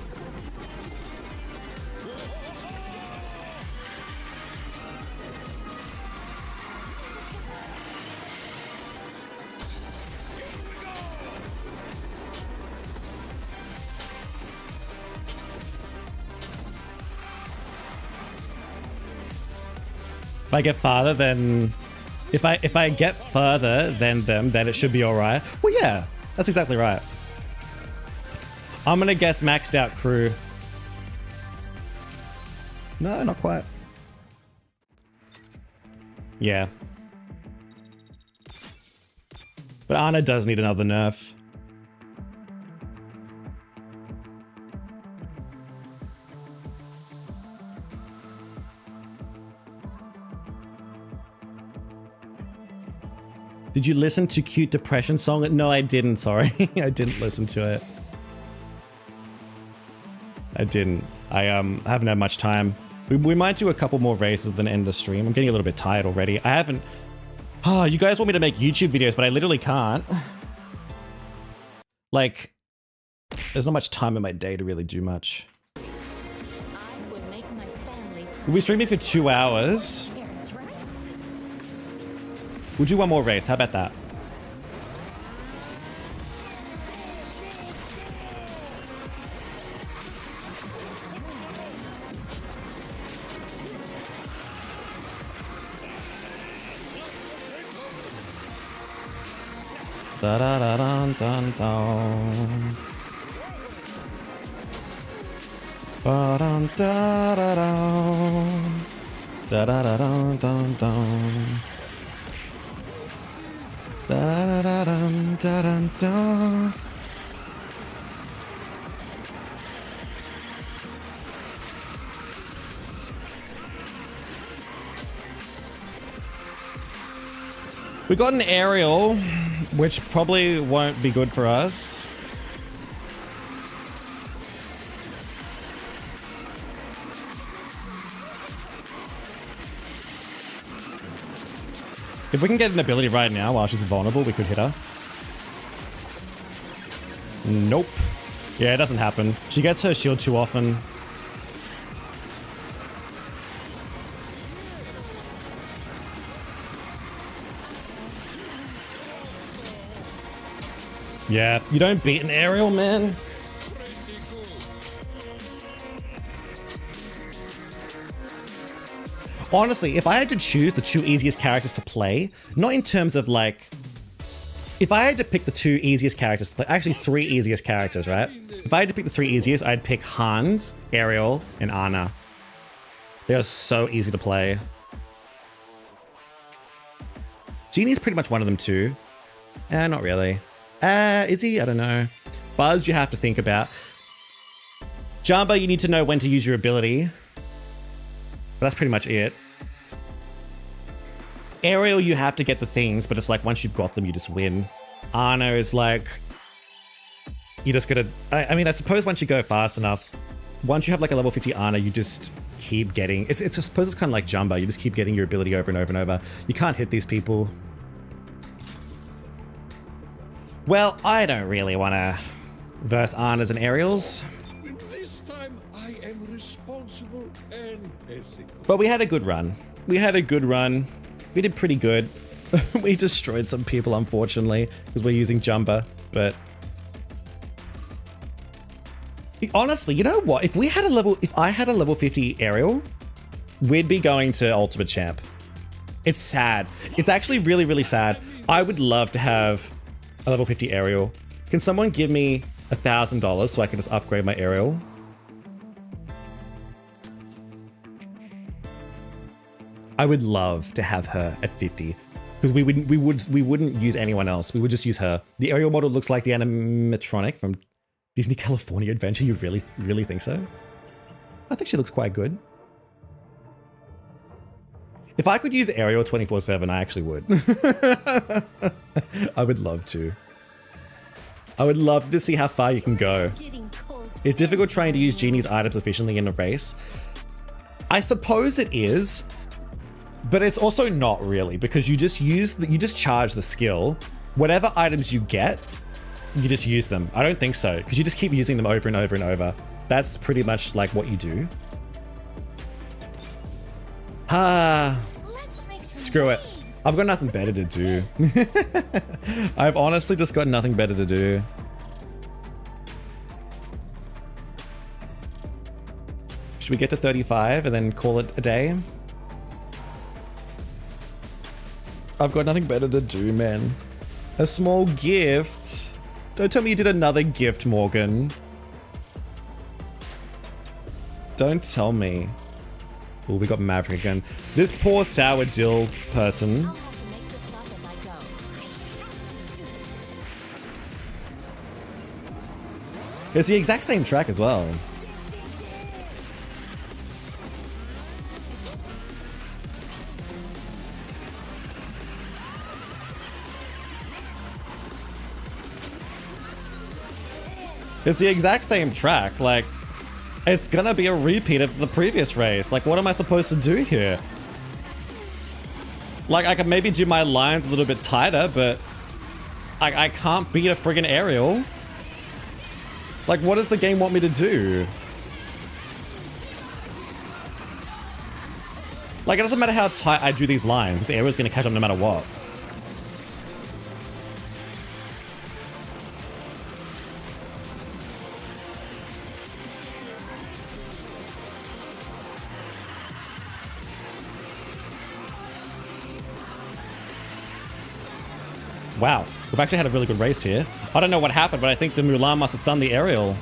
If I get farther, then if I get further than them, then it should be all right. Well, yeah, that's exactly right. I'm gonna guess maxed out crew. No, not quite. Yeah. But Ana does need another nerf. Did you listen to Cute Depression Song? No, I didn't, sorry. I didn't listen to it. I didn't. I haven't had much time. We might do a couple more races than end the stream. I'm getting a little bit tired already. I haven't... Oh, you guys want me to make YouTube videos, but I literally can't. Like, there's not much time in my day to really do much. We'll be streaming for 2 hours. We'll do one more race. How about that? Da da da dun dun dun. Ba dum da da dum. Da da da dun dun dun. Da da da dum da dum dun. We got an aerial, which probably won't be good for us. If we can get an ability right now while she's vulnerable, we could hit her. Nope. Yeah, it doesn't happen. She gets her shield too often. Yeah, you don't beat an aerial, man. Honestly, if I had to choose the 2 easiest characters to play, not in terms of like... If I had to pick the 2 easiest characters to play, actually 3 easiest characters, right? If I had to pick the 3 easiest, I'd pick Hans, Ariel, and Ana. They are so easy to play. Genie's pretty much one of them too. Not really. Is he? I don't know. Buzz, you have to think about. Jumba, you need to know when to use your ability. But that's pretty much it. Ariel, you have to get the things, but it's like once you've got them, you just win. Ana is like... You just gotta... I mean, I suppose once you go fast enough, once you have like a level 50 Ana, you just keep getting... I suppose it's kind of like Jumba. You just keep getting your ability over and over and over. You can't hit these people. Well, I don't really want to verse Anas and Ariels. This time I am responsible and ethical. But we had a good run. We had a good run. We did pretty good. We destroyed some people, unfortunately, because we're using Jumba, but... Honestly, you know what? If I had a level 50 Ariel, we'd be going to Ultimate Champ. It's sad. It's actually really, really sad. I would love to have a level 50 Ariel. Can someone give me $1,000 so I can just upgrade my Ariel? I would love to have her at 50 because we wouldn't use anyone else. We would just use her. The Ariel model looks like the animatronic from Disney California Adventure. You really think so? I think she looks quite good. If I could use Ariel 24/7, I actually would. I would love to. I would love to see how far you can go. It's difficult trying to use Genie's items efficiently in a race. I suppose it is, but it's also not really because you just charge the skill. Whatever items you get, you just use them. I don't think so because you just keep using them over and over and over. That's pretty much like what you do. Screw it. I've got nothing better to do. I've honestly just got nothing better to do. Should we get to 35 and then call it a day? I've got nothing better to do, man. A small gift. Don't tell me you did another gift, Morgan. Don't tell me. Oh, we got Maverick again. This poor sour dill person. It's the exact same track as well. It's the exact same track. Like, it's gonna be a repeat of the previous race. Like, what am I supposed to do here? Like, I could maybe do my lines a little bit tighter, but I can't beat a friggin' aerial. Like, what does the game want me to do? Like, it doesn't matter how tight I do these lines. This aerial's gonna catch up no matter what. Wow, we've actually had a really good race here. I don't know what happened, but I think the Mulan must have done the aerial.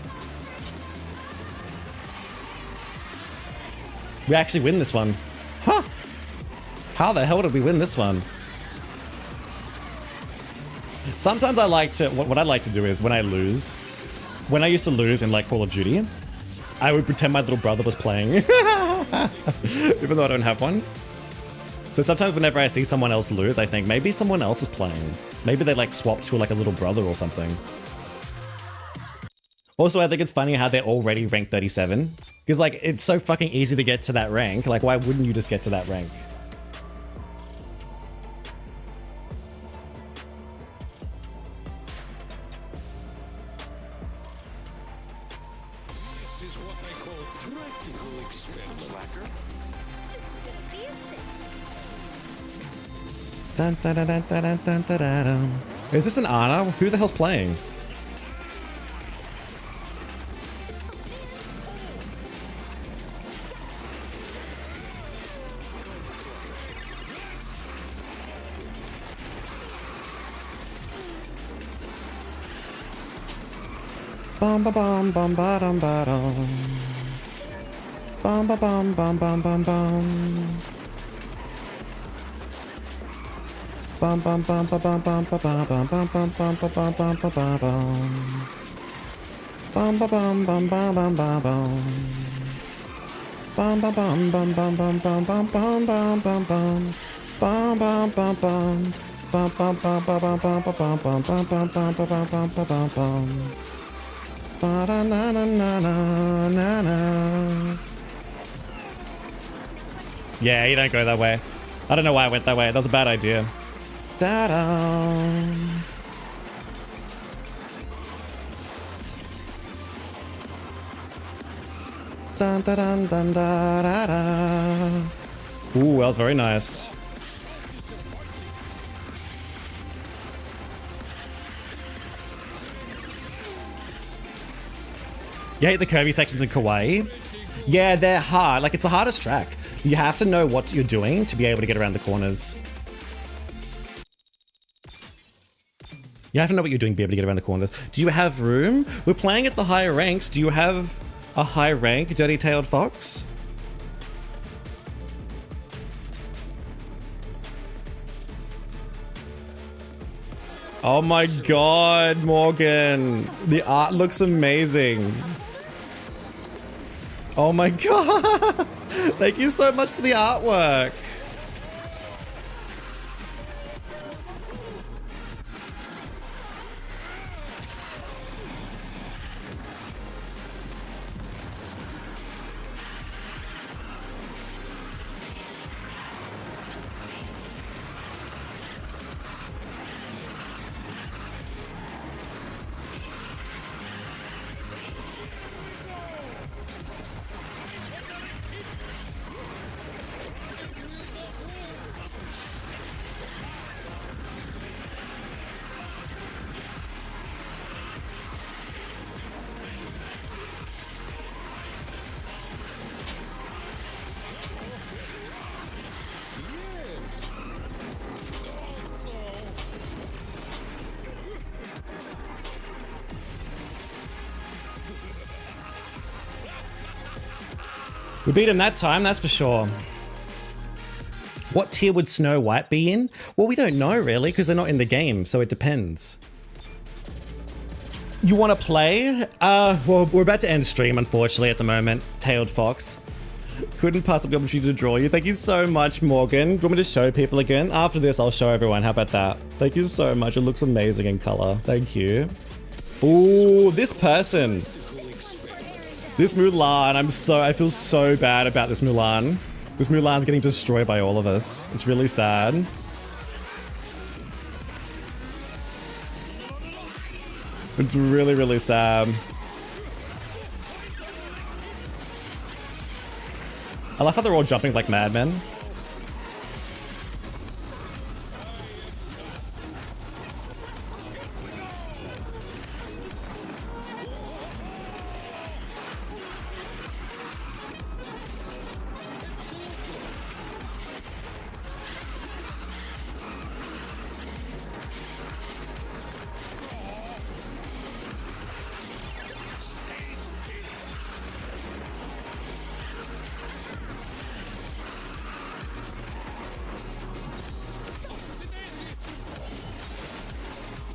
We actually win this one. Huh! How the hell did we win this one? Sometimes I like to, what I like to do is when I lose, when I used to lose in like Call of Duty, I would pretend my little brother was playing. Even though I don't have one. So sometimes whenever I see someone else lose, I think maybe someone else is playing. Maybe they like swapped to like a little brother or something. Also, I think it's funny how they're already ranked 37. Because like, it's so fucking easy to get to that rank. Like, why wouldn't you just get to that rank? This is what I call practical experiment. Dun, dun, dun, dun, dun, dun, dun, dun. Is this an Ana? Who the hell's playing? Bum ba bum bum ba dum ba dum. Bum ba bum bum bum bum bum. Bum bum bum ba bum bum ba ba bum bum bum bum ba bum bum ba ba bum. Bum ba bum bum ba bum ba bum. Bum ba bum bum bum bum bum bum bum bum bum bum. Bum bum bum bum. Bum bum bum ba bum bum ba bum bum bum bum bum ba bum bum ba bum bum. Ba da na na na na na na. Yeah, you don't go that way. I don't know why I went that way. That was a bad idea. Da-da. Dun dun dun dun da da da. Ooh, that was very nice. You hate the curvy sections in Kawaii? Yeah, they're hard. Like, it's the hardest track. You have to know what you're doing to be able to get around the corners. You have to know what you're doing to be able to get around the corners. Do you have room? We're playing at the higher ranks. Do you have a high rank, dirty-tailed fox? Oh my god, Morgan. The art looks amazing. Oh my god. Thank you so much for the artwork. We beat him that time, that's for sure. What tier would Snow White be in? Well, we don't know really, because they're not in the game, so it depends. You want to play? Well, we're about to end stream, unfortunately, at the moment. Tailed Fox. Couldn't pass up the opportunity to draw you. Thank you so much, Morgan. Do you want me to show people again? After this, I'll show everyone. How about that? Thank you so much. It looks amazing in color. Thank you. Ooh, this person. This Mulan. I feel so bad about this Mulan. This Mulan's getting destroyed by all of us. It's really sad. It's really, really sad. I love how they're all jumping like madmen.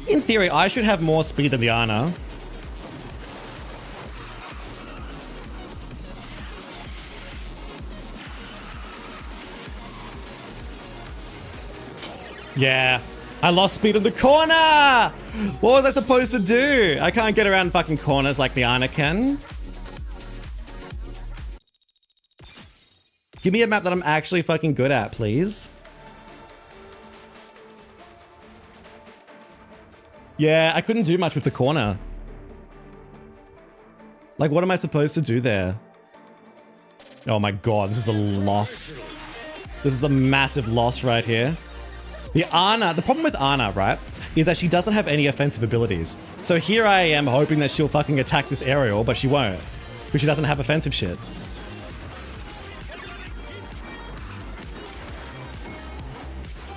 In theory, I should have more speed than the Ana. Yeah, I lost speed in the corner! What was I supposed to do? I can't get around fucking corners like the Ana can. Give me a map that I'm actually fucking good at, please. Yeah, I couldn't do much with the corner. Like, what am I supposed to do there? Oh my god, this is a loss. This is a massive loss right here. The problem with Ana, right, is that she doesn't have any offensive abilities. So here I am hoping that she'll fucking attack this aerial, but she won't. Because she doesn't have offensive shit.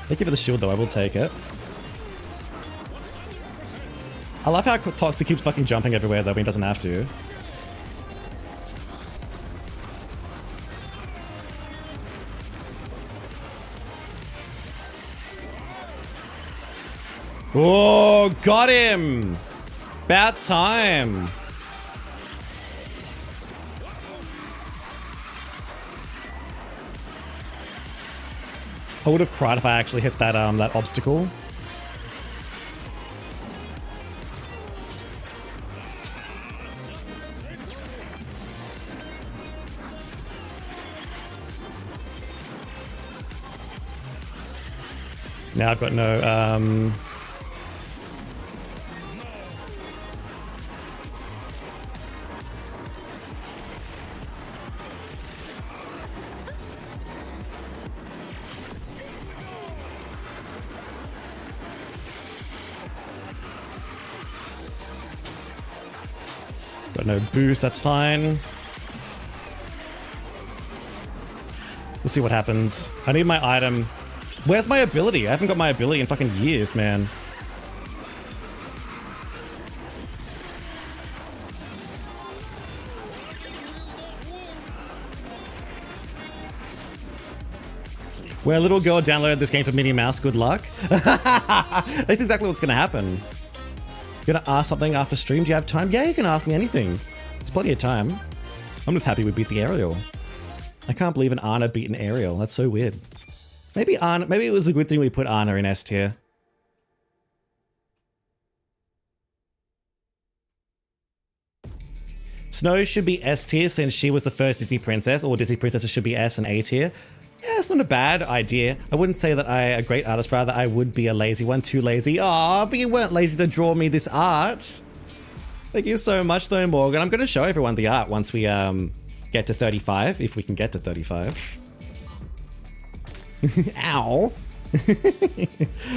Thank you for the shield though, I will take it. I love how Toxic keeps fucking jumping everywhere though when he doesn't have to. Oh, got him! About time. I would have cried if I actually hit that that obstacle. Now I've got no, got no boost, that's fine. We'll see what happens. I need my item. Where's my ability? I haven't got my ability in fucking years, man. Where a little girl downloaded this game for Minnie Mouse, good luck. That's exactly what's gonna happen. You're gonna ask something after stream? Do you have time? Yeah, you can ask me anything. There's plenty of time. I'm just happy we beat the aerial. I can't believe an Ana beat an aerial. That's so weird. Maybe it was a good thing we put Ana in S tier. Snow should be S tier since she was the first Disney princess, or Disney princesses should be S and A tier. Yeah, it's not a bad idea. I wouldn't say that I'm a great artist, rather I would be a lazy one, too lazy. Aw, but you weren't lazy to draw me this art. Thank you so much though, Morgan. I'm going to show everyone the art once we get to 35, if we can get to 35. Ow.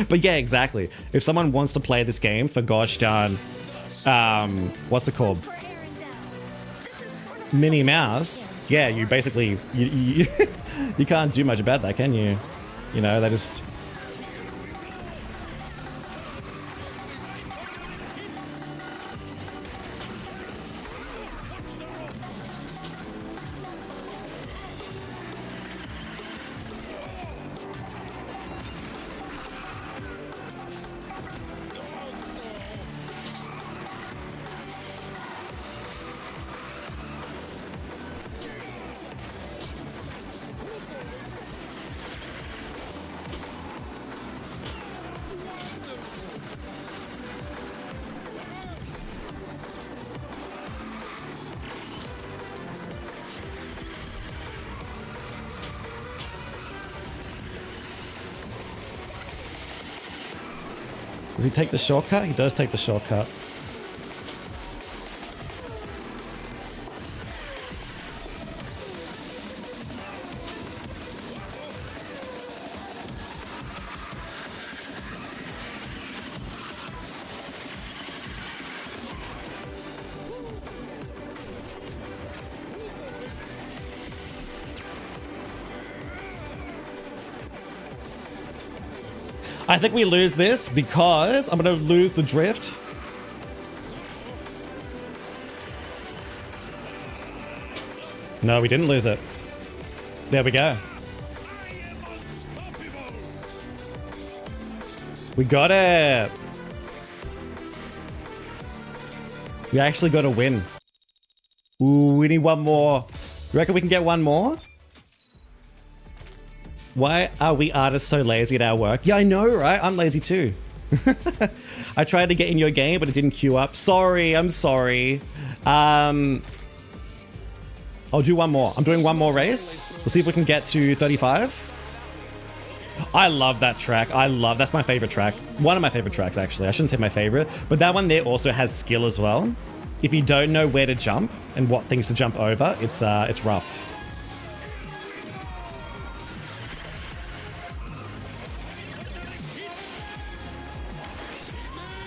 But yeah, exactly. If someone wants to play this game for gosh darn, what's it called? Minnie Mouse. Yeah, you basically, you can't do much about that, can you? You know, they just... Does he take the shortcut? He does take the shortcut. I think we lose this because I'm going to lose the drift. No, we didn't lose it. There we go. We got it. We actually got a win. Ooh, we need one more. You reckon we can get one more? Why are we artists so lazy at our work? Yeah, I know, right? I'm lazy too. I tried to get in your game, but it didn't queue up. Sorry, I'm sorry. I'll do one more. I'm doing one more race. We'll see if we can get to 35. I love that track. That's my favorite track. One of my favorite tracks, actually. I shouldn't say my favorite, but that one there also has skill as well. If you don't know where to jump and what things to jump over, it's rough.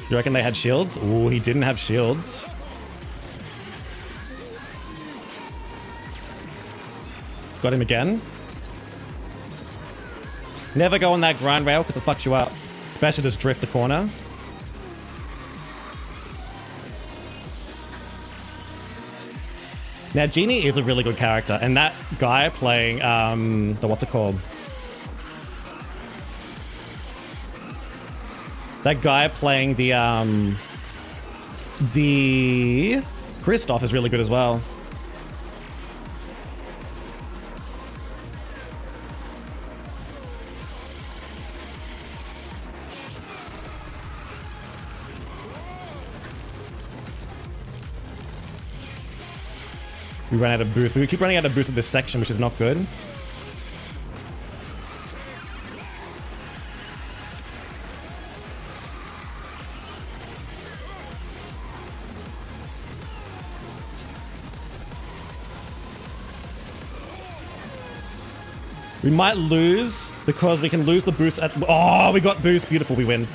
You reckon they had shields? Ooh, he didn't have shields. Got him again. Never go on that grind rail because it fucks you up. Especially just drift the corner. Now, Genie is a really good character, and that guy playing the what's it called? That guy playing the Kristoff is really good as well. We ran out of boost. We keep running out of boost at this section, which is not good. We might lose because we can lose the boost at... Oh, we got boost. Beautiful. We win.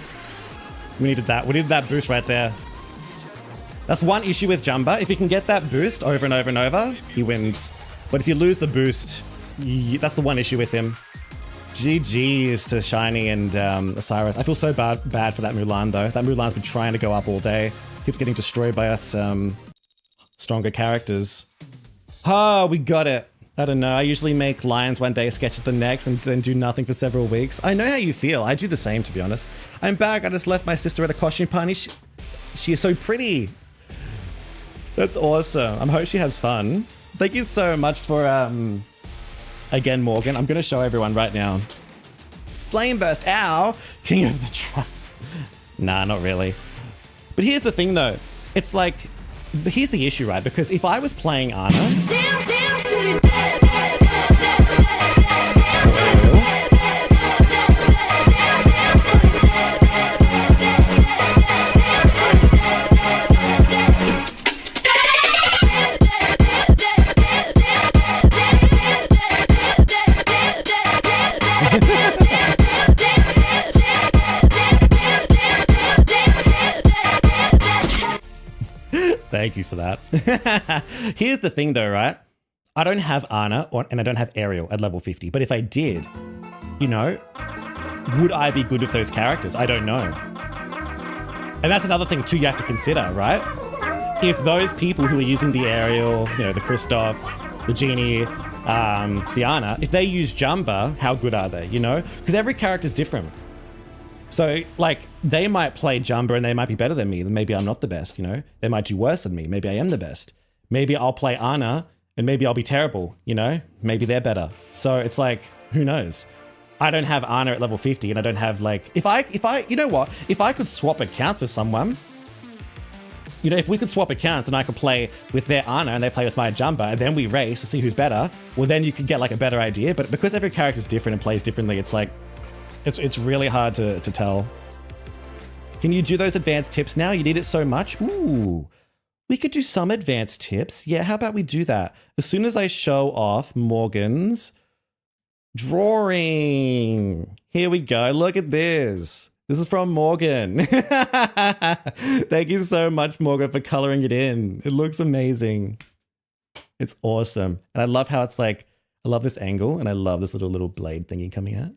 We needed that. We needed that boost right there. That's one issue with Jumba. If you can get that boost over and over and over, he wins. But if you lose the boost, that's the one issue with him. GG's to Shiny and Osiris. I feel so bad for that Mulan, though. That Mulan's been trying to go up all day. Keeps getting destroyed by us stronger characters. Oh, we got it. I don't know. I usually make lions one day, sketches the next, and then do nothing for several weeks. I know how you feel. I do the same, to be honest. I'm back. I just left my sister at a costume party. She is so pretty. That's awesome. I hope she has fun. Thank you so much for, again, Morgan. I'm going to show everyone right now. Flame Burst, ow! King of the Trap. Nah, not really. But here's the thing, though. It's like, here's the issue, right? Because if I was playing Anna... Dance to the Thank you for that. Here's the thing though, right? I don't have Ana and I don't have Ariel at level 50, but if I did, you know, would I be good with those characters? I don't know. And that's another thing too you have to consider, right? If those people who are using the Ariel, you know, the Kristoff, the Genie, the Ana, if they use Jumba, how good are they, you know? Because every character's different. So, like, they might play Jumba and they might be better than me. Then maybe I'm not the best, you know? They might do worse than me. Maybe I am the best. Maybe I'll play Ana and maybe I'll be terrible, you know? Maybe they're better. So it's like, who knows? I don't have Ana at level 50 and I don't have, like... If I, you know what? If I could swap accounts with someone, you know, if we could swap accounts and I could play with their Ana and they play with my Jumba and then we race to see who's better, well, then you could get, like, a better idea. But because every character's different and plays differently, it's like... It's really hard to tell. Can you do those advanced tips now? You need it so much? Ooh, we could do some advanced tips. Yeah, how about we do that? As soon as I show off Morgan's drawing. Here we go. Look at this. This is from Morgan. Thank you so much, Morgan, for coloring it in. It looks amazing. It's awesome. And I love how it's like, I love this angle and I love this little blade thingy coming out.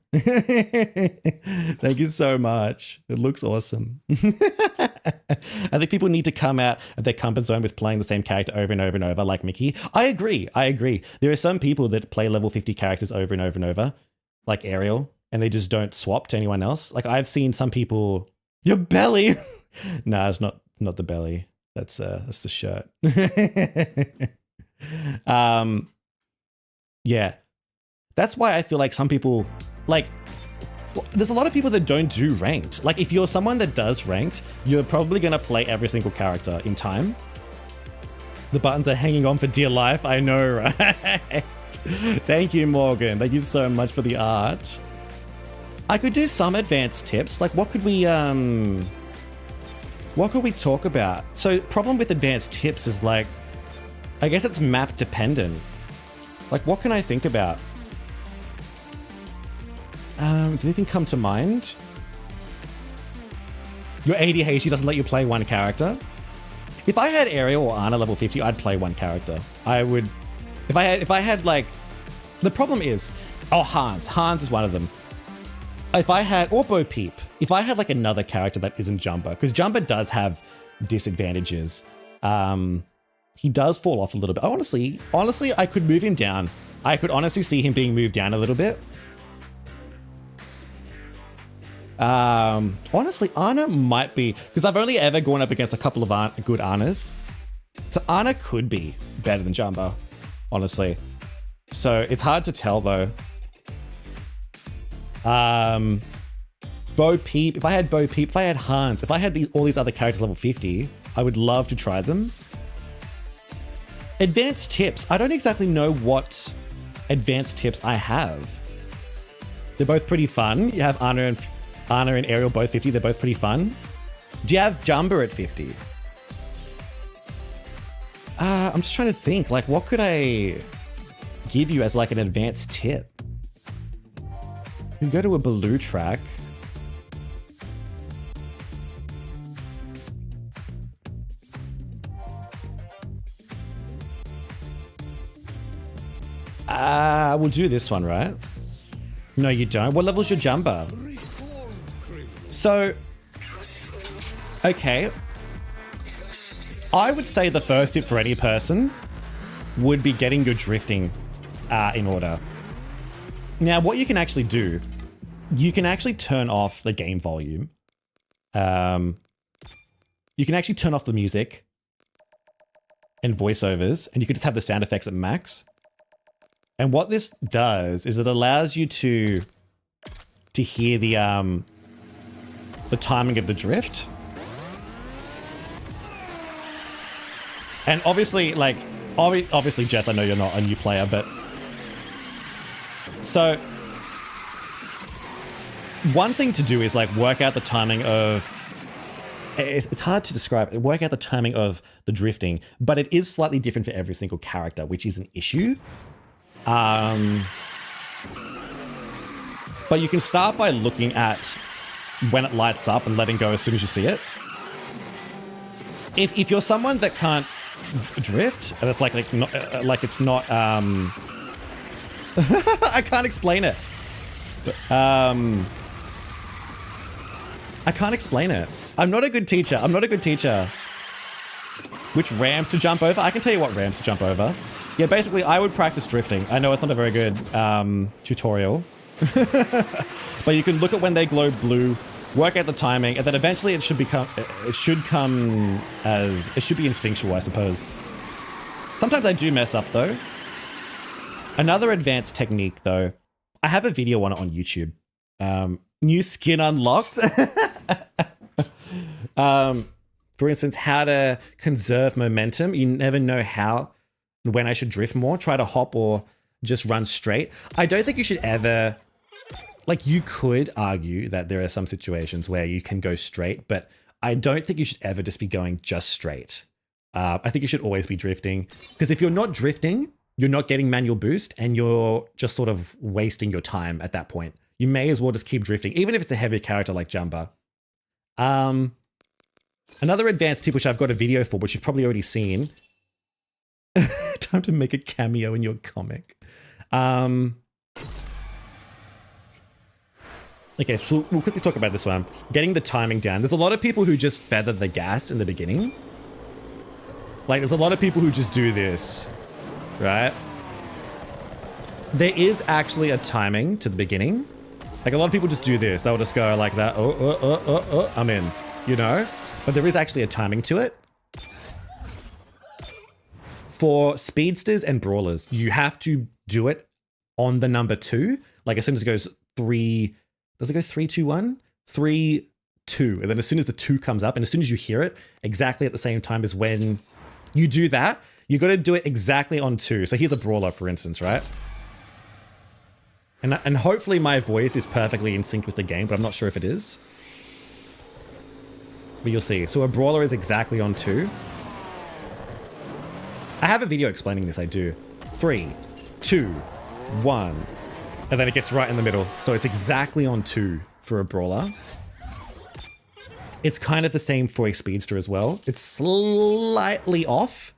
Thank you so much. It looks awesome. I think people need to come out of their comfort zone with playing the same character over and over and over, like Mickey. I agree. There are some people that play level 50 characters over and over and over, like Ariel, and they just don't swap to anyone else. Like I've seen some people, your belly. No, it's not the belly. That's the shirt. Yeah. That's why I feel like some people, like, there's a lot of people that don't do ranked. Like, if you're someone that does ranked, you're probably going to play every single character in time. The buttons are hanging on for dear life. I know, right? Thank you, Morgan. Thank you so much for the art. I could do some advanced tips. Like, what could we talk about? So, problem with advanced tips is like, I guess it's map dependent. Like, what can I think about? Does anything come to mind? Your ADHD doesn't let you play one character. If I had Ariel or Anna level 50, I'd play one character. I would, if I had like, the problem is, Hans is one of them. If I had, or Bo Peep, if I had like another character that isn't Jumper, because Jumper does have disadvantages. He does fall off a little bit. Honestly, I could move him down. I could honestly see him being moved down a little bit. Honestly, Anna might be, because I've only ever gone up against a couple of good Annas. So Anna could be better than Jumbo, honestly. So it's hard to tell though. Bo Peep, if I had Bo Peep, if I had Hans, if I had all these other characters level 50, I would love to try them. Advanced tips. I don't exactly know what advanced tips I have. They're both pretty fun. You have Anna and Ariel both 50. They're both pretty fun. Do you have Jumbo at 50? I'm just trying to think. Like, what could I give you as like an advanced tip? You can go to a Baloo track. We'll do this one, right? No, you don't. What level's your Jumbo? So, okay. I would say the first tip for any person would be getting your drifting in order. Now, what you can actually do, you can actually turn off the game volume. You can actually turn off the music and voiceovers, and you can just have the sound effects at max. And what this does is it allows you to hear the timing of the drift. And obviously, like, obviously, Jess, I know you're not a new player, but so one thing to do is like work out the timing of, it's hard to describe, work out the timing of the drifting, but it is slightly different for every single character, which is an issue. But you can start by looking at when it lights up and letting go as soon as you see it. If you're someone that can't drift, and it's like it's not I can't explain it. I can't explain it. I'm not a good teacher. Which ramps to jump over? I can tell you what ramps to jump over. Yeah, basically, I would practice drifting. I know it's not a very good tutorial. But you can look at when they glow blue, work out the timing, and then eventually it should be instinctual, I suppose. Sometimes I do mess up, though. Another advanced technique, though, I have a video on it on YouTube. New skin unlocked. For instance, how to conserve momentum. You never know how and when I should drift more. Try to hop or just run straight. I don't think you should ever like you could argue that there are some situations where you can go straight, but I don't think you should ever just be going just straight. I think you should always be drifting, because if you're not drifting, you're not getting manual boost and you're just sort of wasting your time at that point. You may as well just keep drifting, even if it's a heavier character like Jumba. Another advanced tip, which I've got a video for, which you've probably already seen. Time to make a cameo in your comic. Okay, so we'll quickly talk about this one. Getting the timing down. There's a lot of people who just feather the gas in the beginning. Like, there's a lot of people who just do this, right? There is actually a timing to the beginning. Like, a lot of people just do this. They'll just go like that. Oh, I'm in, you know? But there is actually a timing to it. For speedsters and brawlers, you have to do it on the number 2. Like, as soon as it goes 3... Does it go 3, 2, 1? 3, 2. And then as soon as the 2 comes up, and as soon as you hear it, exactly at the same time as when you do that, you got to do it exactly on 2. So here's a brawler, for instance, right? And hopefully my voice is perfectly in sync with the game, but I'm not sure if it is. But you'll see. So a brawler is exactly on 2. I have a video explaining this, I do. 3, 2, 1. And then it gets right in the middle. So it's exactly on 2 for a brawler. It's kind of the same for a speedster as well. It's slightly off,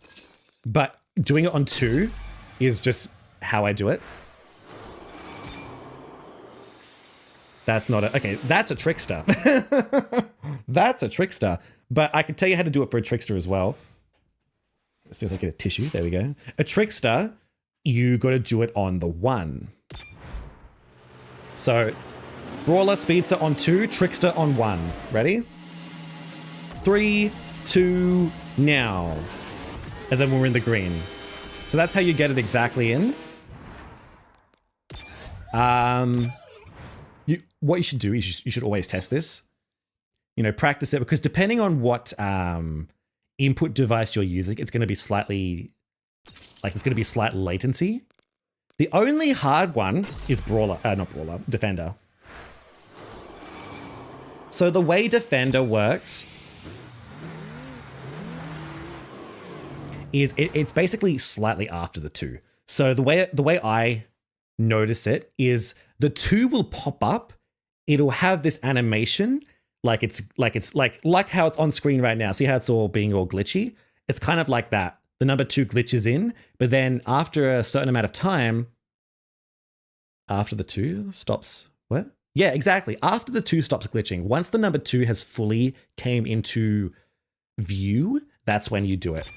but doing it on 2 is just how I do it. That's not a... Okay, that's a trickster. That's a trickster. But I can tell you how to do it for a trickster as well. As soon as I get a tissue, there we go. A trickster, you got to do it on the 1. So, brawler, speedster on 2, trickster on 1. Ready? 3, 2, now. And then we're in the green. So that's how you get it exactly in. What you should do is you should always test this. You know, practice it, because depending on what input device you're using, it's going to be slightly, like there's going to be slight latency. The only hard one is Defender. So the way Defender works is it's basically slightly after the 2. So the way I notice it is the 2 will pop up. It'll have this animation like how it's on screen right now. See how it's all being all glitchy? It's kind of like that. The number 2 glitches in, but then after a certain amount of time, after the 2 stops, what? Yeah, exactly. After the 2 stops glitching, once the number 2 has fully came into view, that's when you do it.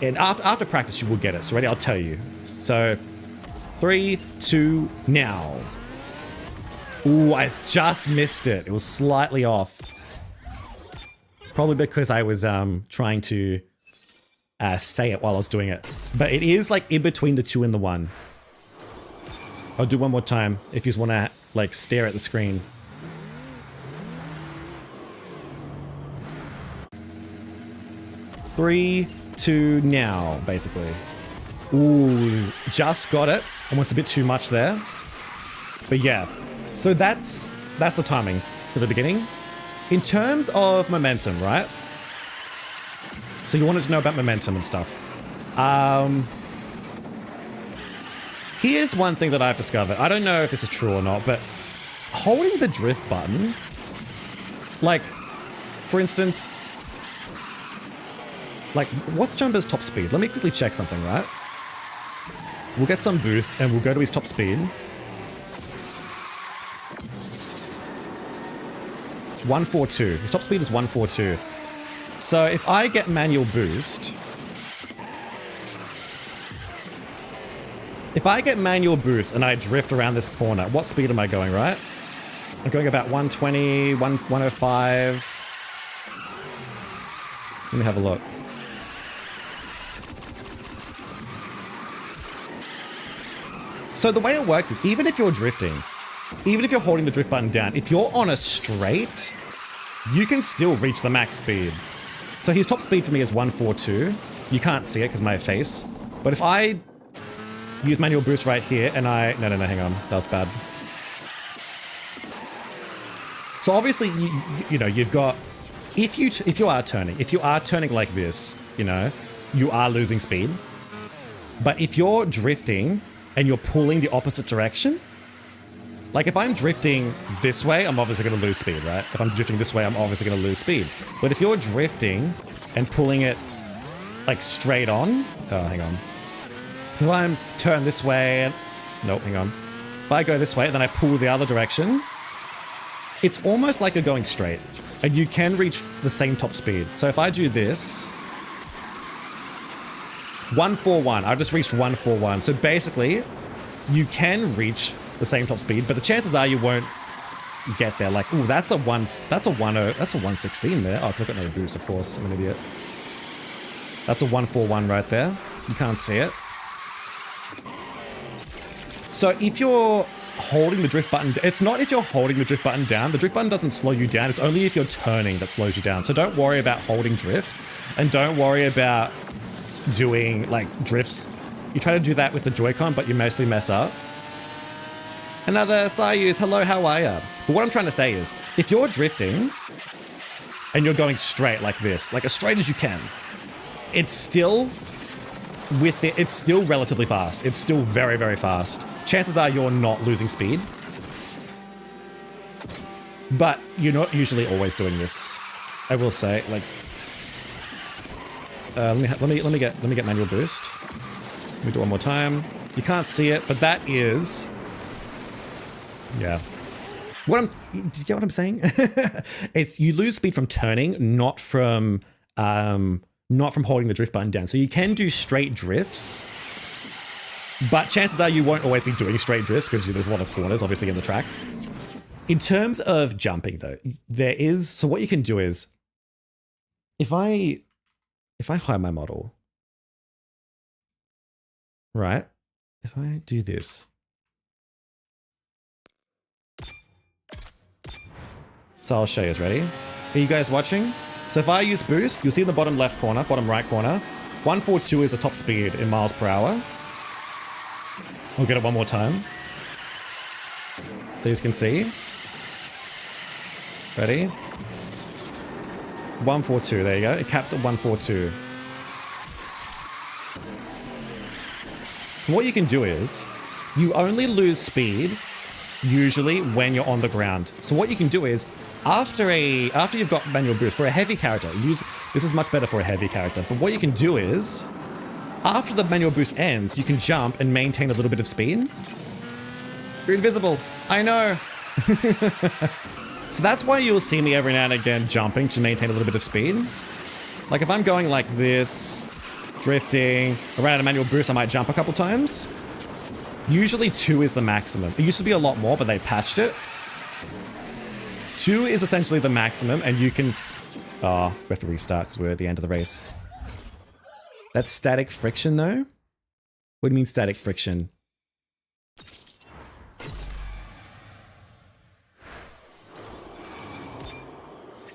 And after practice, you will get it. So ready, I'll tell you. So 3, 2, now. Ooh, I just missed it. It was slightly off. Probably because I was trying to say it while I was doing it. But it is like in between the 2 and the 1. I'll do one more time if you just want to like stare at the screen. Three, 2, now, basically. Ooh, just got it. Almost a bit too much there. But yeah, so that's the timing for the beginning. In terms of momentum, right? So you wanted to know about momentum and stuff. Here's one thing that I've discovered. I don't know if this is true or not, but holding the drift button, like, for instance, like, what's Jumba's top speed? Let me quickly check something, right? We'll get some boost and we'll go to his top speed. 142. His top speed is 142. So if I get manual boost, and I drift around this corner, what speed am I going, right? I'm going about 120, 105. Let me have a look. So the way it works is even if you're drifting, even if you're holding the drift button down, if you're on a straight, you can still reach the max speed. So his top speed for me is 142. You can't see it because of my face. But if I use manual boost right here and no, hang on. That was bad. So obviously, you know, you've got, if you are turning like this, you know, you are losing speed. But if you're drifting and you're pulling the opposite direction, like if I'm drifting this way, I'm obviously going to lose speed, right? If I'm drifting this way, I'm obviously going to lose speed. But if you're drifting and pulling it like straight on, oh, hang on. So I'm turn this way and, nope, hang on. If I go this way and then I pull the other direction, it's almost like you're going straight and you can reach the same top speed. So if I do this, 141, I just reached 141. So basically you can reach the same top speed, but the chances are you won't get there. Like, ooh, that's a 116 there. Oh, I've got no boost, of course. I'm an idiot. That's a 141 right there. You can't see it. So if you're holding the drift button, it's not if you're holding the drift button down. The drift button doesn't slow you down. It's only if you're turning that slows you down. So don't worry about holding drift and don't worry about doing like drifts. You try to do that with the Joy-Con, but you mostly mess up. Another Sayus, hello, how are ya? But what I'm trying to say is, if you're drifting and you're going straight like this, like as straight as you can, it's still it's still relatively fast. It's still very, very fast. Chances are you're not losing speed. But you're not usually always doing this. I will say, like, let me get manual boost. Let me do it one more time. You can't see it, but that is, yeah. Do you get what I'm saying? It's you lose speed from turning, not from holding the drift button down. So you can do straight drifts, but chances are you won't always be doing straight drifts because there's a lot of corners, obviously, in the track. In terms of jumping, though, so what you can do is, if I hide my model, right? If I do this. So I'll show you, ready? Are you guys watching? So if I use boost, you'll see in the bottom left corner, bottom right corner, 142 is the top speed in miles per hour. We'll get it one more time. So you can see. Ready? 142, there you go. It caps at 142. So what you can do is, you only lose speed usually when you're on the ground. So what you can do is, after you've got manual boost, for a heavy character, this is much better for a heavy character, but what you can do is, after the manual boost ends, you can jump and maintain a little bit of speed. You're invisible. I know. So that's why you'll see me every now and again jumping to maintain a little bit of speed. Like if I'm going like this, drifting, around a manual boost, I might jump a couple times. Usually 2 is the maximum. It used to be a lot more, but they patched it. 2 is essentially the maximum, and you can... Oh, we have to restart because we're at the end of the race. That's static friction, though? What do you mean static friction?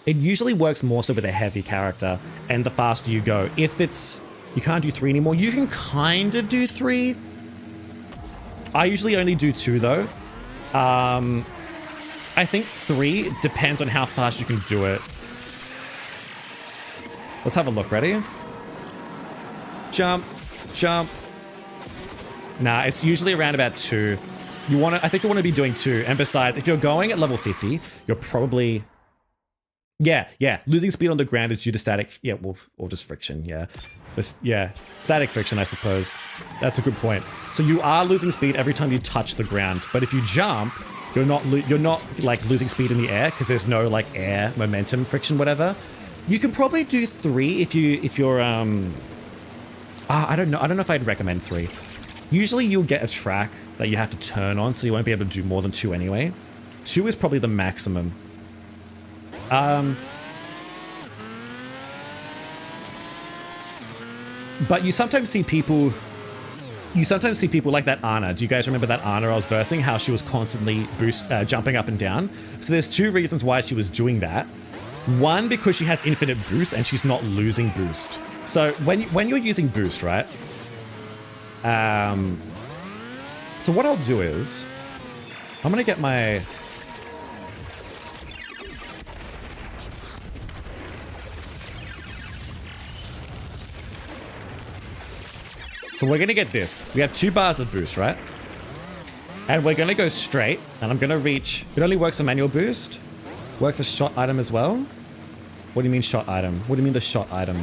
It usually works more so with a heavy character, and the faster you go. If it's... You can't do 3 anymore. You can kind of do 3. I usually only do 2, though. I think 3 depends on how fast you can do it. Let's have a look. Ready? Jump. Jump. Nah, it's usually around about 2. I think you want to be doing 2. And besides, if you're going at level 50, you're probably... Yeah. Losing speed on the ground is due to static... Yeah, well, or just friction, yeah. Yeah, static friction, I suppose. That's a good point. So you are losing speed every time you touch the ground. But if you jump, you're not like losing speed in the air because there's no like air momentum friction, whatever. You can probably do 3 if you're I don't know if I'd recommend 3. Usually you'll get a track that you have to turn on, so you won't be able to do more than 2 anyway. 2 is probably the maximum. But you sometimes see people like that Ana. Do you guys remember that Ana I was versing? How she was constantly jumping up and down? So there's 2 reasons why she was doing that. 1, because she has infinite boost and she's not losing boost. So when you're using boost, right? So what I'll do is, I'm gonna get my... So we're going to get this. We have 2 bars of boost, right? And we're going to go straight, and I'm going to reach... It only works on manual boost. Work for shot item as well. What do you mean shot item? What do you mean the shot item?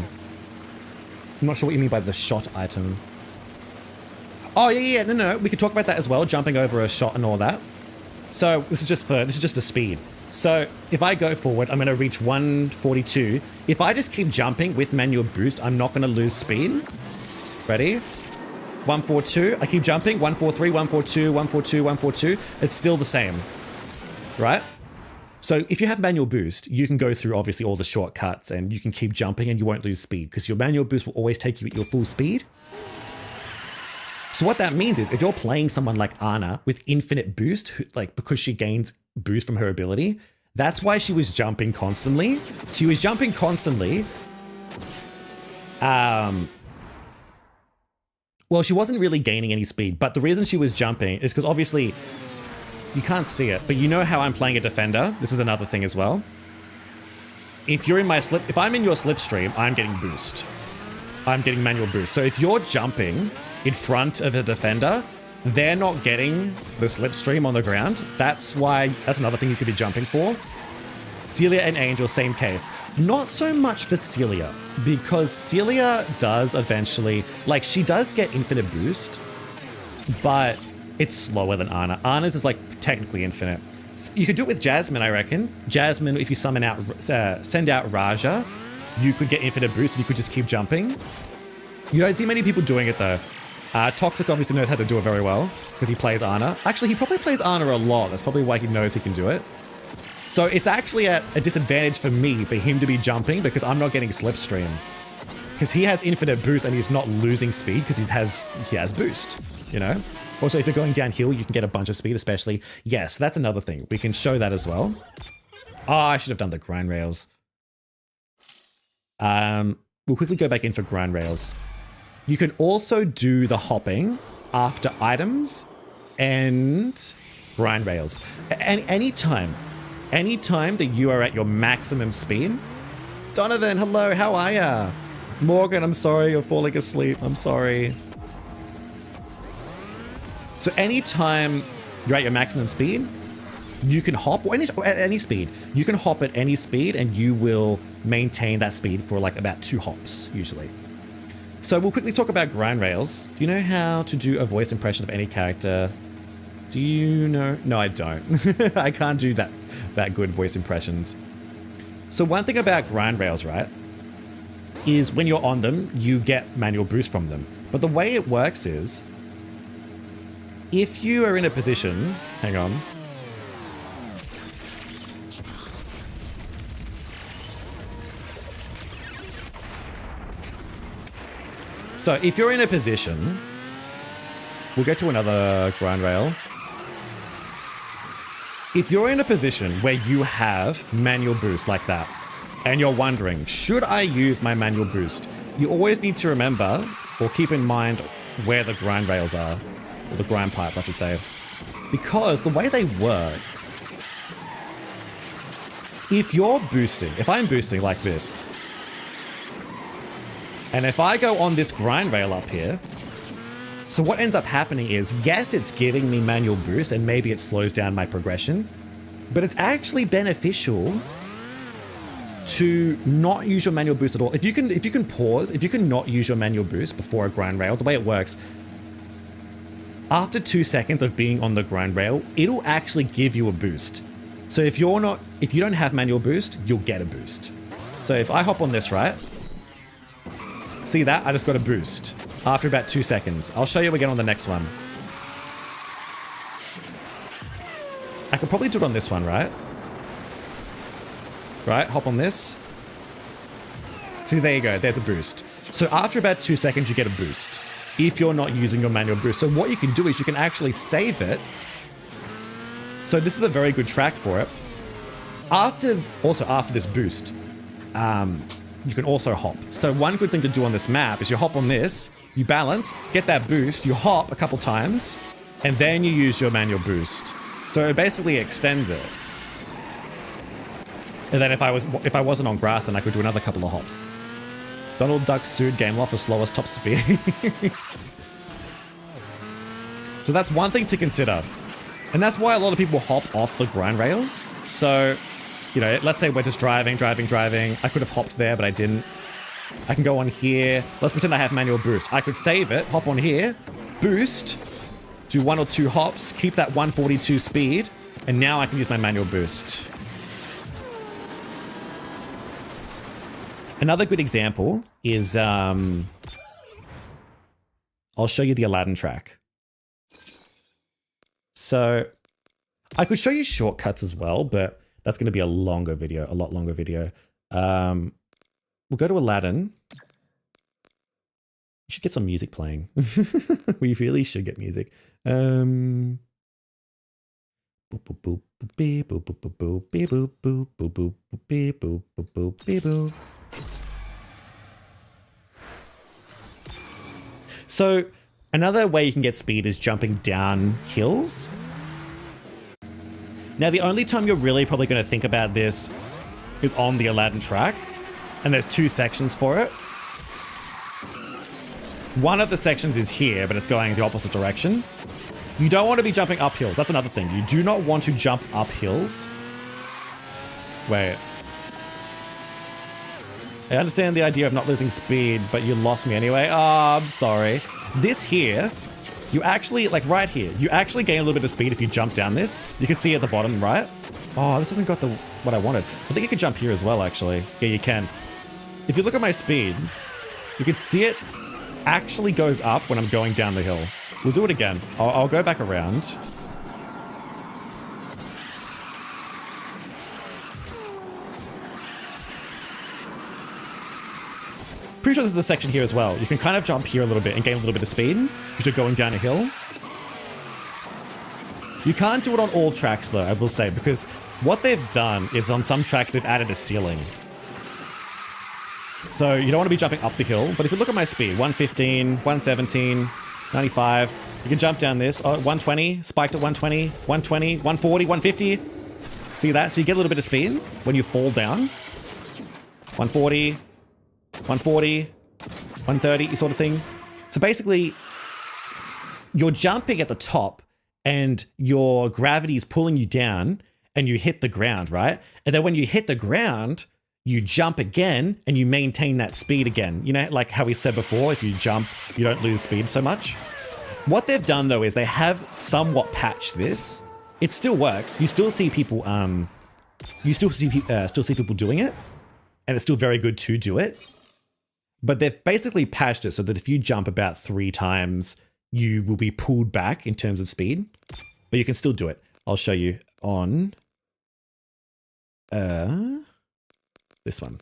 I'm not sure what you mean by the shot item. Oh, yeah. No. We could talk about that as well, jumping over a shot and all that. So this is just the speed. So if I go forward, I'm going to reach 142. If I just keep jumping with manual boost, I'm not going to lose speed. Ready? 142. I keep jumping. 143, 142, 142, 142. It's still the same. Right? So if you have manual boost, you can go through obviously all the shortcuts and you can keep jumping and you won't lose speed because your manual boost will always take you at your full speed. So what that means is if you're playing someone like Anna with infinite boost, like because she gains boost from her ability, that's why she was jumping constantly. She was jumping constantly. Well, she wasn't really gaining any speed, but the reason she was jumping is because obviously you can't see it, but you know how I'm playing a defender. This is another thing as well. If you're in my if I'm in your slipstream, I'm getting boost. I'm getting manual boost. So if you're jumping in front of a defender, they're not getting the slipstream on the ground. That's another thing you could be jumping for. Celia and Angel, same case. Not so much for Celia, because Celia does eventually, like she does get infinite boost, but it's slower than Anna. Anna's is like technically infinite. You could do it with Jasmine, I reckon. Jasmine, if you send out Raja, you could get infinite boost and you could just keep jumping. You don't see many people doing it though. Toxic obviously knows how to do it very well because he plays Anna. Actually, he probably plays Anna a lot. That's probably why he knows he can do it. So it's actually at a disadvantage for me for him to be jumping because I'm not getting slipstream. Because he has infinite boost and he's not losing speed because he has boost, you know? Also, if you're going downhill, you can get a bunch of speed, especially. Yes, that's another thing. We can show that as well. Oh, I should have done the grind rails. We'll quickly go back in for grind rails. You can also do the hopping after items and grind rails. And anytime that you are at your maximum speed. Donovan, hello, how are ya? Morgan, I'm sorry, you're falling asleep. I'm sorry. So anytime you're at your maximum speed, you can hop or at any speed. You can hop at any speed and you will maintain that speed for like about 2 hops usually. So we'll quickly talk about grind rails. Do you know how to do a voice impression of any character? Do you know? No, I don't. I can't do that good voice impressions. So one thing about grind rails, right, is when you're on them, you get manual boost from them. But the way it works is, if you are in a position, hang on. So if you're in a position, we'll get to another grind rail. If you're in a position where you have manual boost like that, and you're wondering, should I use my manual boost? You always need to remember, or keep in mind, where the grind rails are. Or the grind pipes, I should say. Because the way they work, if you're boosting, if I'm boosting like this, and if I go on this grind rail up here, so what ends up happening is, yes, it's giving me manual boost and maybe it slows down my progression, but it's actually beneficial to not use your manual boost at all. If you can pause, if you can not use your manual boost before a grind rail, the way it works, after 2 seconds of being on the grind rail, it'll actually give you a boost. So if you don't have manual boost, you'll get a boost. So if I hop on this, right? See that? I just got a boost after about 2 seconds. I'll show you again on the next one. I could probably do it on this one, right? Right, hop on this. See, there you go, there's a boost. So after about 2 seconds, you get a boost if you're not using your manual boost. So what you can do is you can actually save it. So this is a very good track for it. After this boost, you can also hop. So one good thing to do on this map is you hop on this, you balance, get that boost, you hop a couple times, and then you use your manual boost. So it basically extends it. And then if I wasn't on grass, then I could do another couple of hops. Donald Duck sued Gameloft for slowest top speed. So that's one thing to consider. And that's why a lot of people hop off the grind rails. So, you know, let's say we're just driving. I could have hopped there, but I didn't. I can go on here. Let's pretend I have manual boost. I could save it, hop on here, boost, do 1 or 2 hops, keep that 142 speed, and now I can use my manual boost. Another good example is, I'll show you the Aladdin track. So I could show you shortcuts as well, but that's going to be a longer video, a lot longer video. We'll go to Aladdin. You should get some music playing. We really should get music. So another way you can get speed is jumping down hills. Now, the only time you're really probably going to think about this is on the Aladdin track. And there's 2 sections for it. One of the sections is here, but it's going the opposite direction. You don't want to be jumping up hills. That's another thing. You do not want to jump up hills. Wait. I understand the idea of not losing speed, but you lost me anyway. Oh, I'm sorry. This here, you actually, like right here, you actually gain a little bit of speed if you jump down this. You can see at the bottom, right? Oh, this hasn't got what I wanted. I think you can jump here as well, actually. Yeah, you can. If you look at my speed, you can see it actually goes up when I'm going down the hill. We'll do it again. I'll go back around. Pretty sure this is a section here as well. You can kind of jump here a little bit and gain a little bit of speed because you're going down a hill. You can't do it on all tracks though, I will say, because what they've done is on some tracks they've added a ceiling. So you don't want to be jumping up the hill, but if you look at my speed, 115, 117, 95, you can jump down this. 120, spiked at 120, 120, 140, 150. See that? So you get a little bit of speed when you fall down. 140, 140, 130 sort of thing. So basically, you're jumping at the top and your gravity is pulling you down and you hit the ground, right? And then when you hit the ground, you jump again and you maintain that speed again. You know, like how we said before, if you jump, you don't lose speed so much. What they've done though is they have somewhat patched this. It still works. You still see people, still see people doing it, and it's still very good to do it. But they've basically patched it so that if you jump about 3 times, you will be pulled back in terms of speed, but you can still do it. I'll show you on this one.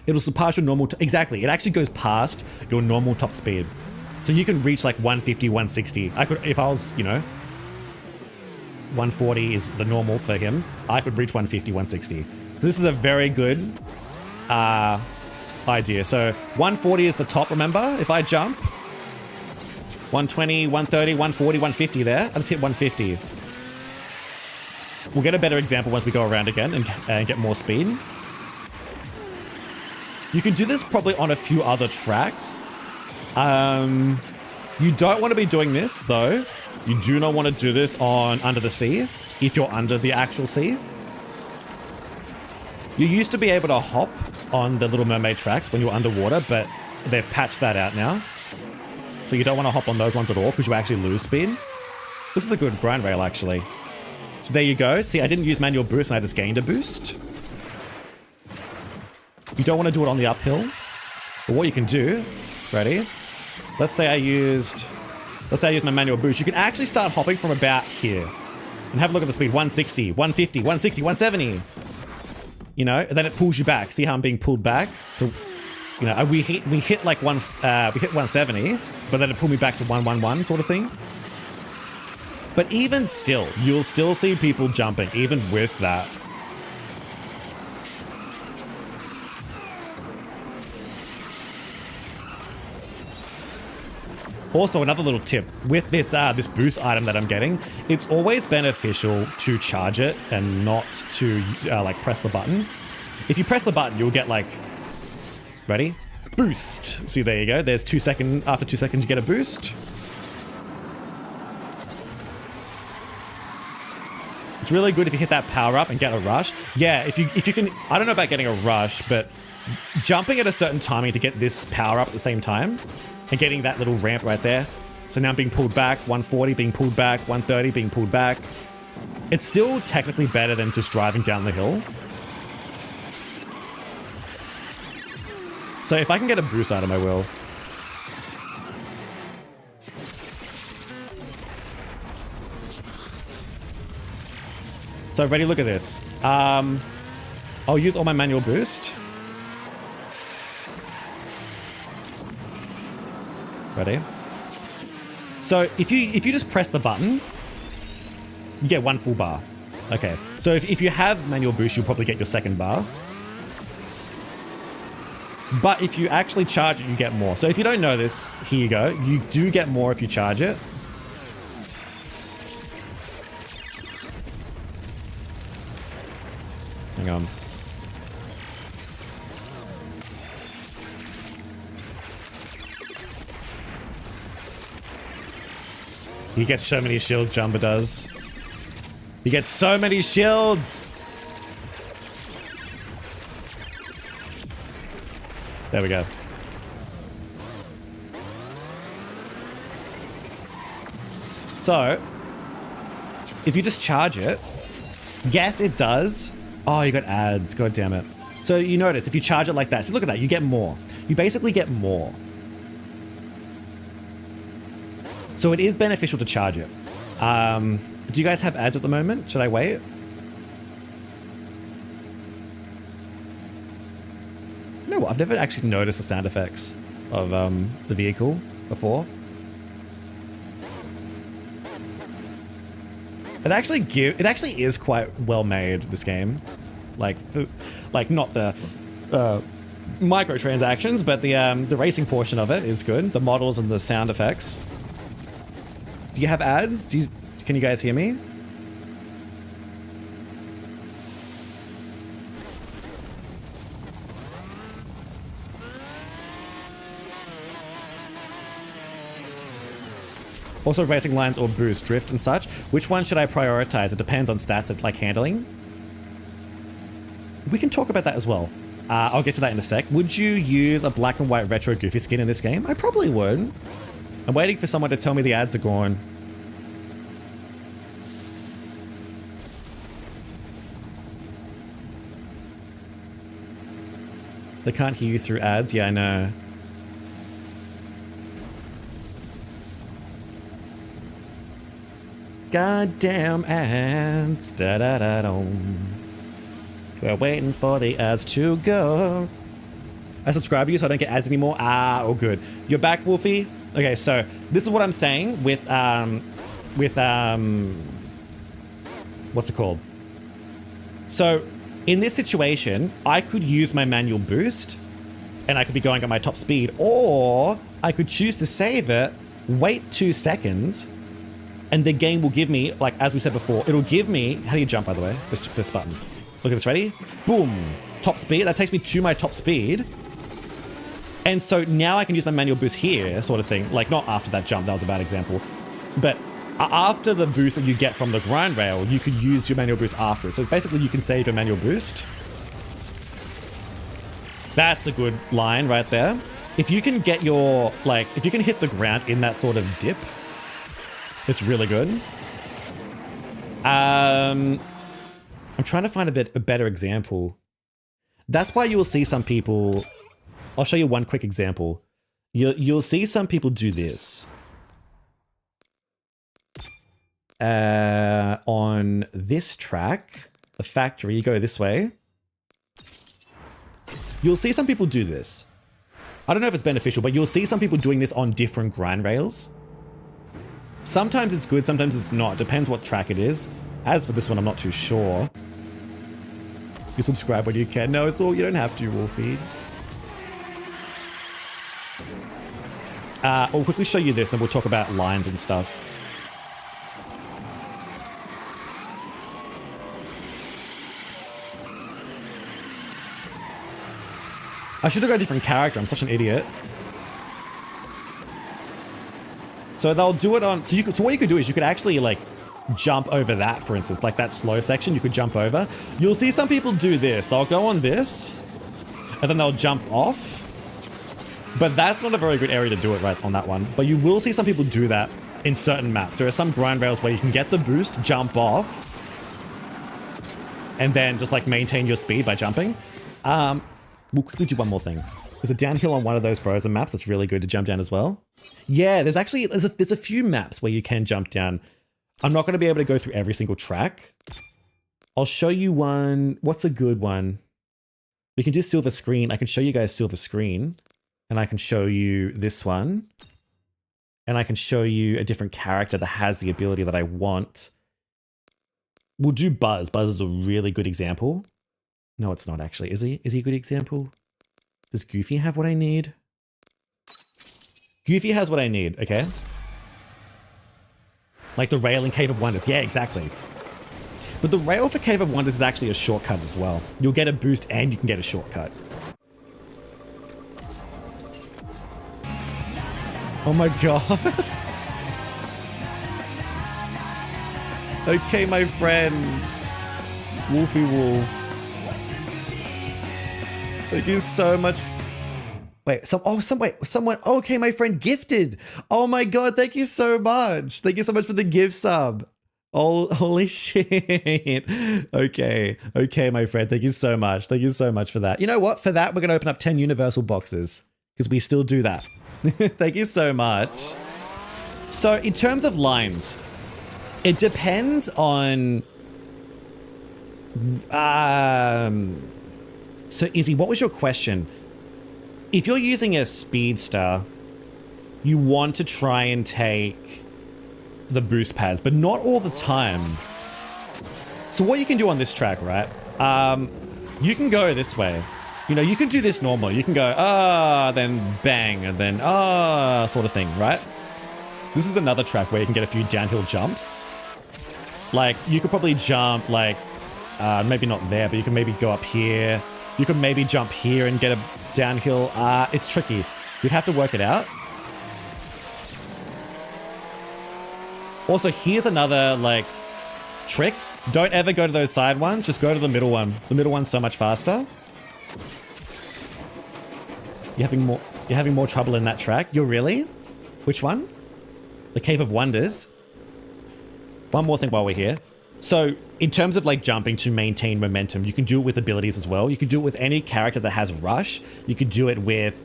It'll surpass your normal, exactly. It actually goes past your normal top speed. So you can reach like 150, 160. I could, if I was, you know, 140 is the normal for him, I could reach 150, 160. So this is a very good idea. So 140 is the top, remember? If I jump, 120, 130, 140, 150 there. I just hit 150. We'll get a better example once we go around again and get more speed. You can do this probably on a few other tracks. You don't want to be doing this though. You do not want to do this on Under the Sea if you're under the actual sea. You used to be able to hop on the Little Mermaid tracks when you were underwater, but they've patched that out now. So you don't want to hop on those ones at all because you actually lose speed. This is a good grind rail actually. So there you go. See, I didn't use manual boost and I just gained a boost. You don't want to do it on the uphill. But what you can do, ready? Let's say I used my manual boost. You can actually start hopping from about here. And have a look at the speed. 160, 150, 160, 170. You know, and then it pulls you back. See how I'm being pulled back? To, you know, we hit like we hit 170, but then it pulled me back to 111 sort of thing. But even still, you'll still see people jumping, even with that. Also, another little tip with this this boost item that I'm getting, it's always beneficial to charge it and not to like press the button. If you press the button, you'll get like Ready? Boost. See, there you go. There's 2 seconds. After 2 seconds, you get a boost. It's really good if you hit that power up and get a rush. Yeah, if you can, I don't know about getting a rush, but jumping at a certain timing to get this power up at the same time and getting that little ramp right there. So now I'm being pulled back, 140 being pulled back, 130 being pulled back. It's still technically better than just driving down the hill. So if I can get a boost item, I will. So ready, look at this. I'll use all my manual boost. Ready? So if you just press the button, you get 1 full bar. Okay. So if you have manual boost, you'll probably get your 2nd bar. But if you actually charge it, you get more. So if you don't know this, here you go. You do get more if you charge it. Hang on. He gets so many shields, Jumba does. He gets so many shields! There we go. So, if you just charge it, yes, it does. Oh, you got ads. God damn it. So you notice if you charge it like that, so look at that, you get more. You basically get more. So it is beneficial to charge it. Do you guys have ads at the moment? Should I wait? No, I've never actually noticed the sound effects of the vehicle before. It actually is quite well made, this game. Like not the microtransactions, but the racing portion of it is good. The models and the sound effects. Do you have ads? Can you guys hear me? Also racing lines or boost, drift and such. Which one should I prioritize? It depends on stats and like handling. We can talk about that as well. I'll get to that in a sec. Would you use a black and white retro Goofy skin in this game? I probably would. I'm waiting for someone to tell me the ads are gone. They can't hear you through ads? Yeah, I know. Goddamn ads. Da da da dum. We're waiting for the ads to go. I subscribe to you so I don't get ads anymore. Ah, oh good. You're back, Wolfie? Okay, so this is what I'm saying with what's it called? So in this situation, I could use my manual boost and I could be going at my top speed, or I could choose to save it, wait 2 seconds, and the game will give me, like as we said before, it'll give me, how do you jump by the way? This button. Look at this, ready? Boom, top speed. That takes me to my top speed. And so now I can use my manual boost here, sort of thing. Like not after that jump, that was a bad example. But after the boost that you get from the grind rail, you could use your manual boost after it. So basically you can save your manual boost. That's a good line right there. If you can get your, like, if you can hit the ground in that sort of dip, it's really good. I'm trying to find a better example. That's why you will see some people, I'll show you one quick example. You'll see some people do this. On this track, the factory, you go this way. You'll see some people do this. I don't know if it's beneficial, but you'll see some people doing this on different grind rails. Sometimes it's good, sometimes it's not. Depends what track it is. As for this one, I'm not too sure. You subscribe when you can. No, it's all, you don't have to, Wolfie. I'll quickly show you this, then we'll talk about lines and stuff. I should have got a different character. I'm such an idiot. So they'll do it on, so what you could do is you could actually like jump over that, for instance, like that slow section you could jump over. You'll see some people do this. They'll go on this and then they'll jump off. But that's not a very good area to do it right on that one. But you will see some people do that in certain maps. There are some grind rails where you can get the boost, jump off, and then just like maintain your speed by jumping. We'll quickly do one more thing. There's a downhill on one of those frozen maps that's really good to jump down as well. Yeah, there's a few maps where you can jump down. I'm not going to be able to go through every single track. I'll show you one. What's a good one? We can do silver screen. I can show you guys silver screen. And I can show you this one. And I can show you a different character that has the ability that I want. We'll do Buzz. Buzz is a really good example. No, it's not actually. Is he a good example? Does Goofy have what I need? Goofy has what I need, okay? Like the rail in Cave of Wonders. Yeah, exactly. But the rail for Cave of Wonders is actually a shortcut as well. You'll get a boost and you can get a shortcut. Oh my god. Okay, my friend. Wolfie Wolf. Thank you so much. Wait, someone. Okay, my friend Gifted. Oh my god, thank you so much. Thank you so much for the gift sub. Oh, holy shit. Okay, my friend. Thank you so much. Thank you so much for that. You know what? For that, we're going to open up 10 universal boxes because we still do that. Thank you so much. So in terms of lines, it depends on... So Izzy, what was your question? If you're using a speedster, you want to try and take the boost pads, but not all the time. So what you can do on this track, right? You can go this way. You know, you can do this normally. You can go, then bang, and then, sort of thing, right? This is another track where you can get a few downhill jumps. Like, you could probably jump, like, maybe not there, but you can maybe go up here. You can maybe jump here and get a downhill. It's tricky. You'd have to work it out. Also, here's another, like, trick. Don't ever go to those side ones. Just go to the middle one. The middle one's so much faster. You're having more trouble in that track. You're really? Which one? The Cave of Wonders. One more thing while we're here. So in terms of like jumping to maintain momentum, you can do it with abilities as well. You can do it with any character that has rush. You could do it with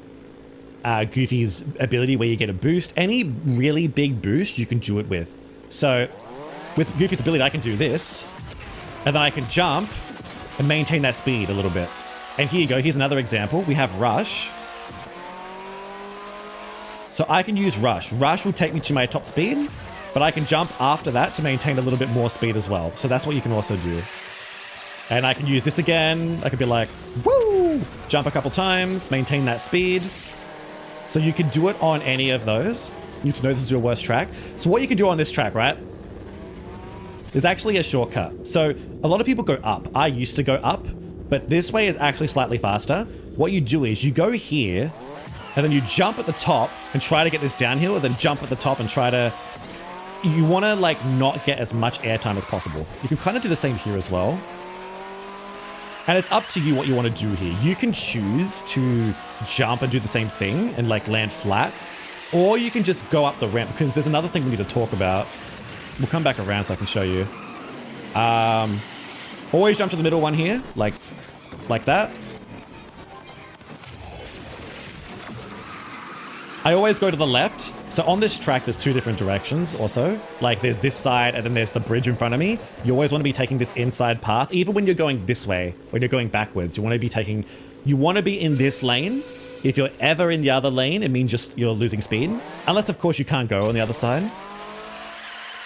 Goofy's ability where you get a boost. Any really big boost you can do it with. So with Goofy's ability, I can do this. And then I can jump and maintain that speed a little bit. And here you go. Here's another example. We have rush. So I can use rush. Rush will take me to my top speed, but I can jump after that to maintain a little bit more speed as well. So that's what you can also do. And I can use this again. I could be like, woo! Jump a couple times, maintain that speed. So you can do it on any of those. You need to know this is your worst track. So what you can do on this track, right? There's actually a shortcut. So a lot of people go up. I used to go up, but this way is actually slightly faster. What you do is you go here, and then you jump at the top and try to get this downhill, and then jump at the top and try to... You want to, like, not get as much airtime as possible. You can kind of do the same here as well. And it's up to you what you want to do here. You can choose to jump and do the same thing and, like, land flat. Or you can just go up the ramp, because there's another thing we need to talk about. We'll come back around so I can show you. Always jump to the middle one here, like that. I always go to the left. So on this track, there's two different directions also. Like there's this side and then there's the bridge in front of me. You always want to be taking this inside path. Even when you're going this way, when you're going backwards, you want to be in this lane. If you're ever in the other lane, it means you're losing speed. Unless of course you can't go on the other side.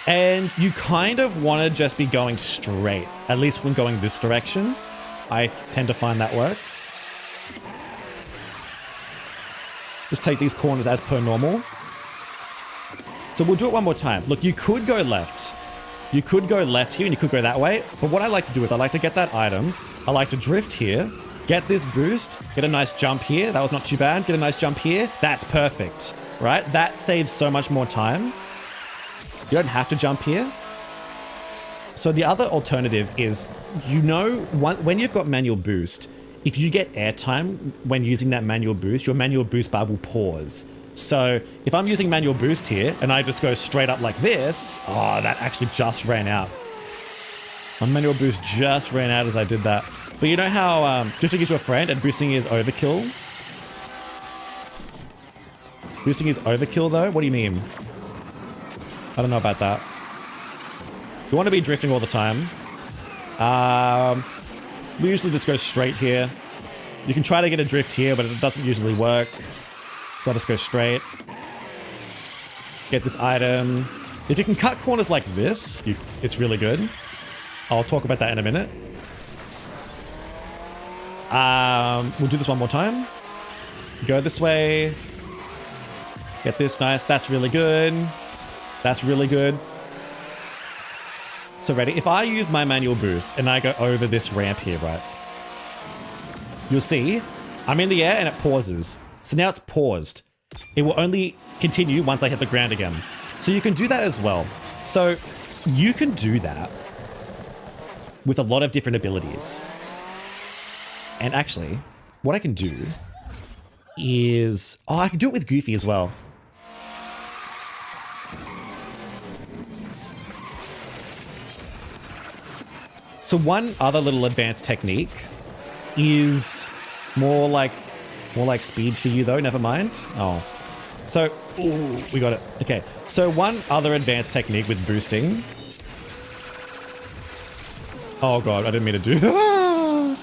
And you kind of want to just be going straight, at least when going this direction. I tend to find that works. Just take these corners as per normal. So we'll do it one more time. Look, you could go left. You could go left here and you could go that way. But what I like to do is I like to get that item. I like to drift here, Get this boost, get a nice jump here. That was not too bad. Get a nice jump here. That's perfect, right? That saves so much more time. You don't have to jump here. So the other alternative is, when you've got manual boost, if you get airtime when using that manual boost, your manual boost bar will pause. So if I'm using manual boost here and I just go straight up like this, oh, that actually just ran out. My manual boost just ran out as I did that. But you know how drifting is your friend and boosting is overkill? Boosting is overkill though? What do you mean? I don't know about that. You want to be drifting all the time. We usually just go straight here. You can try to get a drift here, but it doesn't usually work. So I'll just go straight. Get this item. If you can cut corners like this, it's really good. I'll talk about that in a minute. We'll do this one more time. Go this way. Get this nice. That's really good. That's really good. So ready? If I use my manual boost and I go over this ramp here, right? You'll see I'm in the air and it pauses. So now it's paused. It will only continue once I hit the ground again. So you can do that as well. So you can do that with a lot of different abilities. And actually, what I can do is... Oh, I can do it with Goofy as well. So one other little advanced technique is more like speed for you though, never mind. Oh. So, ooh, we got it. Okay, so one other advanced technique with boosting. Oh god, I didn't mean to do that.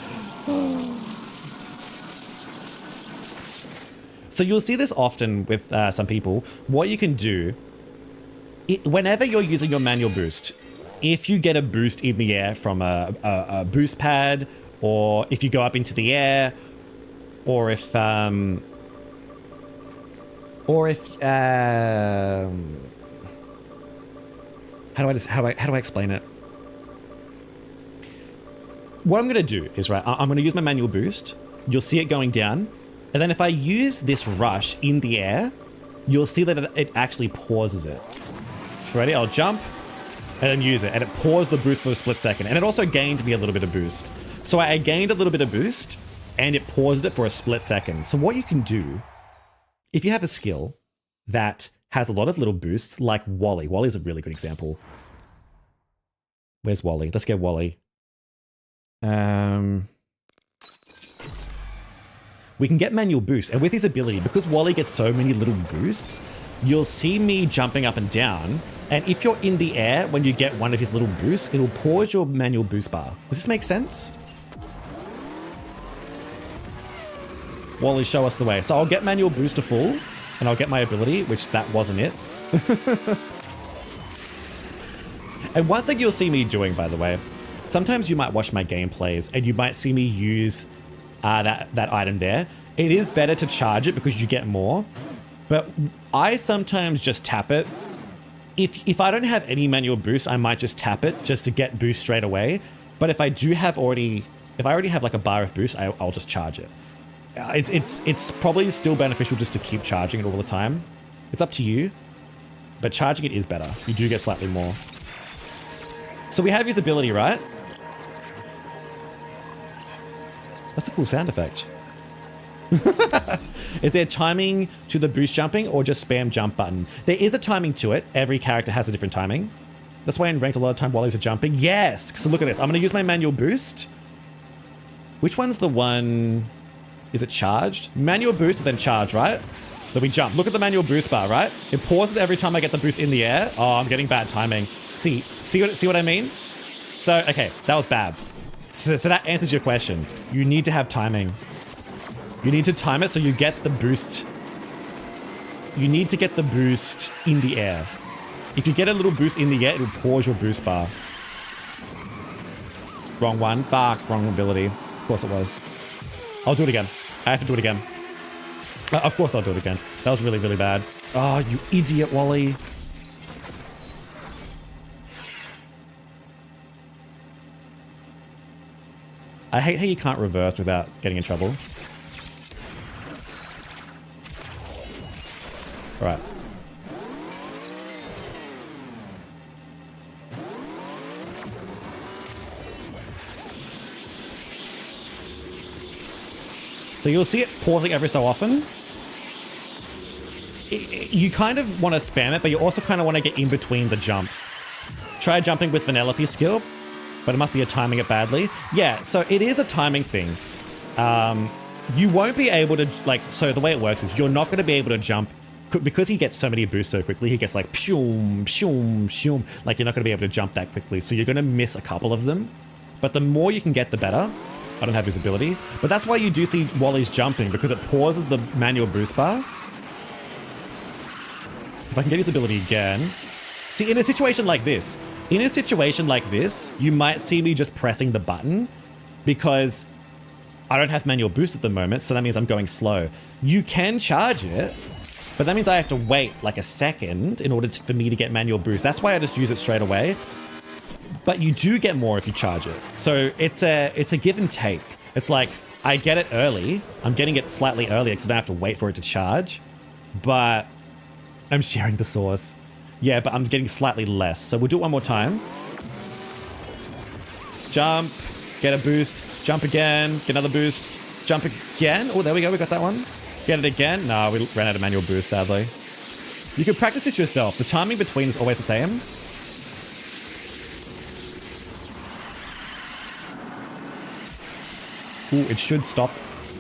So you'll see this often with some people. What you can do, whenever you're using your manual boost, if you get a boost in the air from a boost pad, or if you go up into the air, or if how do I explain it? What I'm gonna do is, right, I'm gonna use my manual boost. You'll see it going down. And then if I use this rush in the air, you'll see that it actually pauses it. Ready? I'll jump and then use it. And it paused the boost for a split second. And it also gained me a little bit of boost. So I gained a little bit of boost and it paused it for a split second. So what you can do, if you have a skill that has a lot of little boosts, like Wally. Wally is a really good example. Where's Wally? Let's get Wally. We can get manual boost, and with his ability, because Wally gets so many little boosts, you'll see me jumping up and down, and if you're in the air when you get one of his little boosts, it'll pause your manual boost bar. Does this make sense? Wally, show us the way. So I'll get manual boost to full, and I'll get my ability, which that wasn't it. And one thing you'll see me doing, by the way, sometimes you might watch my gameplays, and you might see me use that item there. It is better to charge it because you get more, but I sometimes just tap it. If I don't have any manual boost, I might just tap it just to get boost straight away. But if I already have like a bar of boost, I'll just charge it. It's probably still beneficial just to keep charging it all the time. It's up to you, but charging it is better. You do get slightly more. So we have his ability, right? That's a cool sound effect. Is there timing to the boost jumping or just spam jump button? There is a timing to it. Every character has a different timing. That's why in ranked a lot of time Wallies are jumping. Yes! So look at this. I'm going to use my manual boost. Which one's the one... Is it charged? Manual boost and then charge, right? Then we jump. Look at the manual boost bar, right? It pauses every time I get the boost in the air. Oh, I'm getting bad timing. See what I mean? So, okay, that was bad. So that answers your question. You need to have timing. You need to time it so you get the boost. You need to get the boost in the air. If you get a little boost in the air, it will pause your boost bar. Wrong one. Fuck, wrong ability. Of course it was. I'll do it again. I have to do it again. Of course I'll do it again. That was really, really bad. Oh, you idiot, Wally. I hate how you can't reverse without getting in trouble. All right. So you'll see it pausing every so often. You kind of want to spam it, but you also kind of want to get in between the jumps. Try jumping with Vanellope's skill, but it must be a timing it badly. Yeah, so it is a timing thing. You won't be able to, like, so the way it works is you're not going to be able to jump, because he gets so many boosts so quickly, he gets like, pshoom, pshoom, pshoom, like you're not going to be able to jump that quickly. So you're going to miss a couple of them, but the more you can get, the better. I don't have visibility, but that's why you do see Wally's jumping, because it pauses the manual boost bar. If I can get his ability again. See, in a situation like this, you might see me just pressing the button because I don't have manual boost at the moment, so that means I'm going slow. You can charge it, but that means I have to wait like a second in order for me to get manual boost. That's why I just use it straight away. But you do get more if you charge it. So it's a give and take. It's like, I get it early. I'm getting it slightly earlier because I don't have to wait for it to charge. But I'm sharing the source. Yeah, but I'm getting slightly less. So we'll do it one more time. Jump, get a boost, jump again, get another boost, jump again. Oh, there we go, we got that one. Get it again. No, we ran out of manual boost, sadly. You can practice this yourself. The timing between is always the same. Ooh, it should stop.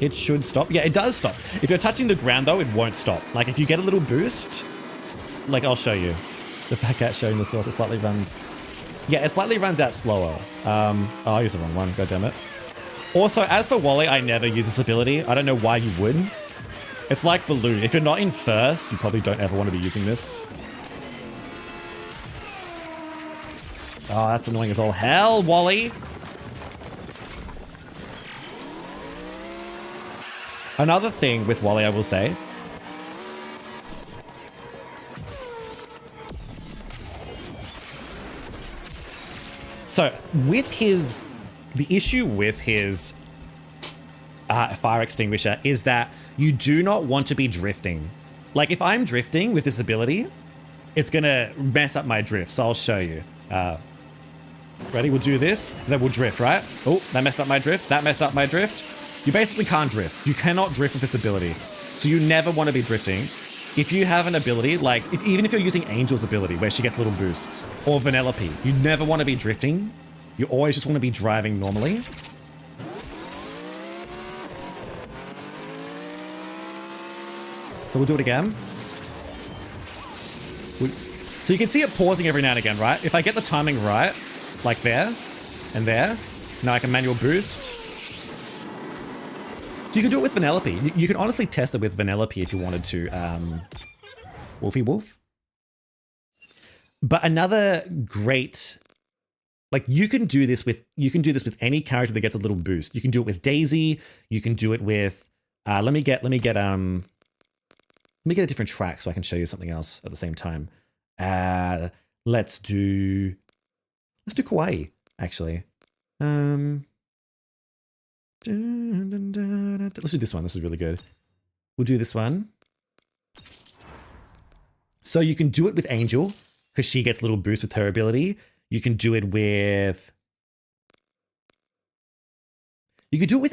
It should stop. Yeah, it does stop. If you're touching the ground, though, it won't stop. Like, if you get a little boost, like, I'll show you. The back at showing the source, it slightly runs. Yeah, it slightly runs out slower. Oh, I used the wrong one. God damn it. Also, as for Wally, I never use this ability. I don't know why you would. It's like Balloon. If you're not in first, you probably don't ever want to be using this. Oh, that's annoying as all hell, Wally. Another thing with Wally, I will say. So, with the issue with his fire extinguisher is that you do not want to be drifting. Like, if I'm drifting with this ability, it's gonna mess up my drift, so I'll show you. Ready? We'll do this, then we'll drift, right? Oh, that messed up my drift, that messed up my drift. You basically can't drift. You cannot drift with this ability. So you never want to be drifting. If you have an ability, like, even if you're using Angel's ability, where she gets little boosts, or Vanellope, you never want to be drifting. You always just want to be driving normally. So we'll do it again. So you can see it pausing every now and again, right? If I get the timing right, like there, and there, now I can manual boost. So you can do it with Vanellope. You can honestly test it with Vanellope if you wanted to. Wolfie Wolf. But another great, like, you can do this with any character that gets a little boost. You can do it with Daisy. You can do it with. Let me get a different track so I can show you something else at the same time. Let's do Kawaii actually. Let's do this one. This is really good. We'll do this one. So you can do it with Angel because she gets a little boost with her ability. You can do it with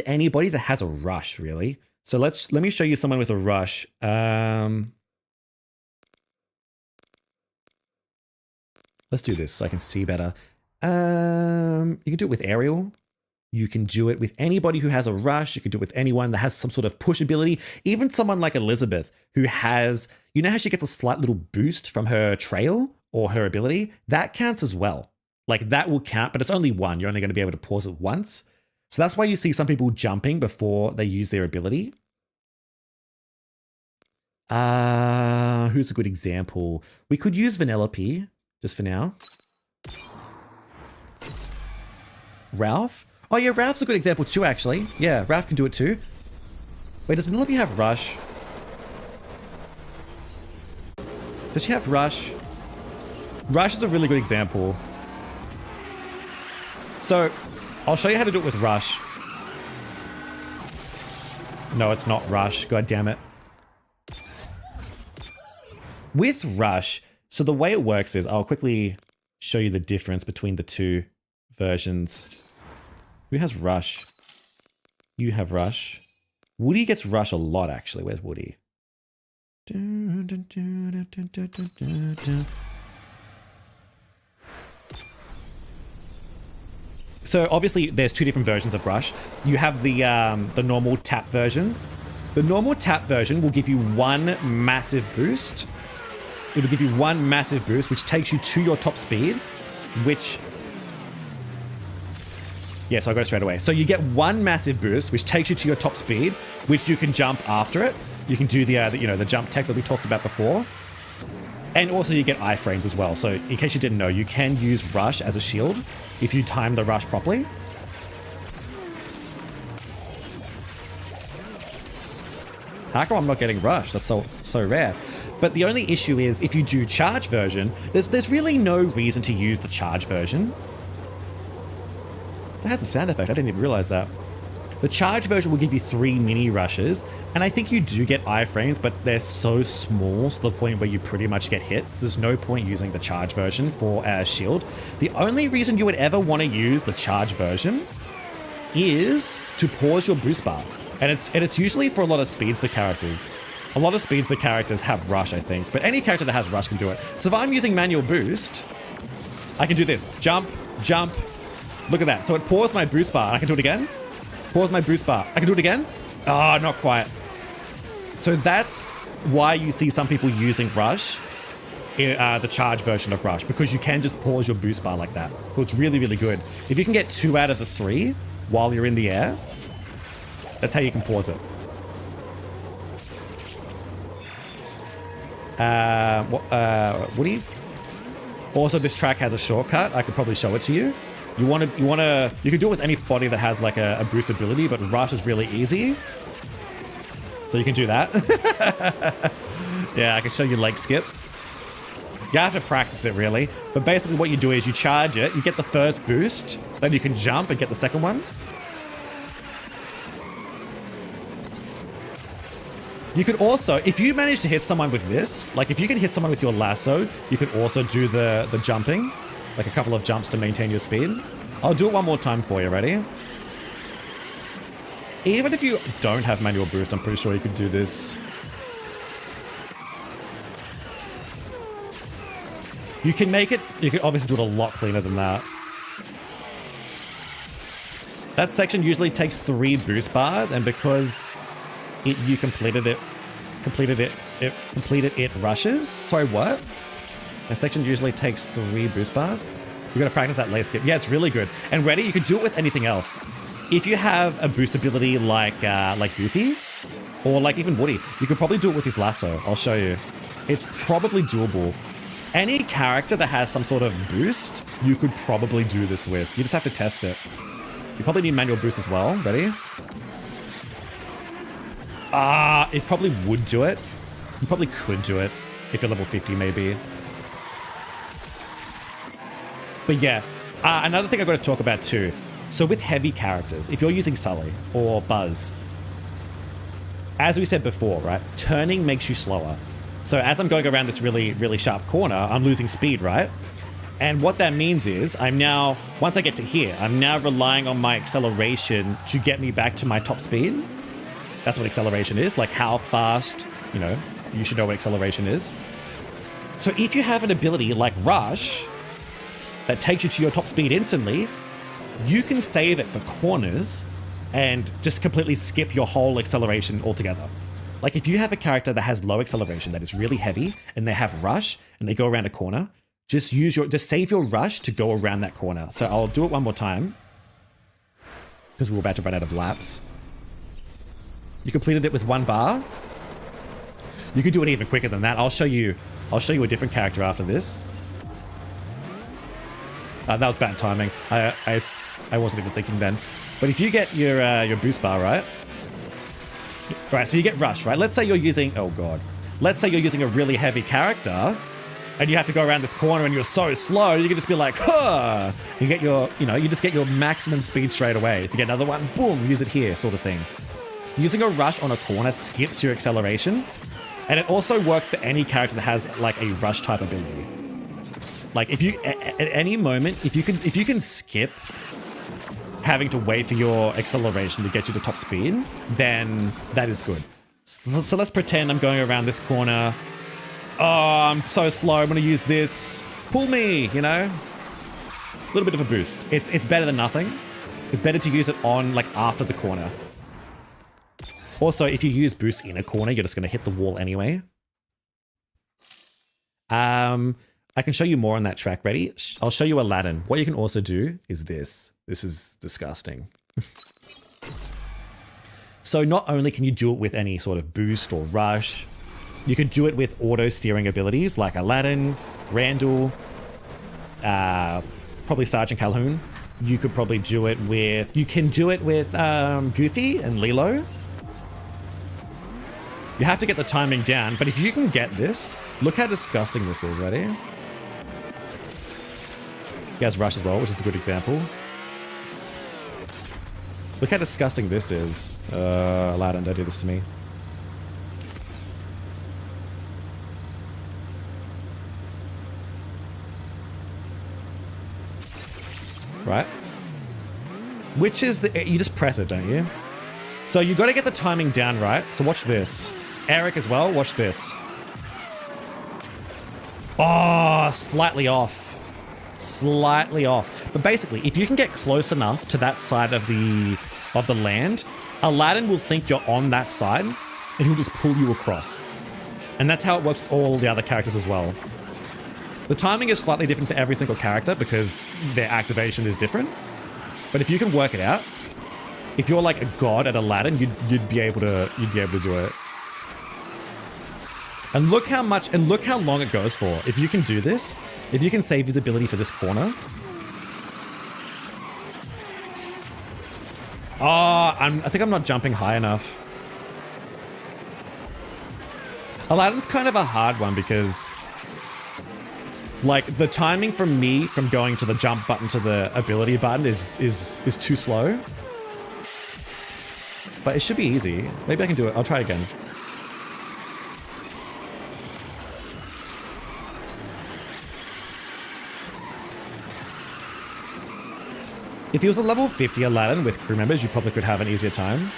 anybody that has a rush, really. So let me show you someone with a rush. Let's do this so I can see better. You can do it with Ariel. You can do it with anybody who has a rush. You can do it with anyone that has some sort of push ability. Even someone like Elizabeth, who has, you know how she gets a slight little boost from her trail or her ability? That counts as well. Like, that will count, but it's only one. You're only going to be able to pause it once. So that's why you see some people jumping before they use their ability. Who's a good example? We could use Vanellope, just for now. Ralph? Oh yeah, Ralph's a good example too, actually. Yeah, Ralph can do it too. Wait, does Vanellope have Rush? Does she have Rush? Rush is a really good example. So, I'll show you how to do it with Rush. No, it's not Rush. God damn it. With Rush, so the way it works is, I'll quickly show you the difference between the two versions. Who has Rush? You have Rush. Woody gets Rush a lot, actually. Where's Woody? So obviously there's two different versions of Rush. You have the normal tap version. The normal tap version will give you one massive boost. It'll give you one massive boost, which takes you to your top speed, which... Yeah, so I go straight away. So you get one massive boost, which takes you to your top speed, which you can jump after it. You can do the jump tech that we talked about before. And also you get iframes as well. So in case you didn't know, you can use Rush as a shield if you time the Rush properly. How come I'm not getting Rush? That's so rare. But the only issue is if you do charge version, there's really no reason to use the charge version. That has a sound effect. I didn't even realize that. The charge version will give you 3 mini rushes, and I think you do get iframes, but they're so small to the point where you pretty much get hit. So there's no point using the charge version for a shield. The only reason you would ever want to use the charge version is to pause your boost bar. And it's usually for a lot of speedster characters. A lot of speedster characters have Rush, I think, but any character that has Rush can do it. So if I'm using manual boost, I can do this. Jump, jump. Look at that. So it paused my boost bar. I can do it again. Pause my boost bar. I can do it again. Oh, not quite. So that's why you see some people using Rush, the charge version of Rush, because you can just pause your boost bar like that. So it's really, really good. If you can get 2 out of the 3 while you're in the air, that's how you can pause it. Woody? Also, this track has a shortcut. I could probably show it to you. You can do it with any body that has like a boost ability, but Rush is really easy. So you can do that. Yeah, I can show you leg skip. You have to practice it really. But basically what you do is you charge it, you get the first boost, then you can jump and get the second one. You could also, if you manage to hit someone with this, like if you can hit someone with your lasso, you can also do the jumping, like a couple of jumps to maintain your speed. I'll do it one more time for you, ready? Even if you don't have manual boost, I'm pretty sure you could do this. You can obviously do it a lot cleaner than that. That section usually takes 3 boost bars, and because you completed it rushes. Sorry, what? That section usually takes 3 boost bars. You gotta practice that leg skip. Yeah, it's really good. And ready, you could do it with anything else. If you have a boost ability like Goofy, or like even Woody, you could probably do it with his lasso. I'll show you. It's probably doable. Any character that has some sort of boost, you could probably do this with. You just have to test it. You probably need manual boost as well. Ready? It probably would do it. You probably could do it if you're level 50 maybe. But yeah, another thing I've got to talk about too. So with heavy characters, if you're using Sully or Buzz, as we said before, right, turning makes you slower. So as I'm going around this really, really sharp corner, I'm losing speed, right? And what that means is once I get to here, I'm now relying on my acceleration to get me back to my top speed. That's what acceleration is, like how fast, you should know what acceleration is. So if you have an ability like Rush that takes you to your top speed instantly, you can save it for corners and just completely skip your whole acceleration altogether. Like if you have a character that has low acceleration, that is really heavy, and they have Rush and they go around a corner, just save your Rush to go around that corner. So I'll do it one more time because we're about to run out of laps. You completed it with 1 bar. You could do it even quicker than that. I'll show you a different character after this. That was bad timing. I wasn't even thinking then. But if you get your boost bar, right? Right, so you get Rush, right? Let's say you're using, oh god. Let's say you're using a really heavy character and you have to go around this corner and you're so slow, you can just be like, huh! You get you just get your maximum speed straight away. If you get another one, boom, use it here, sort of thing. using a rush on a corner skips your acceleration. And it also works for any character that has like a rush type ability. Like if you, at any moment, if you can skip having to wait for your acceleration to get you to top speed, then that is good. So let's pretend I'm going around this corner. Oh, I'm so slow. I'm going to use this. Pull me, you know? A little bit of a boost. It's better than nothing. It's better to use it on like after the corner. Also, if you use boost in a corner, you're just going to hit the wall anyway. I can show you more on that track. Ready? I'll show you Aladdin. What you can also do is this. This is disgusting. So not only can you do it with any sort of boost or rush, you could do it with auto steering abilities like Aladdin, Randall, probably Sergeant Calhoun. You could probably do it with, you can do it with Goofy and Lilo. You have to get the timing down, but if you can get this, look how disgusting this is. Ready? He has rush as well, which is a good example. Look how disgusting this is. Aladdin, don't do this to me. Right? Which is the, you just press it, don't you? So you got to get the timing down, right? So watch this. Eric as well, watch this. Oh, slightly off. Slightly off. But basically, if you can get close enough to that side of the land, Aladdin will think you're on that side and he'll just pull you across. And that's how it works with all the other characters as well. The timing is slightly different for every single character because their activation is different. But if you can work it out, if you're like a god at Aladdin, you'd be able to do it. And look how much and look how long it goes for. If you can do this, if you can save visibility for this corner. Oh, I think I'm not jumping high enough. Aladdin's kind of a hard one because like the timing from me from going to the jump button to the ability button is too slow. But it should be easy. Maybe I can do it. I'll try again. If he was a level 50 Aladdin with crew members, you probably could have an easier time.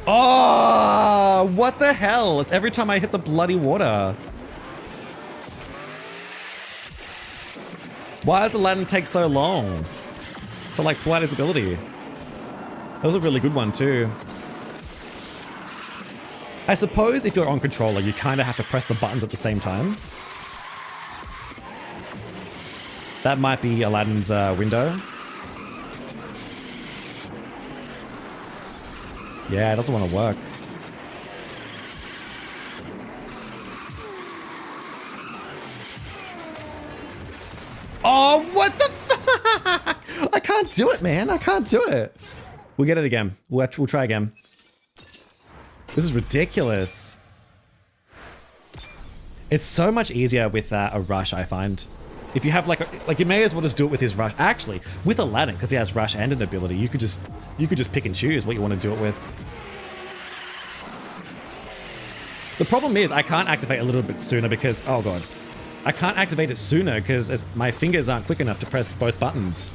Oh, what the hell? It's every time I hit the bloody water. Why does Aladdin take so long to like pull out his ability? That was a really good one too. I suppose if you're on controller, you kind of have to press the buttons at the same time. That might be Aladdin's window. Yeah, it doesn't want to work. Oh, what the fuck? I can't do it, man. I can't do it. We'll get it again. We'll try again. This is ridiculous. It's so much easier with a rush, I find. If you have like you may as well just do it with his rush. Actually, with Aladdin, because he has rush and an ability, you could just pick and choose what you want to do it with. The problem is I can't activate a little bit sooner because, oh god. I can't activate it sooner because my fingers aren't quick enough to press both buttons.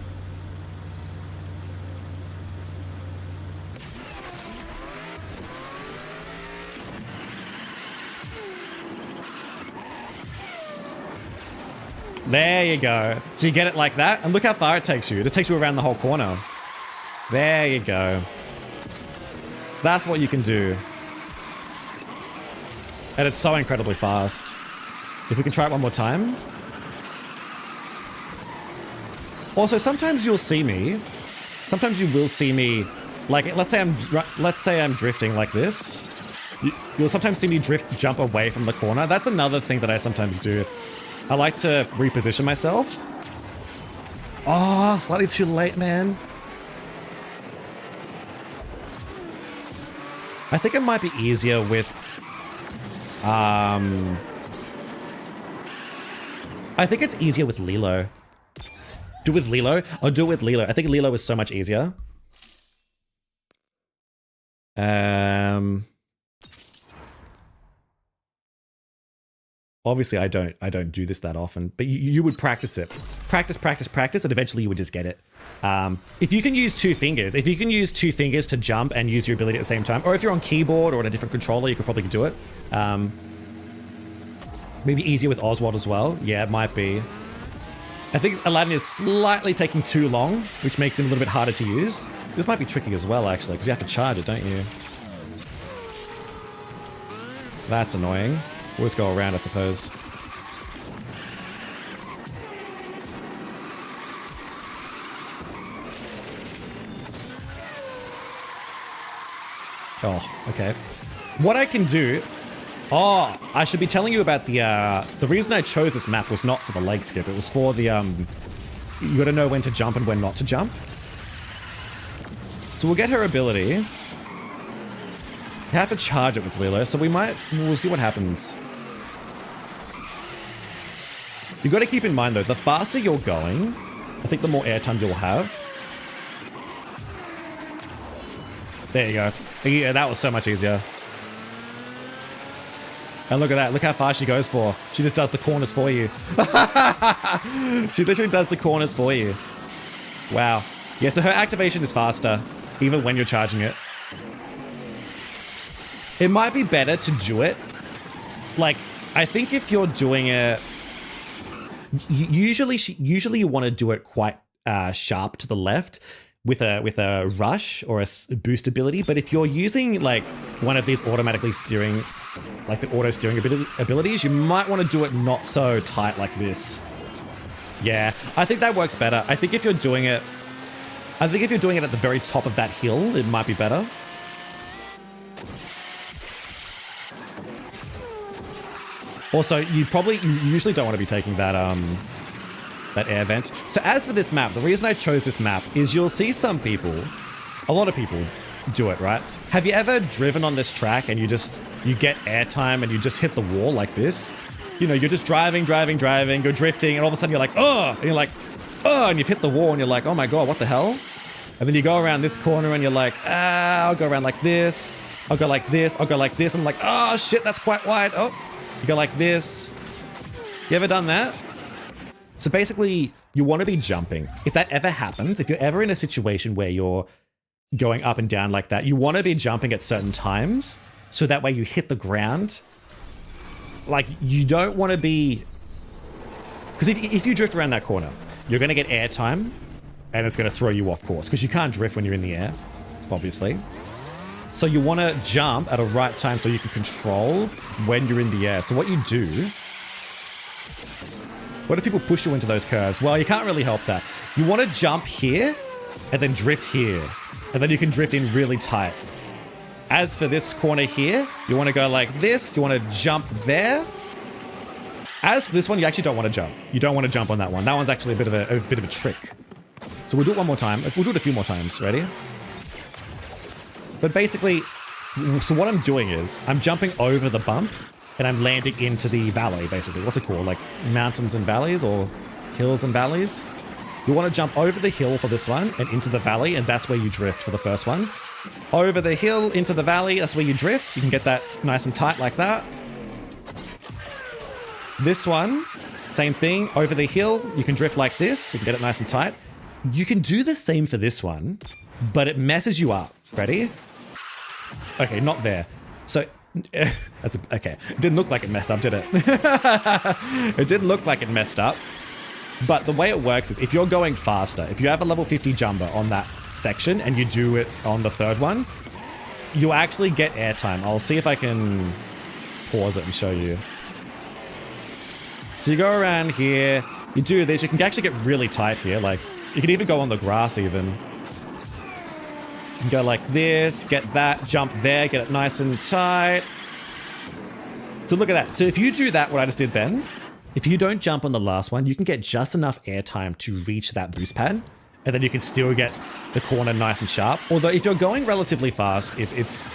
There you go. So you get it like that, and look how far it takes you. It just takes you around the whole corner. There you go. So that's what you can do. And it's so incredibly fast. If we can try it one more time. Also, sometimes you'll see me. Sometimes you will see me, like, let's say I'm drifting like this. You'll sometimes see me jump away from the corner. That's another thing that I sometimes do. I like to reposition myself. Oh, slightly too late, man. I think it might be easier with, I think it's easier with Lilo. Do it with Lilo? I'll do it with Lilo. I think Lilo is so much easier. Obviously I don't do this that often, but you would practice it. Practice, and eventually you would just get it. If you can use two fingers to jump and use your ability at the same time, or if you're on keyboard or on a different controller, you could probably do it. Maybe easier with Oswald as well. Yeah, it might be. I think Aladdin is slightly taking too long, which makes him a little bit harder to use. This might be tricky as well, actually, because you have to charge it, don't you? That's annoying. We'll just go around, I suppose. Oh, okay. What I can do... Oh, I should be telling you about the reason I chose this map was not for the leg skip. It was for the, you gotta know when to jump and when not to jump. So we'll get her ability. You have to charge it with Lilo, so we'll see what happens. You gotta keep in mind though, the faster you're going, I think the more airtime you'll have. There you go. Yeah, that was so much easier. And look at that. Look how far she goes for. She just does the corners for you. She literally does the corners for you. Wow. Yeah, so her activation is faster, even when you're charging it. It might be better to do it. Like, I think if you're doing it... Usually you want to do it quite sharp to the left with a rush or a boost ability. But if you're using like one of these automatically steering, like the auto steering abilities, you might want to do it not so tight like this. Yeah, I think that works better. I think if you're doing it at the very top of that hill, it might be better. Also, you usually don't want to be taking that that air vent. So as for this map, the reason I chose this map is you'll see some people, a lot of people do it, right? Have you ever driven on this track and you get airtime and you just hit the wall like this? You know, you're just driving, you're drifting, and all of a sudden you're like, oh, and you're like, oh, and you've hit the wall and you're like, oh my God, what the hell? And then you go around this corner and you're like, I'll go around like this. I'll go like this. I'll go like this. And I'm like, oh shit, that's quite wide. Oh, you go like this. You ever done that? So basically, you want to be jumping. If that ever happens, if you're ever in a situation where you're going up and down like that, you want to be jumping at certain times. So that way you hit the ground. Like, you don't want to be... Because if you drift around that corner, you're going to get airtime and it's going to throw you off course because you can't drift when you're in the air, obviously. So you want to jump at a right time so you can control when you're in the air. So what you do... What if people push you into those curves? Well, you can't really help that. You want to jump here and then drift here. And then you can drift in really tight. As for this corner here, you want to go like this. You want to jump there. As for this one, you actually don't want to jump. You don't want to jump on that one. That one's actually a bit of a trick. So we'll do it one more time. We'll do it a few more times. Ready? But basically, so what I'm doing is I'm jumping over the bump and I'm landing into the valley, basically. What's it called? Like mountains and valleys or hills and valleys? You want to jump over the hill for this one and into the valley, and that's where you drift for the first one. Over the hill, into the valley, that's where you drift. You can get that nice and tight like that. This one, same thing. Over the hill, you can drift like this. You can get it nice and tight. You can do the same for this one, but it messes you up. Ready? Okay, not there. So... okay, it didn't look like it messed up, did it? It didn't look like it messed up. But the way it works is if you're going faster, if you have a level 50 jumper on that section and you do it on the third one, you actually get airtime. I'll see if I can pause it and show you. So you go around here, you do this, you can actually get really tight here. Like, you can even go on the grass even. You can go like this, get that, jump there, get it nice and tight. So look at that. So if you do that, what I just did then, if you don't jump on the last one, you can get just enough airtime to reach that boost pad, and then you can still get the corner nice and sharp. Although if you're going relatively fast, there's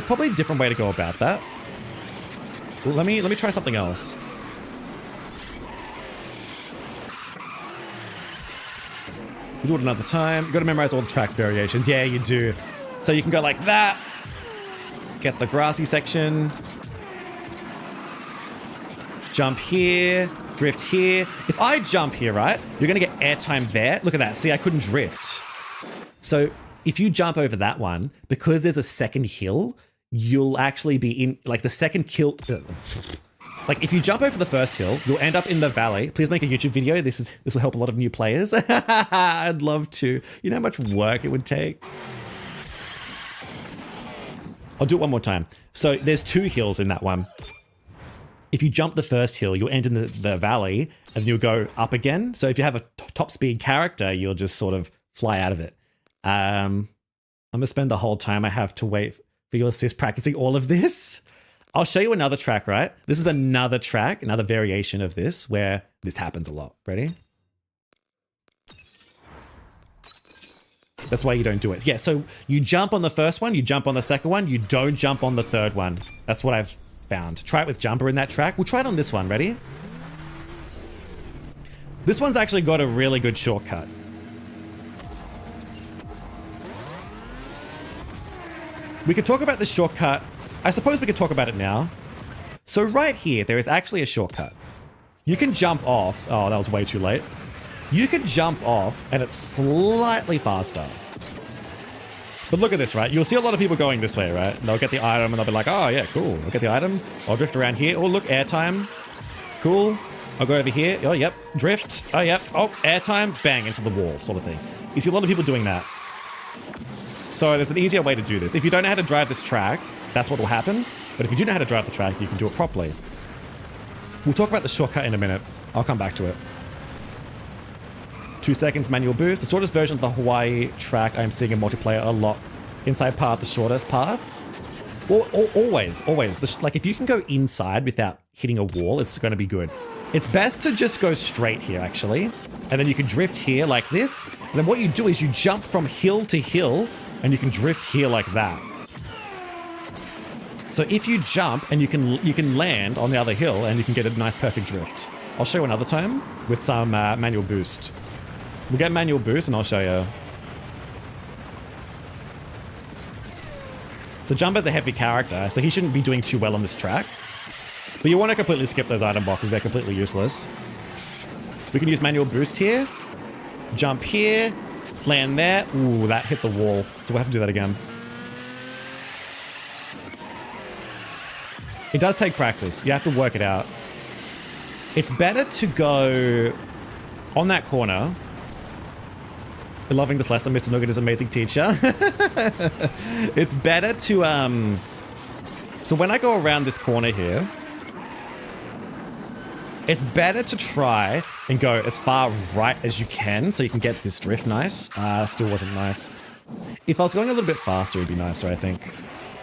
probably a different way to go about that. Let me try something else. We'll do it another time. You got to memorize all the track variations. Yeah, you do. So you can go like that. Get the grassy section. Jump here. Drift here. If I jump here, right, you're going to get airtime there. Look at that. See, I couldn't drift. So if you jump over that one, because there's a second hill, you'll actually be in, like, the second kill. Like, if you jump over the first hill, you'll end up in the valley. Please make a YouTube video. This will help a lot of new players. I'd love to. You know how much work it would take? I'll do it one more time. So there's 2 hills in that one. If you jump the first hill, you'll end in the valley and you'll go up again. So if you have a top speed character, you'll just sort of fly out of it. I'm going to spend the whole time I have to wait for your assist practicing all of this. I'll show you another track, right? This is another track, another variation of this where this happens a lot. Ready? That's why you don't do it. Yeah, so you jump on the first one, you jump on the second one, you don't jump on the third one. That's what I've found. Try it with jumper in that track. We'll try it on this one. Ready? This one's actually got a really good shortcut. We could talk about the shortcut. I suppose we could talk about it now. So right here, there is actually a shortcut. You can jump off. Oh, that was way too late. You can jump off and it's slightly faster. But look at this, right? You'll see a lot of people going this way, right? They'll get the item and they'll be like, oh yeah, cool. I'll get the item. I'll drift around here. Oh, look, airtime. Cool. I'll go over here. Oh, yep. Drift. Oh, yep. Oh, airtime. Bang, into the wall, sort of thing. You see a lot of people doing that. So there's an easier way to do this. If you don't know how to drive this track, that's what will happen. But if you do know how to drive the track, you can do it properly. We'll talk about the shortcut in a minute. I'll come back to it. 2 seconds manual boost. The shortest version of the Hawaii track I'm seeing in multiplayer a lot. Inside path, the shortest path. Always. Like if you can go inside without hitting a wall, it's going to be good. It's best to just go straight here, actually. And then you can drift here like this. And then what you do is you jump from hill to hill and you can drift here like that. So if you jump and you can land on the other hill and you can get a nice perfect drift. I'll show you another time with some manual boost. We'll get manual boost and I'll show you. So Jumbo's a heavy character, so he shouldn't be doing too well on this track. But you want to completely skip those item boxes, they're completely useless. We can use manual boost here. Jump here. Land there. Ooh, that hit the wall. So we'll have to do that again. It does take practice. You have to work it out. It's better to go on that corner. We're loving this lesson. Mr. Nugget is an amazing teacher. It's better to, so when I go around this corner here, it's better to try and go as far right as you can so you can get this drift nice. Still wasn't nice. If I was going a little bit faster, it'd be nicer, I think.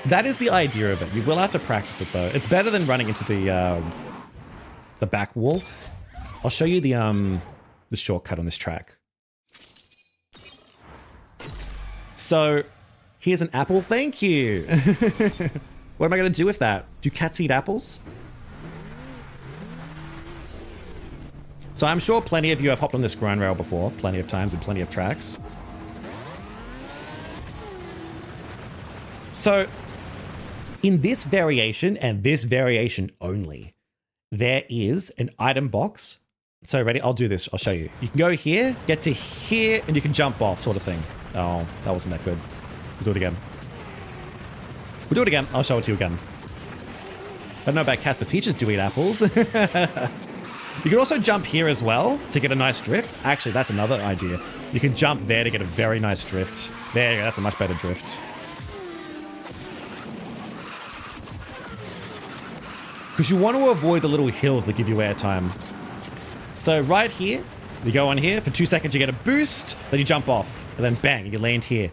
That is the idea of it. You will have to practice it though. It's better than running into the back wall. I'll show you the shortcut on this track. So here's an apple. Thank you. What am I going to do with that? Do cats eat apples? So I'm sure plenty of you have hopped on this grind rail before, plenty of times and plenty of tracks. So in this variation and this variation only, there is an item box. So ready? I'll do this. I'll show you. You can go here, get to here, and you can jump off sort of thing. Oh, that wasn't that good. We'll do it again. We'll do it again. I'll show it to you again. I don't know about cats, but teachers do eat apples. You can also jump here as well to get a nice drift. Actually, that's another idea. You can jump there to get a very nice drift. There you go. That's a much better drift. Because you want to avoid the little hills that give you airtime. So right here, you go on here. For 2 seconds, you get a boost. Then you jump off. And then bang, you land here.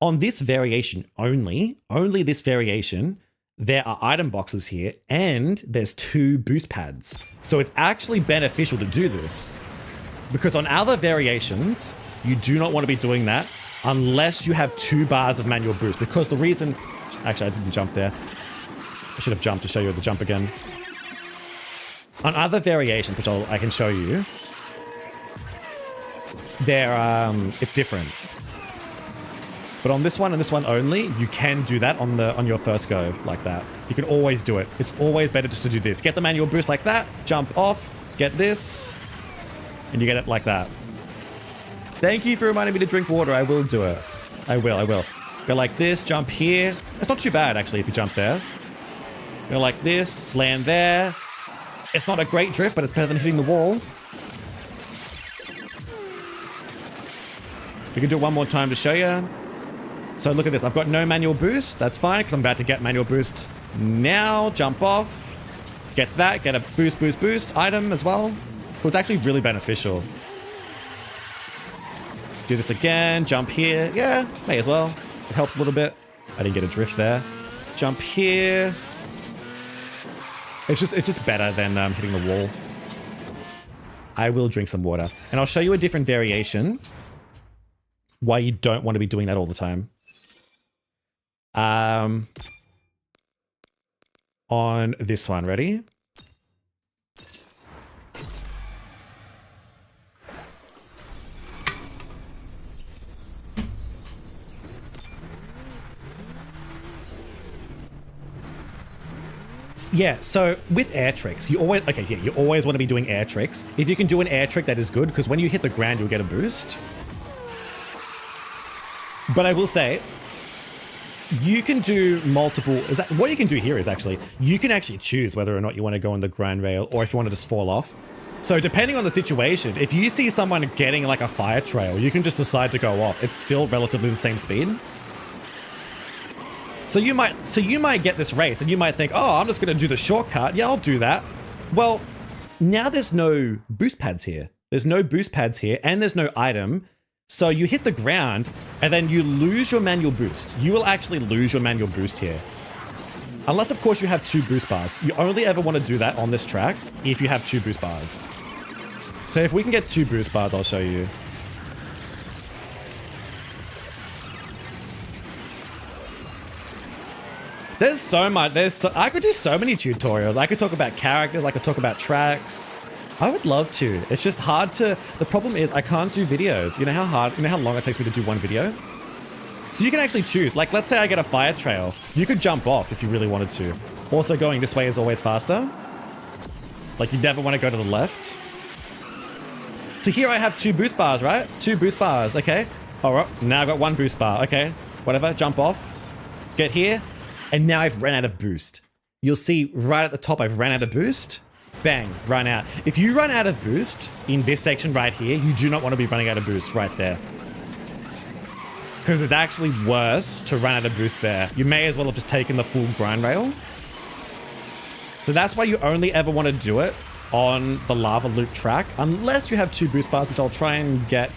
On this variation only this variation, there are item boxes here and there's 2 boost pads. So it's actually beneficial to do this because on other variations, you do not want to be doing that unless you have 2 bars of manual boost because the reason, actually I didn't jump there. I should have jumped to show you the jump again. On other variations, which I can show you, it's different. But on this one and this one only, you can do that on your first go like that. You can always do it. It's always better just to do this. Get the manual boost like that, jump off, get this, and you get it like that. Thank you for reminding me to drink water. I will do it. I will. Go like this, jump here. It's not too bad actually if you jump there. Go like this, land there. It's not a great drift, but it's better than hitting the wall. We can do it one more time to show you. So look at this. I've got no manual boost. That's fine because I'm about to get manual boost now. Jump off. Get that. Get a boost item as well. Well, it's actually really beneficial. Do this again. Jump here. Yeah, may as well. It helps a little bit. I didn't get a drift there. Jump here. It's just better than hitting the wall. I will drink some water. And I'll show you a different variation. Why you don't want to be doing that all the time. On this one, ready? Yeah, so with air tricks, you always want to be doing air tricks. If you can do an air trick, that is good, because when you hit the ground, you'll get a boost. But I will say, you can do multiple. What you can do here is you can actually choose whether or not you want to go on the grind rail or if you want to just fall off. So depending on the situation, if you see someone getting like a fire trail, you can just decide to go off. It's still relatively the same speed. So you might get this race and you might think, oh, I'm just going to do the shortcut. Yeah, I'll do that. Well, now there's no boost pads here. There's no boost pads here and there's no item. So you hit the ground and then you lose your manual boost. You will actually lose your manual boost here. Unless, of course, you have 2 boost bars. You only ever want to do that on this track if you have 2 boost bars. So if we can get 2 boost bars, I'll show you. There's so much. I could do so many tutorials. I could talk about characters. I could talk about tracks. I would love to. It's just hard to. The problem is I can't do videos. You know how long it takes me to do one video? So you can actually choose. Like, let's say I get a fire trail. You could jump off if you really wanted to. Also, going this way is always faster. Like, you never want to go to the left. So here I have 2 boost bars, right? 2 boost bars. Okay. All right. Now I've got 1 boost bar. Okay. Whatever. Jump off. Get here. And now I've run out of boost. You'll see right at the top, I've ran out of boost. Bang, run out. If you run out of boost in this section right here, you do not want to be running out of boost right there. Because it's actually worse to run out of boost there. You may as well have just taken the full grind rail. So that's why you only ever want to do it on the lava loop track, unless you have 2 boost bars, which I'll try and get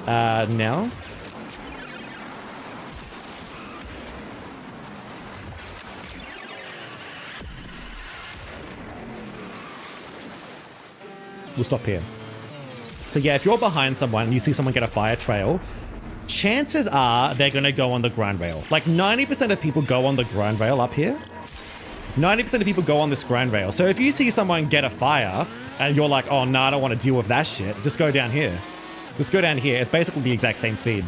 now. We'll stop here. So yeah, if you're behind someone and you see someone get a fire trail, chances are they're going to go on the grind rail. Like 90% of people go on the grind rail up here. 90% of people go on this grind rail. So if you see someone get a fire and you're like, oh no, I don't want to deal with that shit, just go down here. Just go down here. It's basically the exact same speed.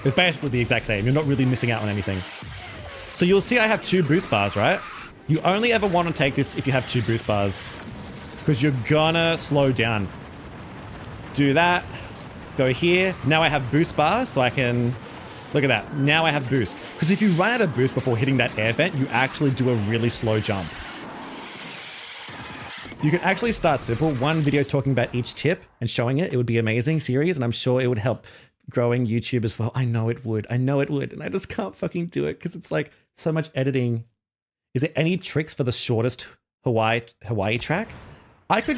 It's basically the exact same. You're not really missing out on anything. So you'll see I have 2 boost bars, right? You only ever want to take this if you have 2 boost bars, because you're gonna slow down. Do that. Go here. Now I have boost bars, so I can... Look at that. Now I have boost. Because if you run out of boost before hitting that air vent, you actually do a really slow jump. You can actually start simple. 1 video talking about each tip and showing it. It would be amazing series, and I'm sure it would help growing YouTube as well. I know it would. I know it would. And I just can't fucking do it because it's like so much editing. Is there any tricks for the shortest Hawaii track? I could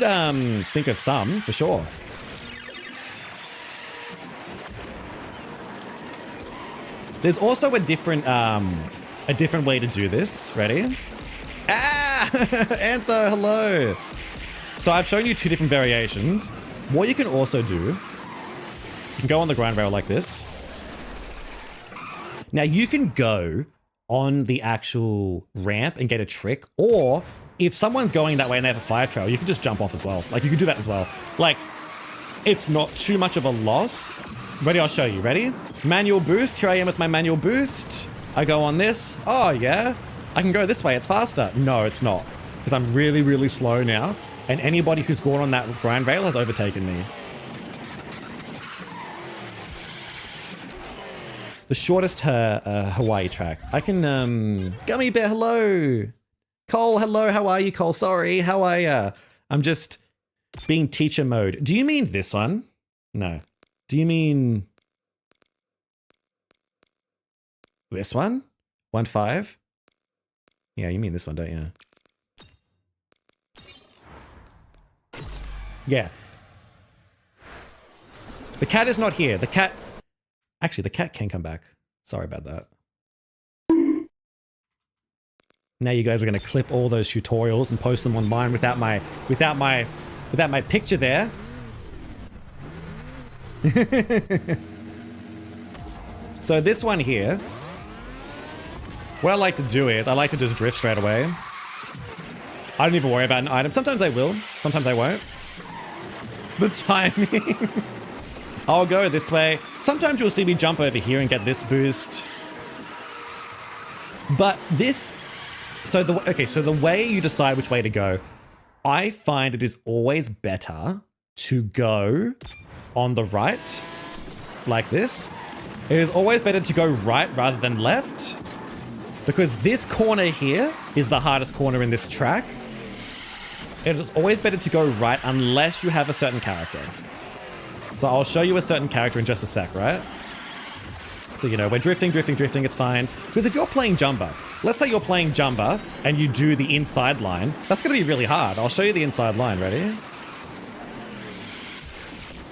think of some for sure. There's also a different way to do this. Ready? Ah, Antho, hello. So I've shown you 2 different variations. What you can also do, you can go on the grind rail like this. Now you can go on the actual ramp and get a trick, or if someone's going that way and they have a fire trail, you can just jump off as well. Like, you can do that as well. Like, it's not too much of a loss. Ready? I'll show you. Ready? Manual boost. Here I am with my manual boost. I go on this. Oh, yeah. I can go this way. It's faster. No, it's not. Because I'm really, really slow now. And anybody who's gone on that grind rail has overtaken me. The shortest Hawaii track. I can, Gummy Bear, hello. Cole, hello. How are you, Cole? Sorry. How are ya? I'm just being teacher mode. Do you mean this one? No. Do you mean this one? 1.5? Yeah, you mean this one, don't you? Yeah. The cat is not here. The cat... Actually, the cat can come back. Sorry about that. Now you guys are going to clip all those tutorials and post them online without my picture there. So this one here, what I like to do is I like to just drift straight away. I don't even worry about an item. Sometimes I will, sometimes I won't. The timing. I'll go this way. Sometimes you'll see me jump over here and get this boost. But this, so the way you decide which way to go, I find it is always better to go on the right, like this. It is always better to go right rather than left, because this corner here is the hardest corner in this track. It is always better to go right unless you have a certain character. So I'll show you a certain character in just a sec, right? So, you know, we're drifting, it's fine. Because if you're playing Jumba, let's say you're playing Jumba and you do the inside line, that's going to be really hard. I'll show you the inside line, ready?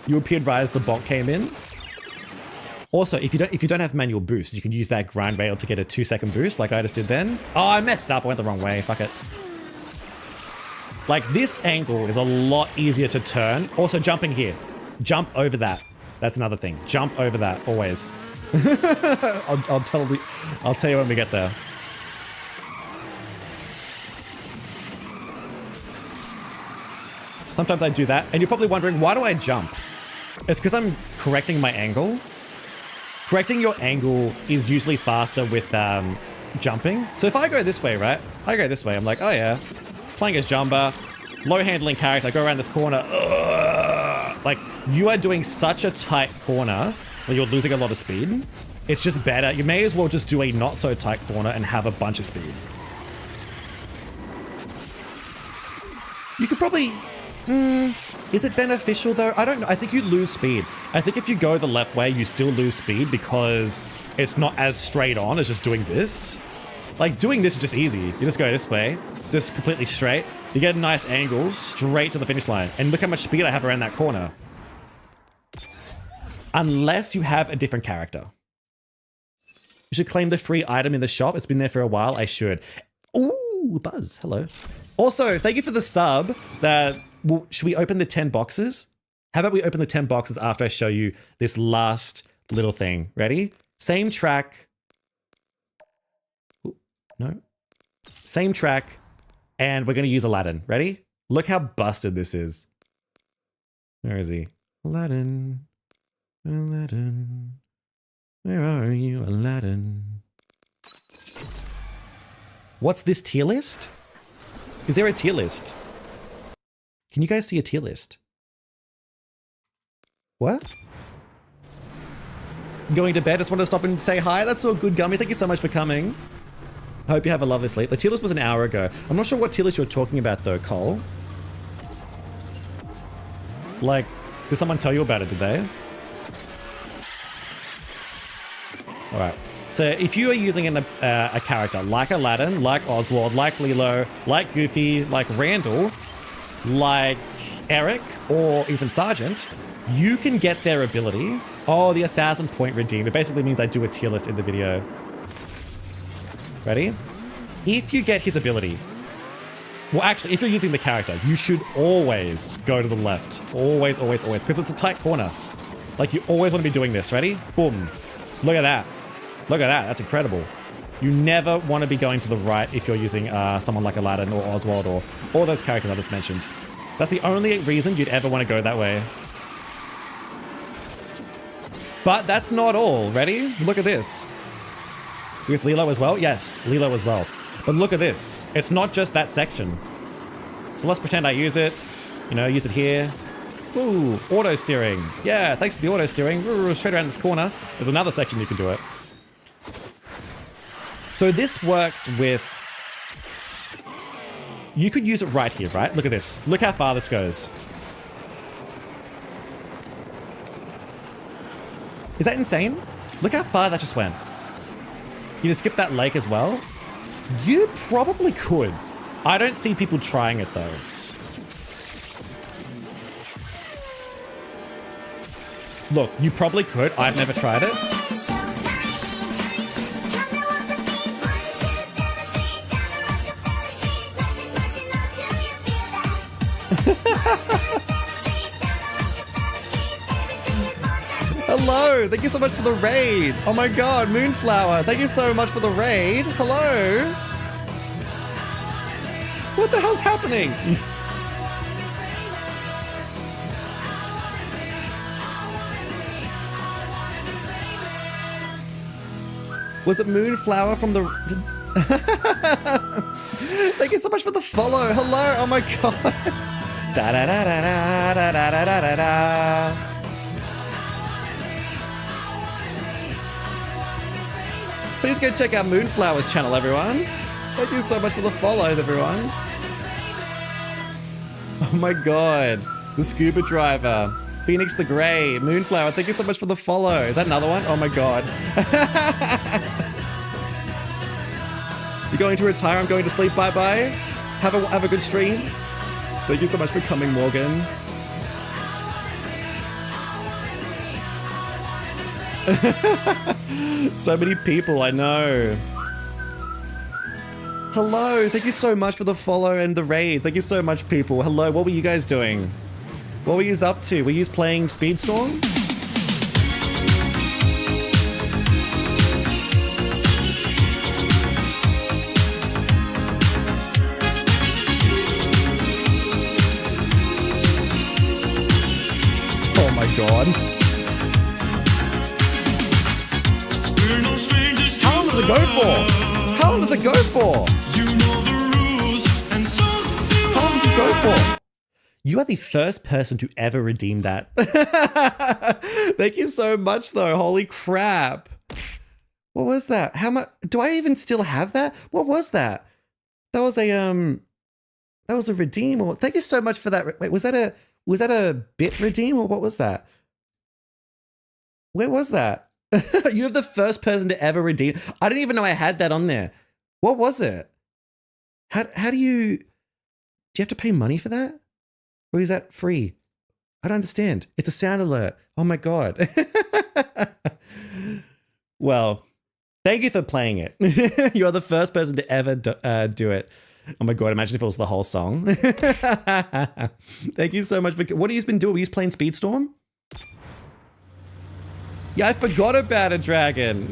You appeared right as the bot came in. Also, if you don't have manual boost, you can use that grind rail to get a 2-second boost like I just did then. Oh, I messed up. I went the wrong way. Fuck it. Like, this angle is a lot easier to turn. Also, jumping here. Jump over that. That's another thing. Jump over that, always. I'll tell you when we get there. Sometimes I do that, and you're probably wondering, why do I jump? It's because I'm correcting my angle. Correcting your angle is usually faster with jumping. So if I go this way, right? I go this way. I'm like, oh yeah. Playing as Jumba, low handling character. I go around this corner. Ugh. Like, you are doing such a tight corner where you're losing a lot of speed. It's just better. You may as well just do a not so tight corner and have a bunch of speed. You could probably... is it beneficial though? I don't know. I think you lose speed. I think if you go the left way, you still lose speed because it's not as straight on as just doing this. Like, doing this is just easy. You just go this way, just completely straight. You get a nice angle straight to the finish line. And look how much speed I have around that corner. Unless you have a different character. You should claim the free item in the shop. It's been there for a while. I should. Ooh, Buzz. Hello. Also, thank you for the sub. Should we open the 10 boxes? How about we open the 10 boxes after I show you this last little thing? Ready? Same track. Ooh, no. Same track. And we're going to use Aladdin. Ready? Look how busted this is. Where is he? Aladdin. Aladdin. Where are you, Aladdin? What's this tier list? Is there a tier list? Can you guys see a tier list? What? Going to bed? Just want to stop and say hi? That's all good, Gummy. Thank you so much for coming. I hope you have a lovely sleep. The tier list was an hour ago. I'm not sure what tier list you're talking about though, Cole. Like, did someone tell you about it, did they? Alright. So if you are using a character like Aladdin, like Oswald, like Lilo, like Goofy, like Randall, like Eric, or even Sergeant, you can get their ability. Oh, the 1,000 point redeem. It basically means I do a tier list in the video. Ready? If you get his ability, well, actually, if you're using the character, you should always go to the left. Always, always, always, because it's a tight corner. Like, you always want to be doing this. Ready? Boom. Look at that. Look at that. That's incredible. You never want to be going to the right if you're using someone like Aladdin or Oswald or all those characters I just mentioned. That's the only reason you'd ever want to go that way. But that's not all. Ready? Look at this. With Lilo as well? Yes, Lilo as well. But look at this. It's not just that section. So let's pretend I use it. You know, use it here. Ooh, auto steering. Yeah, thanks for the auto steering. Ooh, straight around this corner. There's another section you can do it. So this works with... You could use it right here, right? Look at this. Look how far this goes. Is that insane? Look how far that just went. You can skip that lake as well. You probably could. I don't see people trying it though. Look, you probably could. I've never tried it. Hello, thank you so much for the raid. Oh my god, Moonflower, thank you so much for the raid. Hello. What the hell's happening? Was it Moonflower from the... Thank you so much for the follow. Hello, oh my god. Da da da da da da da da da da. Please go check out Moonflower's channel, everyone. Thank you so much for the follows, everyone. Oh my god. The scuba driver. Phoenix the Grey. Moonflower, thank you so much for the follow. Is that another one? Oh my god. You're going to retire, I'm going to sleep, bye-bye. Have a good stream. Thank you so much for coming, Morgan. So many people, I know. Hello, thank you so much for the follow and the raid. Thank you so much, people. Hello, what were you guys doing? What were you up to? Were you playing Speedstorm? Oh my god. How long does it go for? How long does it go for? How long does this go for? You are the first person to ever redeem that. Thank you so much though. Holy crap. What was that? How much? Do I even still have that? What was that? That was a redeem. Or thank you so much for that. Wait, was that a bit redeem or what was that? Where was that? You're the first person to ever redeem. I didn't even know I had that on there. What was it? How do you have to pay money for that? Or is that free? I don't understand. It's a sound alert. Oh my god. Well, thank you for playing it. You're the first person to ever do it. Oh my god, imagine if it was the whole song. Thank you so much for... What have you been doing? Were you just playing Speedstorm? Yeah, I forgot about it, Dragon.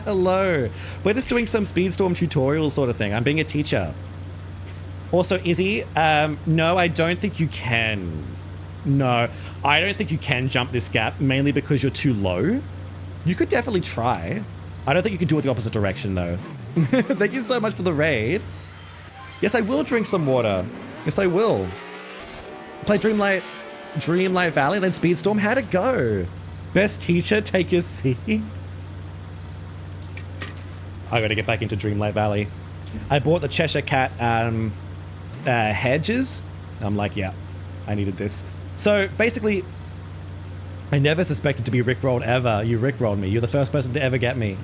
Hello. We're just doing some Speedstorm tutorial sort of thing. I'm being a teacher. Also, Izzy, no, I don't think you can. No, I don't think you can jump this gap, mainly because you're too low. You could definitely try. I don't think you could do it the opposite direction, though. Thank you so much for the raid. Yes, I will drink some water. Yes, I will. Play Dreamlight Valley, then Speedstorm. How'd it go? Best teacher, take your seat. I gotta get back into Dreamlight Valley. I bought the Cheshire Cat hedges. I'm like, yeah, I needed this. So basically, I never suspected to be rickrolled ever. You rickrolled me. You're the first person to ever get me.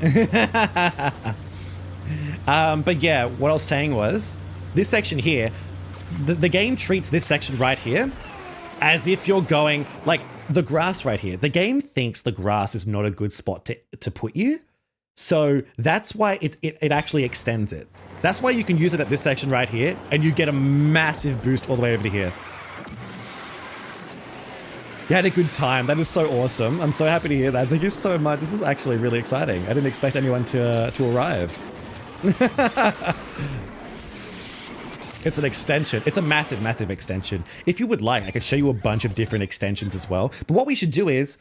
But yeah, what I was saying was, this section here, the game treats this section right here as if you're going, like, the grass right here. The game thinks the grass is not a good spot to put you. So that's why it actually extends it. That's why you can use it at this section right here, and you get a massive boost all the way over to here. You had a good time. That is so awesome. I'm so happy to hear that. Thank you so much. This is actually really exciting. I didn't expect anyone to arrive. It's an extension. It's a massive, massive extension. If you would like, I could show you a bunch of different extensions as well. But what we should do is,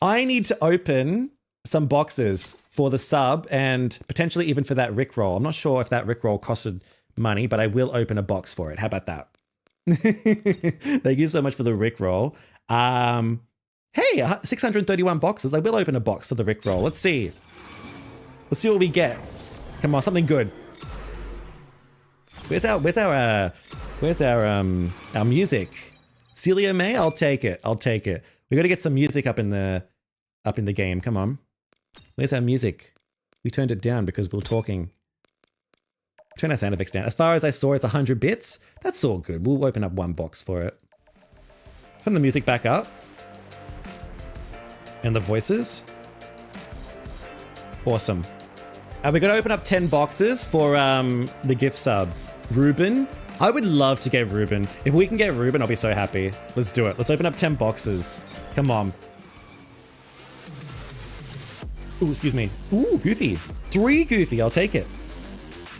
I need to open some boxes for the sub and potentially even for that Rickroll. I'm not sure if that Rickroll costed money, but I will open a box for it. How about that? Thank you so much for the Rickroll. Hey, 631 boxes. I will open a box for the Rickroll. Let's see. Let's see what we get. Come on, something good. Where's our music? Celia May? I'll take it. I'll take it. We gotta get some music up in the game. Come on. Where's our music? We turned it down because we were talking. Turn our sound effects down. As far as I saw, it's 100 bits. That's all good. We'll open up one box for it. Turn the music back up. And the voices. Awesome. We're going to open up 10 boxes for the gift sub. Ruben. I would love to get Ruben. If we can get Ruben, I'll be so happy. Let's do it. Let's open up 10 boxes. Come on. Ooh, excuse me. Ooh, Goofy. 3 Goofy. I'll take it.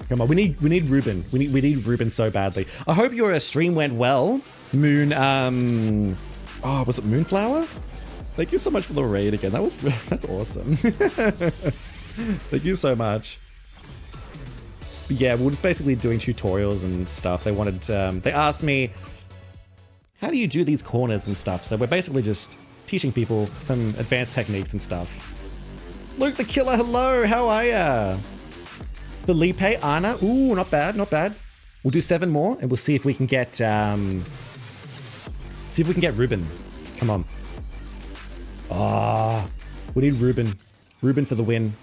Come on, we need Ruben. We need Ruben so badly. I hope your stream went well. Moon, oh, was it Moonflower? Thank you so much for the raid again. That's awesome. Thank you so much. But yeah, we're just basically doing tutorials and stuff. They wanted, they asked me, how do you do these corners and stuff? So we're basically just teaching people some advanced techniques and stuff. Luke the Killer, hello, how are ya? Felipe, Anna, ooh, not bad, not bad. We'll do 7 more and we'll see if we can get, Ruben. Come on. Ah, we need Ruben. Ruben for the win.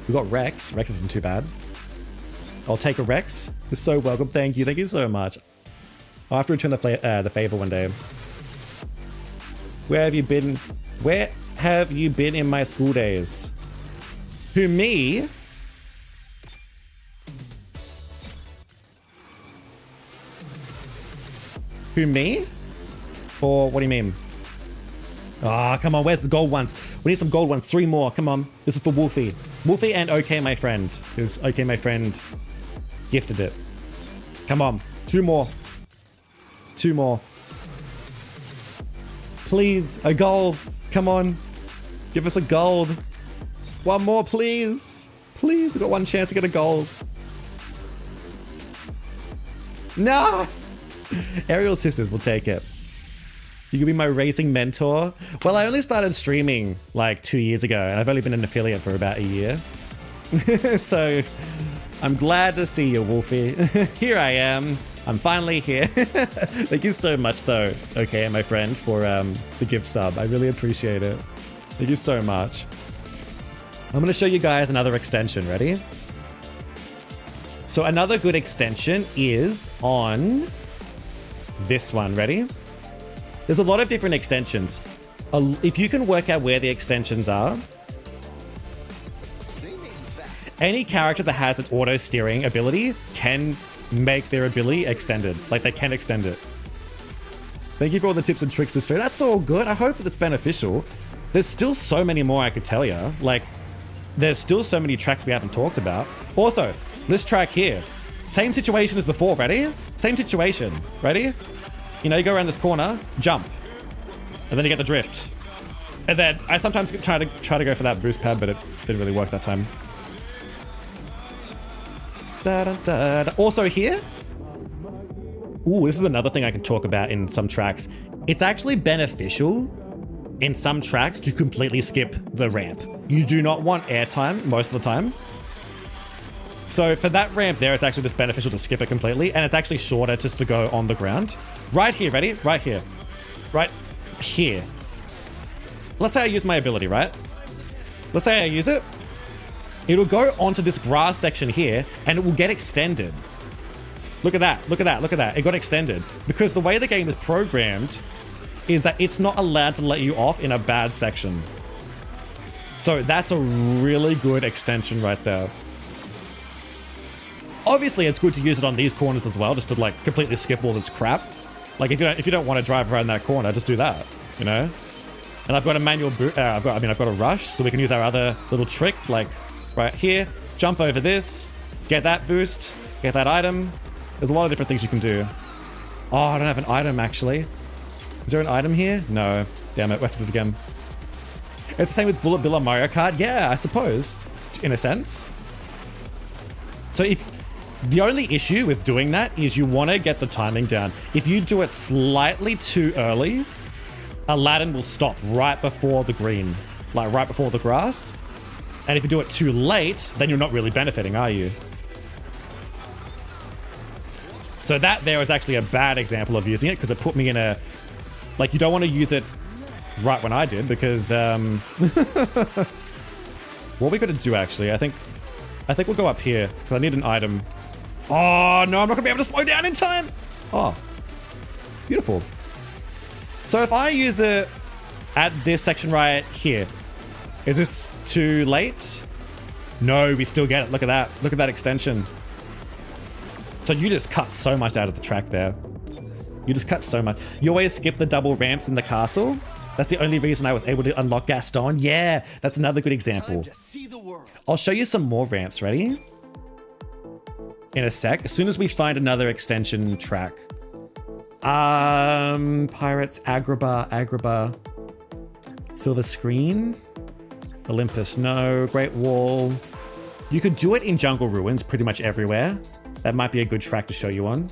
We got Rex. Rex isn't too bad. I'll take a Rex. You're so welcome. Thank you. Thank you so much. I'll have to return the favor one day. Where have you been? Where have you been in my school days? Who, me? Who, me? Or what do you mean? Ah, come on, where's the gold ones? We need some gold ones. 3 more, come on. This is for Wolfie. Wolfie and OK My Friend. Because OK My Friend gifted it. Come on, 2 more. 2 more. Please, a gold. Come on. Give us a gold. 1 more, please. Please, we've got 1 chance to get a gold. No! Aerial Sisters will take it. You could be my racing mentor. Well, I only started streaming like 2 years ago, and I've only been an affiliate for about a year. So I'm glad to see you, Wolfie. Here I am. I'm finally here. Thank you so much, though, okay, my friend, for the gift sub. I really appreciate it. Thank you so much. I'm going to show you guys another extension. Ready? So another good extension is on this one. Ready? There's a lot of different extensions. If you can work out where the extensions are, any character that has an auto steering ability can make their ability extended. Like, they can extend it. Thank you for all the tips and tricks this stream. That's all good. I hope it's beneficial. There's still so many more I could tell you. Like, there's still so many tracks we haven't talked about. Also, this track here, same situation as before. Ready? Same situation. Ready? You know, you go around this corner, jump, and then you get the drift. And then I sometimes try to go for that boost pad, but it didn't really work that time. Da, da, da, da. Also here, ooh, this is another thing I can talk about in some tracks. It's actually beneficial in some tracks to completely skip the ramp. You do not want airtime most of the time. So for that ramp there, it's actually just beneficial to skip it completely, and it's actually shorter just to go on the ground. Right here, ready? Right here. Right here. Let's say I use my ability, right? Let's say I use it. It'll go onto this grass section here, and it will get extended. Look at that, look at that, look at that. It got extended. Because the way the game is programmed is that it's not allowed to let you off in a bad section. So that's a really good extension right there. Obviously, it's good to use it on these corners as well, just to like completely skip all this crap. Like if you don't want to drive around that corner, just do that, you know? And I've got a manual I've got a rush, so we can use our other little trick, like right here, jump over this, get that boost, get that item. There's a lot of different things you can do. Oh, I don't have an item actually. Is there an item here? No. Damn it, we have to do it again. It's the same with Bullet Bill on Mario Kart. Yeah, I suppose, in a sense. So if the only issue with doing that is you want to get the timing down. If you do it slightly too early, Aladdin will stop right before the green, like right before the grass. And if you do it too late, then you're not really benefiting, are you? So that there was actually a bad example of using it because it put me in a, like, you don't want to use it right when I did because what we got to do actually, I think we'll go up here because I need an item. Oh no, I'm not gonna be able to slow down in time. Oh, beautiful. So if I use it at this section right here, is this too late? No, we still get it. Look at that. Look at that extension. So you just cut so much out of the track there. You just cut so much. You always skip the double ramps in the castle. That's the only reason I was able to unlock Gaston. Yeah, that's another good example. I'll show you some more ramps. Ready? In a sec. As soon as we find another extension track. Pirates, Agrabah. Silver Screen. Olympus, no. Great Wall. You could do it in Jungle Ruins pretty much everywhere. That might be a good track to show you on.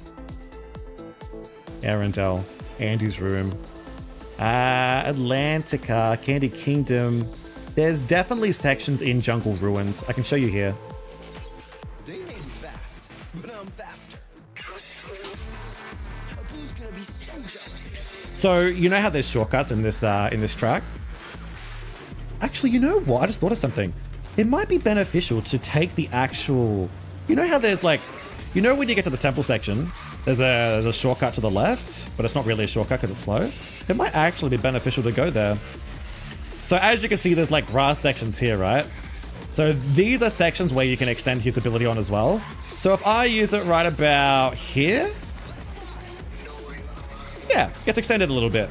Arendelle, Andy's Room. Atlantica, Candy Kingdom. There's definitely sections in Jungle Ruins. I can show you here. They may be fast, but I'm faster. Abu's gonna be so jealous. So you know how there's shortcuts in this track? Actually, you know what? I just thought of something. It might be beneficial to take the actual. You know how there's like, you know when you get to the temple section, there's a shortcut to the left, but it's not really a shortcut because it's slow. It might actually be beneficial to go there. So as you can see, there's like grass sections here, right? So these are sections where you can extend his ability on as well. So if I use it right about here, yeah, gets extended a little bit.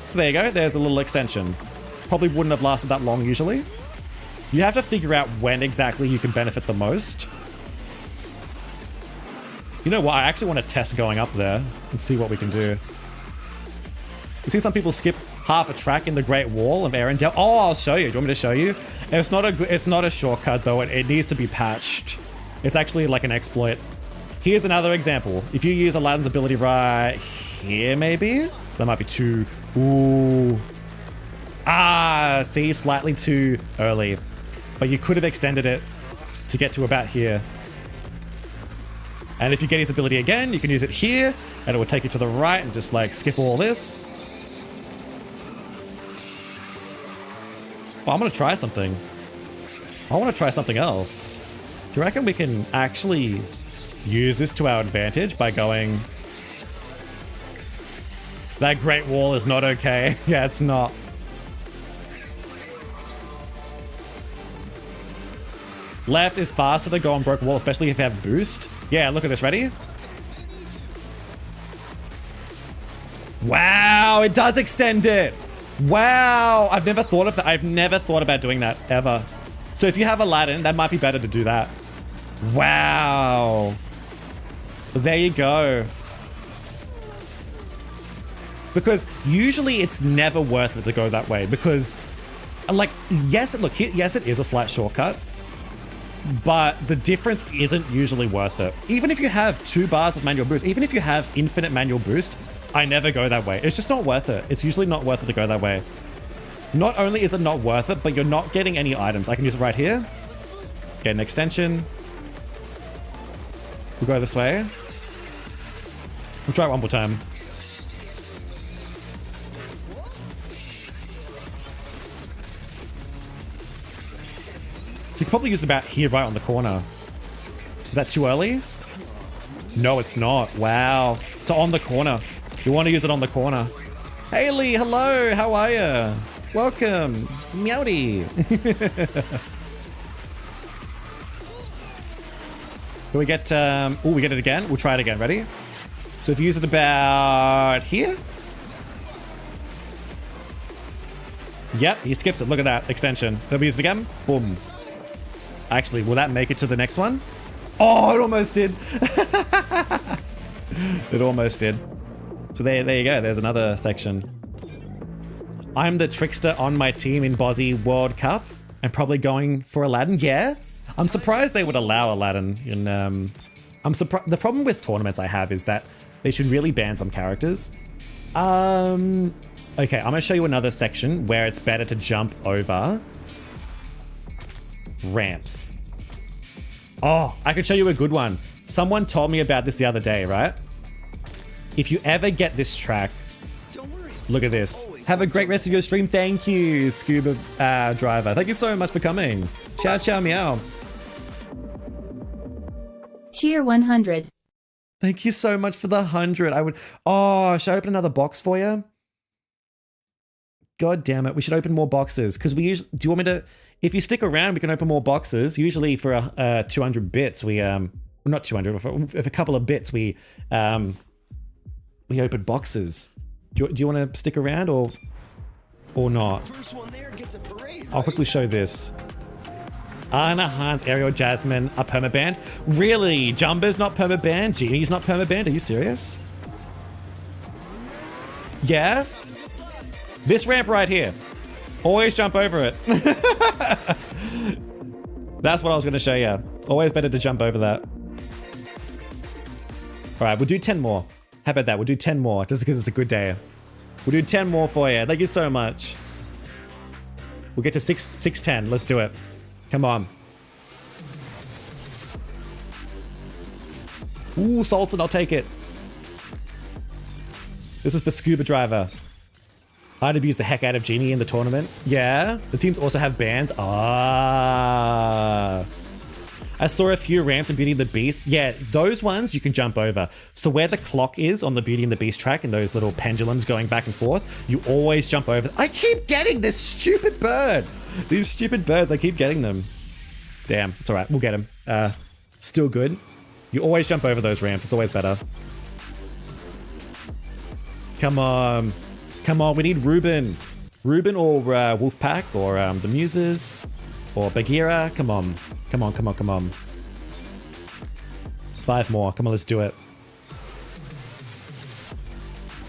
So there you go. There's a little extension. Probably wouldn't have lasted that long usually. You have to figure out when exactly you can benefit the most. You know what? I actually want to test going up there and see what we can do. You see some people skip half a track in the Great Wall of Arendelle. Oh, I'll show you. Do you want me to show you? It's not a shortcut though. It needs to be patched. It's actually like an exploit. Here's another example. If you use Aladdin's ability right here, maybe? That might be too... Ooh. Ah, see? Slightly too early. But you could have extended it to get to about here. And if you get his ability again, you can use it here, and it will take you to the right and just like skip all this. Oh, I'm gonna try something. I want to try something else. Do you reckon we can actually use this to our advantage by going... That Great Wall is not okay. Yeah, it's not. Left is faster to go on broken wall, especially if you have boost. Yeah, look at this. Ready? Wow, it does extend it. Wow, I've never thought of that. I've never thought about doing that ever. So if you have Aladdin, that might be better to do that. Wow. There you go. Because usually it's never worth it to go that way because, like, yes, look, yes, it is a slight shortcut. But the difference isn't usually worth it. Even if you have 2 bars of manual boost, even if you have infinite manual boost, I never go that way. It's just not worth it. It's usually not worth it to go that way. Not only is it not worth it, but you're not getting any items. I can use it right here. Get an extension. We'll go this way. We'll try it one more time. So you can probably use it about here, right on the corner. Is that too early? No, it's not. Wow. So on the corner. You want to use it on the corner. Haley, hello. How are you? Welcome. Meowdy. Can we get... oh, we get it again? We'll try it again. Ready? So if you use it about here. Yep, he skips it. Look at that extension. Then we use it again. Boom. Actually, will that make it to the next one? Oh, it almost did. It almost did. So there you go. There's another section. I'm the trickster on my team in Bozzy World Cup. I'm probably going for Aladdin. Yeah. I'm surprised they would allow Aladdin in... I'm surprised. The problem with tournaments I have is that they should really ban some characters. Okay, I'm gonna show you another section where it's better to jump over ramps. Oh, I could show you a good one. Someone told me about this the other day, right? If you ever get this track, Don't worry. look at this. Have a great rest of your stream. Thank you, Scuba Driver. Thank you so much for coming. Ciao, ciao, meow. Cheer 100. Thank you so much for the 100. I would... Oh, should I open another box for you? God damn it. We should open more boxes because we usually... Do you want me to... If you stick around, we can open more boxes. Usually for 200 bits, we... Not 200. For a couple of bits, we open boxes. Do you want to stick around or not? First one there gets a parade. I'll quickly show this. Anna, Hans, Ariel, Jasmine are permabanned. Really? Jumba's not permabanned? Genie's not permabanned? Are you serious? Yeah? This ramp right here. Always jump over it. That's what I was going to show you. Always better to jump over that. All right, we'll do 10 more. How about that? We'll do 10 more just because it's a good day. We'll do 10 more for you. Thank you so much. We'll get to 610. Let's do it. Come on. Ooh, Sultan, I'll take it. This is for Scuba Driver. I'd abuse the heck out of Genie in the tournament. Yeah. The teams also have bans. Ah. I saw a few ramps in Beauty and the Beast. Yeah, those ones you can jump over. So where the clock is on the Beauty and the Beast track and those little pendulums going back and forth, you always jump over. I keep getting this stupid bird. These stupid birds, I keep getting them. Damn, it's all right. We'll get them. Still good. You always jump over those ramps. It's always better. Come on. Come on, we need Ruben. Ruben or Wolfpack or the Muses or Bagheera. Come on. Come on, come on, come on. 5 more. Come on, let's do it.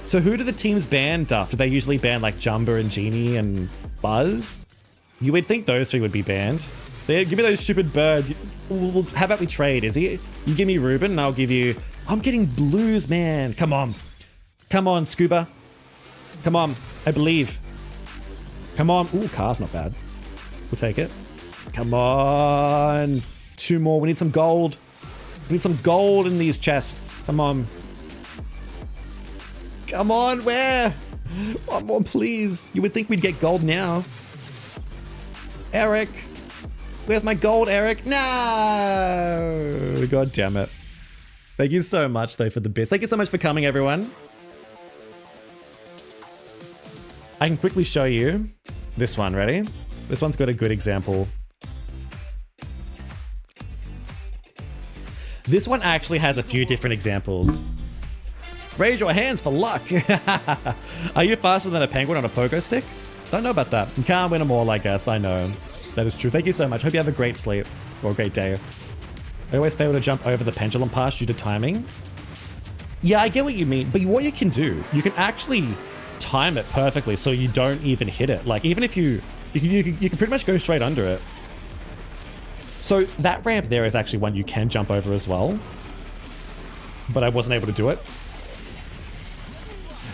So who do the teams ban, Duff? Do they usually ban like Jumba and Genie and Buzz? You would think those 3 would be banned. Give me those stupid birds. How about we trade, Izzy? You give me Ruben and I'll give you... I'm getting blues, man. Come on. Come on, Scuba. Come on. I believe. Come on. Ooh, car's not bad. We'll take it. Come on. 2 more. We need some gold. We need some gold in these chests. Come on. Come on, where? 1 more, please. You would think we'd get gold now. Eric. Where's my gold, Eric? No. God damn it. Thank you so much, though, for the bits. Thank you so much for coming, everyone. I can quickly show you this one. Ready? This one's got a good example. This one actually has a few different examples. Raise your hands for luck. Are you faster than a penguin on a pogo stick? Don't know about that. You can't win them all, I guess. I know. That is true. Thank you so much. Hope you have a great sleep or a great day. I always fail to jump over the pendulum pass due to timing. Yeah, I get what you mean. But what you can do, you can actually time it perfectly so you don't even hit it. Like, even if you can pretty much go straight under it. So that ramp there is actually one you can jump over as well. But I wasn't able to do it.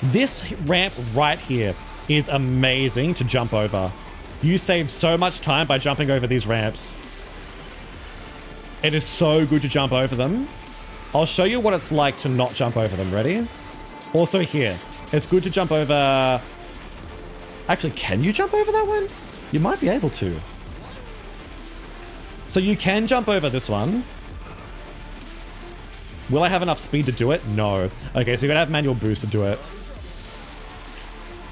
This ramp right here is amazing to jump over. You save so much time by jumping over these ramps. It is so good to jump over them. I'll show you what it's like to not jump over them. Ready? Also here, it's good to jump over... Actually, can you jump over that one? You might be able to. So you can jump over this one. Will I have enough speed to do it? No. Okay, so you gotta have manual boost to do it.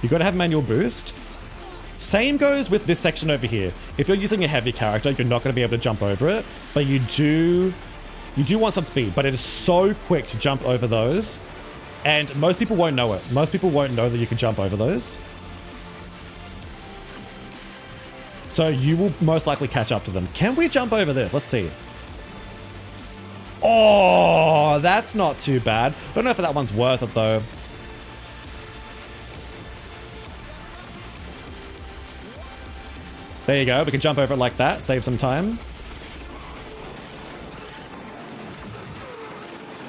You gotta have manual boost. Same goes with this section over here. If you're using a heavy character, you're not gonna be able to jump over it, but you do want some speed, but it is so quick to jump over those. And most people won't know it. Most people won't know that you can jump over those. So you will most likely catch up to them. Can we jump over this? Let's see. Oh, that's not too bad. Don't know if that one's worth it though. There you go. We can jump over it like that. Save some time.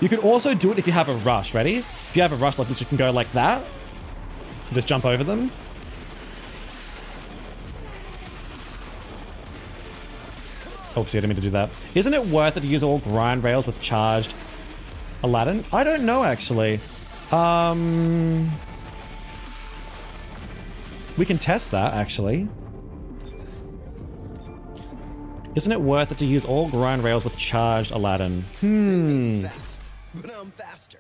You can also do it if you have a rush. Ready? If you have a rush like this, you can go like that. Just jump over them. Oops, I didn't mean to do that. Isn't it worth it to use all grind rails with charged Aladdin? I don't know, actually. We can test that, actually. Isn't it worth it to use all grind rails with charged Aladdin? Fast, but I'm faster.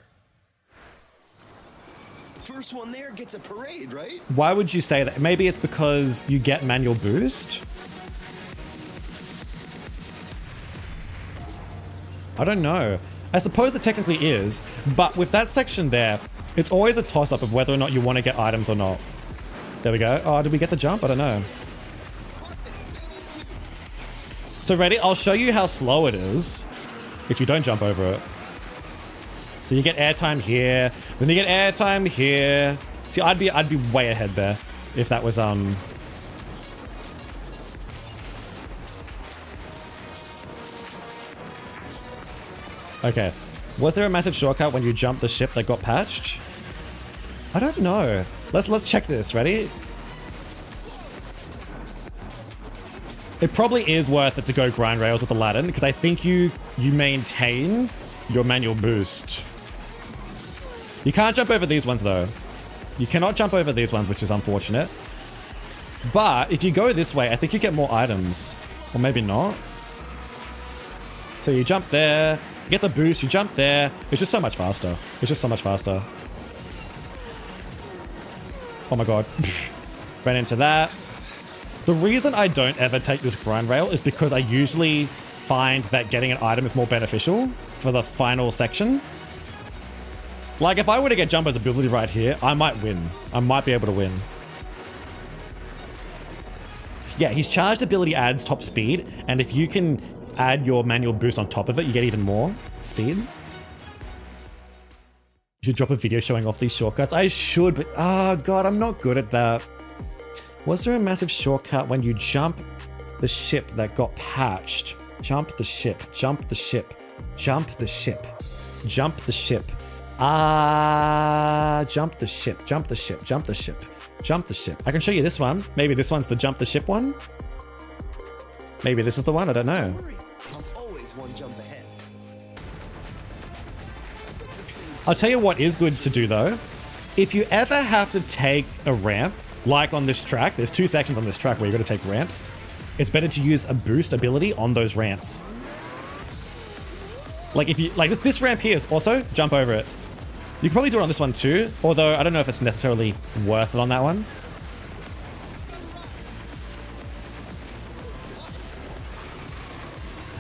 First one there gets a parade, right? Why would you say that? Maybe it's because you get manual boost? I don't know. I suppose it technically is, but with that section there, it's always a toss-up of whether or not you want to get items or not. There we go. Oh, did we get the jump? I don't know. So ready? I'll show you how slow it is if you don't jump over it. So you get airtime here, then you get airtime here. See, I'd be way ahead there if that was Okay. Was there a massive shortcut when you jumped the ship that got patched? I don't know. Let's check this. Ready? It probably is worth it to go grind rails with Aladdin because I think you maintain your manual boost. You can't jump over these ones though. You cannot jump over these ones, which is unfortunate. But if you go this way, I think you get more items. Or maybe not. So you jump there, you get the boost, you jump there. It's just so much faster. It's just so much faster. Oh my god. Ran into that. The reason I don't ever take this grind rail is because I usually find that getting an item is more beneficial for the final section. Like if I were to get Jumbo's ability right here, I might win. I might be able to win. Yeah, his charged ability adds top speed, and if you can add your manual boost on top of it, you get even more speed. You should drop a video showing off these shortcuts. I should, but oh god, I'm not good at that. Was there a massive shortcut when you jump the ship that got patched? Jump the ship, jump the ship, jump the ship, jump the ship. Jump the ship, jump the ship, jump the ship, jump the ship. I can show you this one. Maybe this one's the jump the ship one. Maybe this is the one, I don't know. I'm always one jump ahead. I'll tell you what is good to do though. If you ever have to take a ramp, like on this track, there's 2 sections on this track where you're going to take ramps. It's better to use a boost ability on those ramps. Like if you, like this ramp here is also jump over it. You can probably do it on this one too, although I don't know if it's necessarily worth it on that one.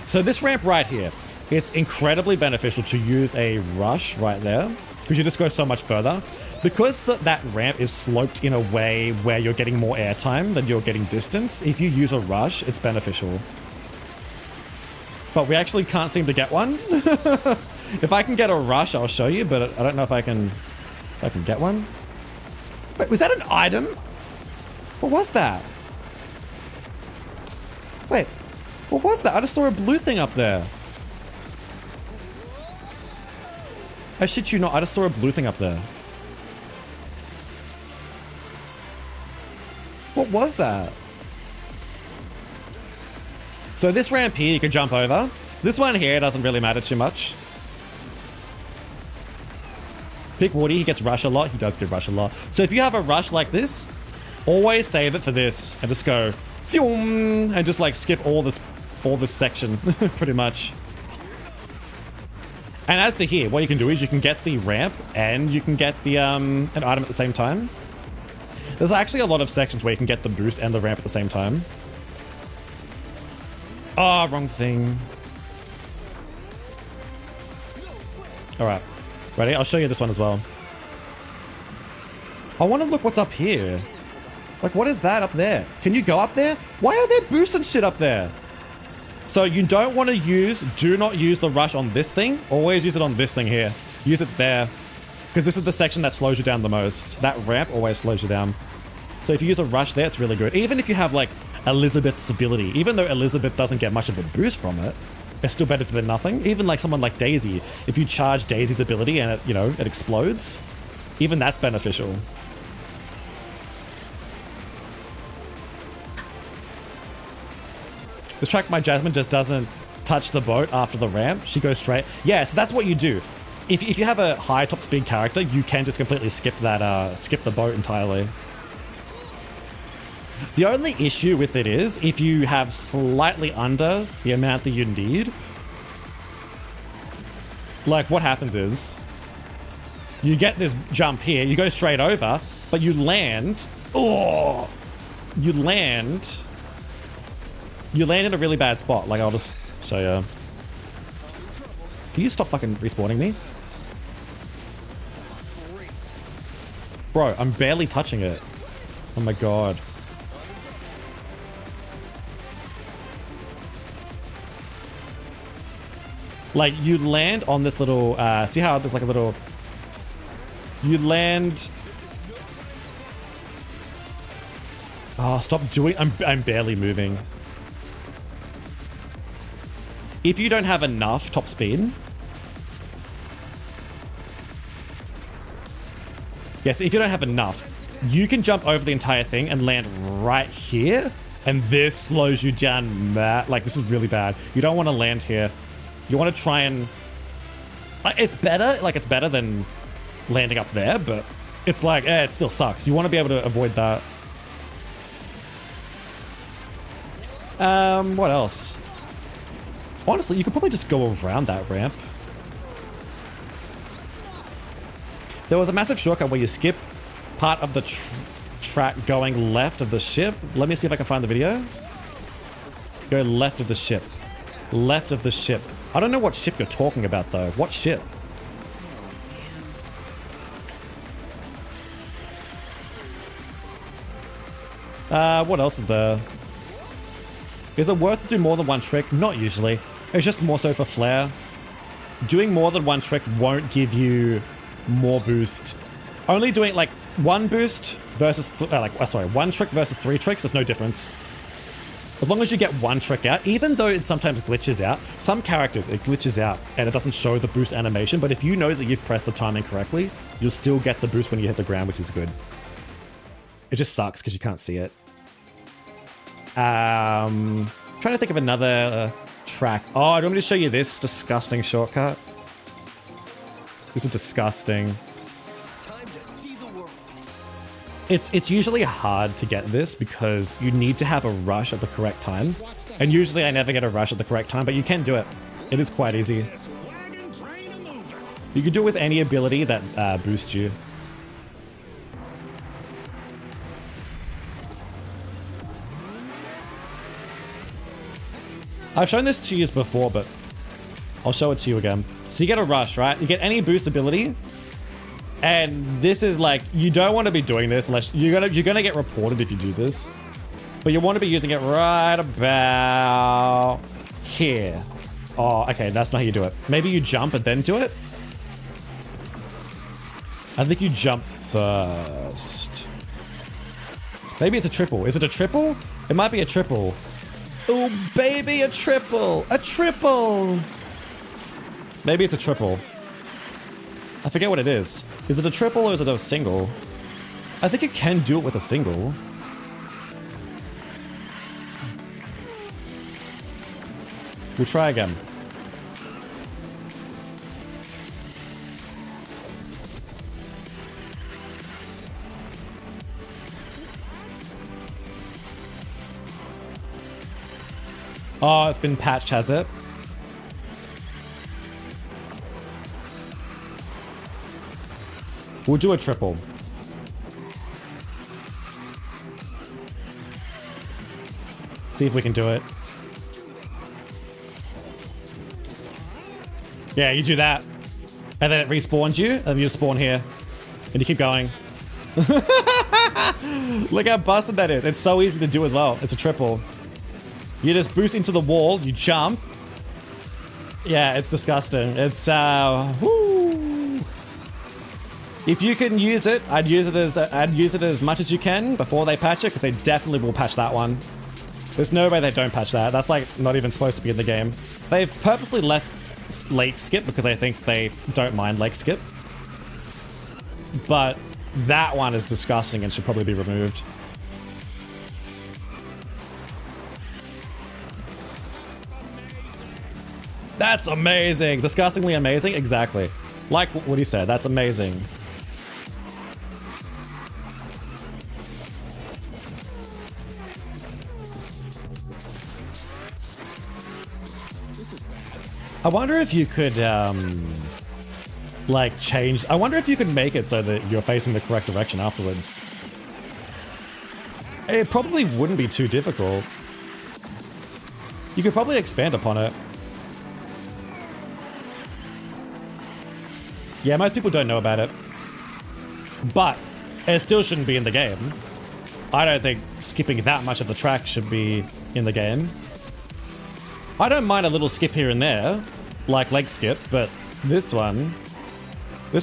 So this ramp right here, it's incredibly beneficial to use a rush right there because you just go so much further. Because that ramp is sloped in a way where you're getting more airtime than you're getting distance, if you use a rush, it's beneficial. But we actually can't seem to get one. If I can get a rush, I'll show you, but I don't know if I can get one. Wait, was that an item? What was that? Wait, what was that? I just saw a blue thing up there. I shit you not, I just saw a blue thing up there. What was that? So this ramp here you can jump over. This one here doesn't really matter too much. Pick Woody, he gets rush a lot. He does get rush a lot. So if you have a rush like this, always save it for this and just go phew, and just like skip all this section pretty much. And as to here, what you can do is you can get the ramp and you can get the an item at the same time. There's actually a lot of sections where you can get the boost and the ramp at the same time. Oh, wrong thing. All right, ready? I'll show you this one as well. I want to look what's up here. Like, what is that up there? Can you go up there? Why are there boosts and shit up there? So you don't want to do not use the rush on this thing. Always use it on this thing here. Use it there. Because this is the section that slows you down the most. That ramp always slows you down. So if you use a rush there, it's really good. Even if you have like Elizabeth's ability, even though Elizabeth doesn't get much of a boost from it, it's still better than nothing. Even like someone like Daisy, if you charge Daisy's ability and it, you know, it explodes, even that's beneficial. This track, my Jasmine just doesn't touch the boat after the ramp. She goes straight. Yeah, so that's what you do. If you have a high top speed character, you can just completely skip that, skip the boat entirely. The only issue with it is if you have slightly under the amount that you need, like what happens is you get this jump here, you go straight over, but you land. Oh, you land in a really bad spot. Like I'll just show you. Can you stop fucking respawning me? Bro, I'm barely touching it. Oh my god. Like you land on this little, see how there's like a little, you land. Oh, stop doing, I'm barely moving. If you don't have enough top speed. Yes, if you don't have enough, you can jump over the entire thing and land right here. And this slows you down, like this is really bad. You don't want to land here. You want to try and, it's better than landing up there, but it's like, it still sucks. You want to be able to avoid that. What else? Honestly, you could probably just go around that ramp. There was a massive shortcut where you skip part of the track going left of the ship. Let me see if I can find the video. Go left of the ship. Left of the ship. I don't know what ship you're talking about though. What ship? What else is there? Is it worth to do more than one trick? Not usually. It's just more so for flair. Doing more than one trick won't give you more boost. Only doing like one boost versus one trick versus 3 tricks, there's no difference. As long as you get one trick out, even though it sometimes glitches out, some characters it glitches out and it doesn't show the boost animation, but if you know that you've pressed the timing correctly, you'll still get the boost when you hit the ground, which is good. It just sucks because you can't see it. Trying to think of another track. Oh, do you want me to show you this disgusting shortcut? This is disgusting. Time to see the world. It's usually hard to get this because you need to have a rush at the correct time. And usually I never get a rush at the correct time, but you can do it. It is quite easy. You can do it with any ability that boosts you. I've shown this to you before, but I'll show it to you again. So you get a rush, right? You get any boost ability. And this is like, you don't want to be doing this unless you're gonna get reported if you do this. But you want to be using it right about here. Oh, okay, that's not how you do it. Maybe you jump and then do it. I think you jump first. Maybe it's a triple. Is it a triple? It might be a triple. Oh, baby, a triple! A triple! Maybe it's a triple. I forget what it is. Is it a triple or is it a single? I think you can do it with a single. We'll try again. Oh, it's been patched, has it? We'll do a triple. See if we can do it. Yeah, you do that. And then it respawns you, and you spawn here. And you keep going. Look how busted that is. It's so easy to do as well. It's a triple. You just boost into the wall, you jump. Yeah, it's disgusting. It's, whoo. If you can use it, I'd use it as much as you can before they patch it, because they definitely will patch that one. There's no way they don't patch that. That's like not even supposed to be in the game. They've purposely left lake skip because I think they don't mind lake skip. But that one is disgusting and should probably be removed. That's amazing. Disgustingly amazing. Exactly. Like what he said. That's amazing. I wonder if you could, like change. I wonder if you could make it so that you're facing the correct direction afterwards. It probably wouldn't be too difficult. You could probably expand upon it. Yeah, most people don't know about it. But it still shouldn't be in the game. I don't think skipping that much of the track should be in the game. I don't mind a little skip here and there, like leg skip, but this one's so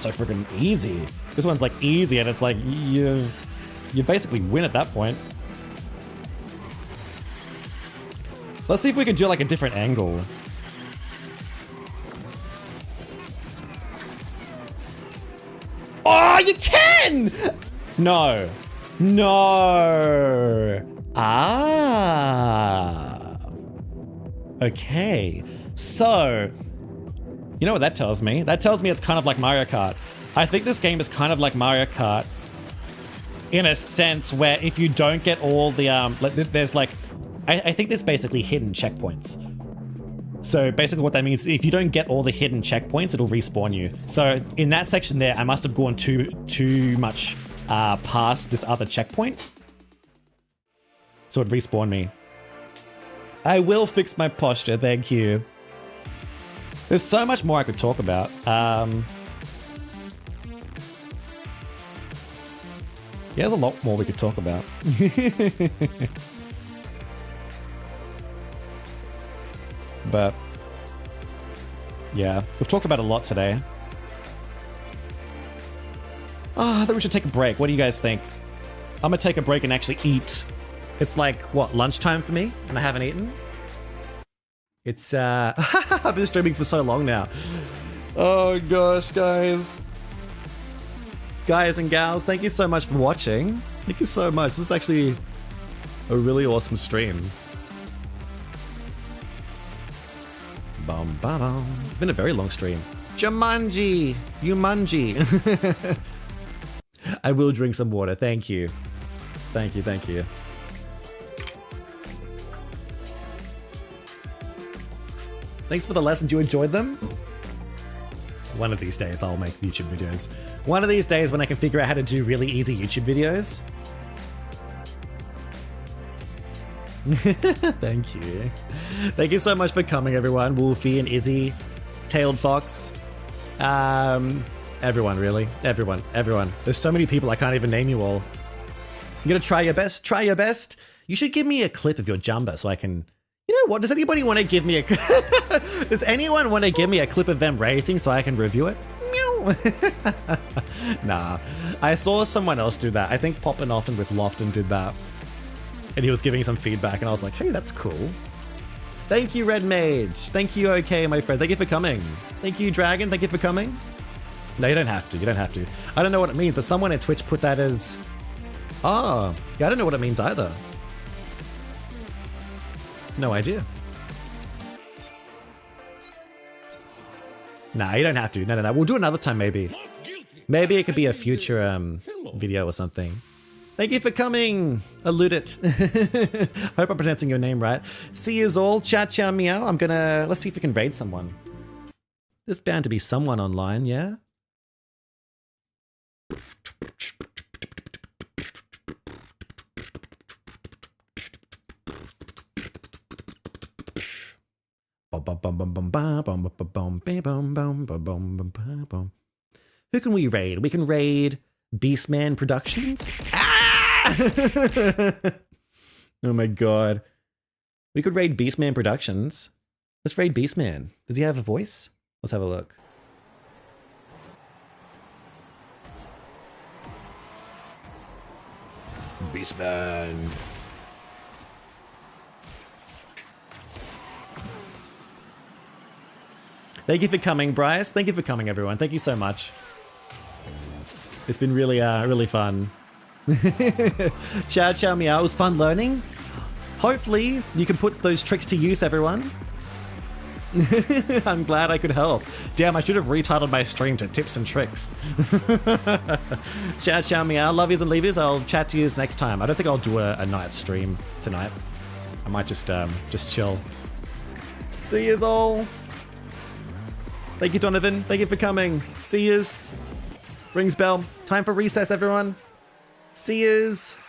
freaking easy. This one's like easy, and it's like you basically win at that point. Let's see if we can do like a different angle. Oh, you can! No. No. Ah. Okay. So, you know what that tells me? That tells me it's kind of like Mario Kart. I think this game is kind of like Mario Kart in a sense where if you don't get all the, there's like, I think there's basically hidden checkpoints. So basically what that means is if you don't get all the hidden checkpoints, it'll respawn you. So in that section there, I must have gone too much past this other checkpoint. So it respawned me. I will fix my posture, thank you. There's so much more I could talk about. Yeah, there's a lot more we could talk about. But yeah, we've talked about a lot today. Oh, I think we should take a break. What do you guys think? I'm gonna take a break and actually eat. It's like, what, lunchtime for me? And I haven't eaten? It's, I've been streaming for so long now. Oh gosh, guys. Guys and gals, thank you so much for watching. Thank you so much. This is actually a really awesome stream. Bum, ba, bum. It's been a very long stream. Jumanji! Yumanji! I will drink some water, thank you. Thank you, thank you. Thanks for the lessons, you enjoyed them? One of these days I'll make YouTube videos. One of these days when I can figure out how to do really easy YouTube videos. Thank you. Thank you so much for coming, everyone. Wolfie and Izzy, Tailed Fox. Everyone, really. Everyone. There's so many people I can't even name you all. You're gonna try your best? Try your best? You should give me a clip of your jumper so I can... You know what? Does anybody want to give me a... Does anyone want to give me a clip of them racing so I can review it? Meow. Nah. I saw someone else do that. I think Poppin' Often with Lofton did that. And he was giving some feedback and I was like, hey, that's cool. Thank you, Red Mage. Thank you, okay, my friend. Thank you for coming. Thank you, Dragon. Thank you for coming. No, you don't have to. You don't have to. I don't know what it means, but someone at Twitch put that as... Oh, yeah, I don't know what it means either. No idea. Nah, you don't have to. No. We'll do another time, maybe. Maybe it could be a future video or something. Thank you for coming, Eludit. Hope I'm pronouncing your name right. See yous all. Cha cha meow. Let's see if we can raid someone. There's bound to be someone online, yeah? Who can we raid? We can raid Beastman Productions. Ah! Oh my god. We could raid Beastman Productions. Let's raid Beastman. Does he have a voice? Let's have a look. Beastman. Thank you for coming, Bryce. Thank you for coming, everyone. Thank you so much. It's been really, really fun. Chow chow meow. It was fun learning. Hopefully, you can put those tricks to use, everyone. I'm glad I could help. Damn, I should have retitled my stream to tips and tricks. Chow chow meow. Love yous and leave yous. I'll chat to yous next time. I don't think I'll do a night stream tonight. I might just chill. See yous all. Thank you, Donovan. Thank you for coming. See yous. Rings bell. Time for recess, everyone. See yous.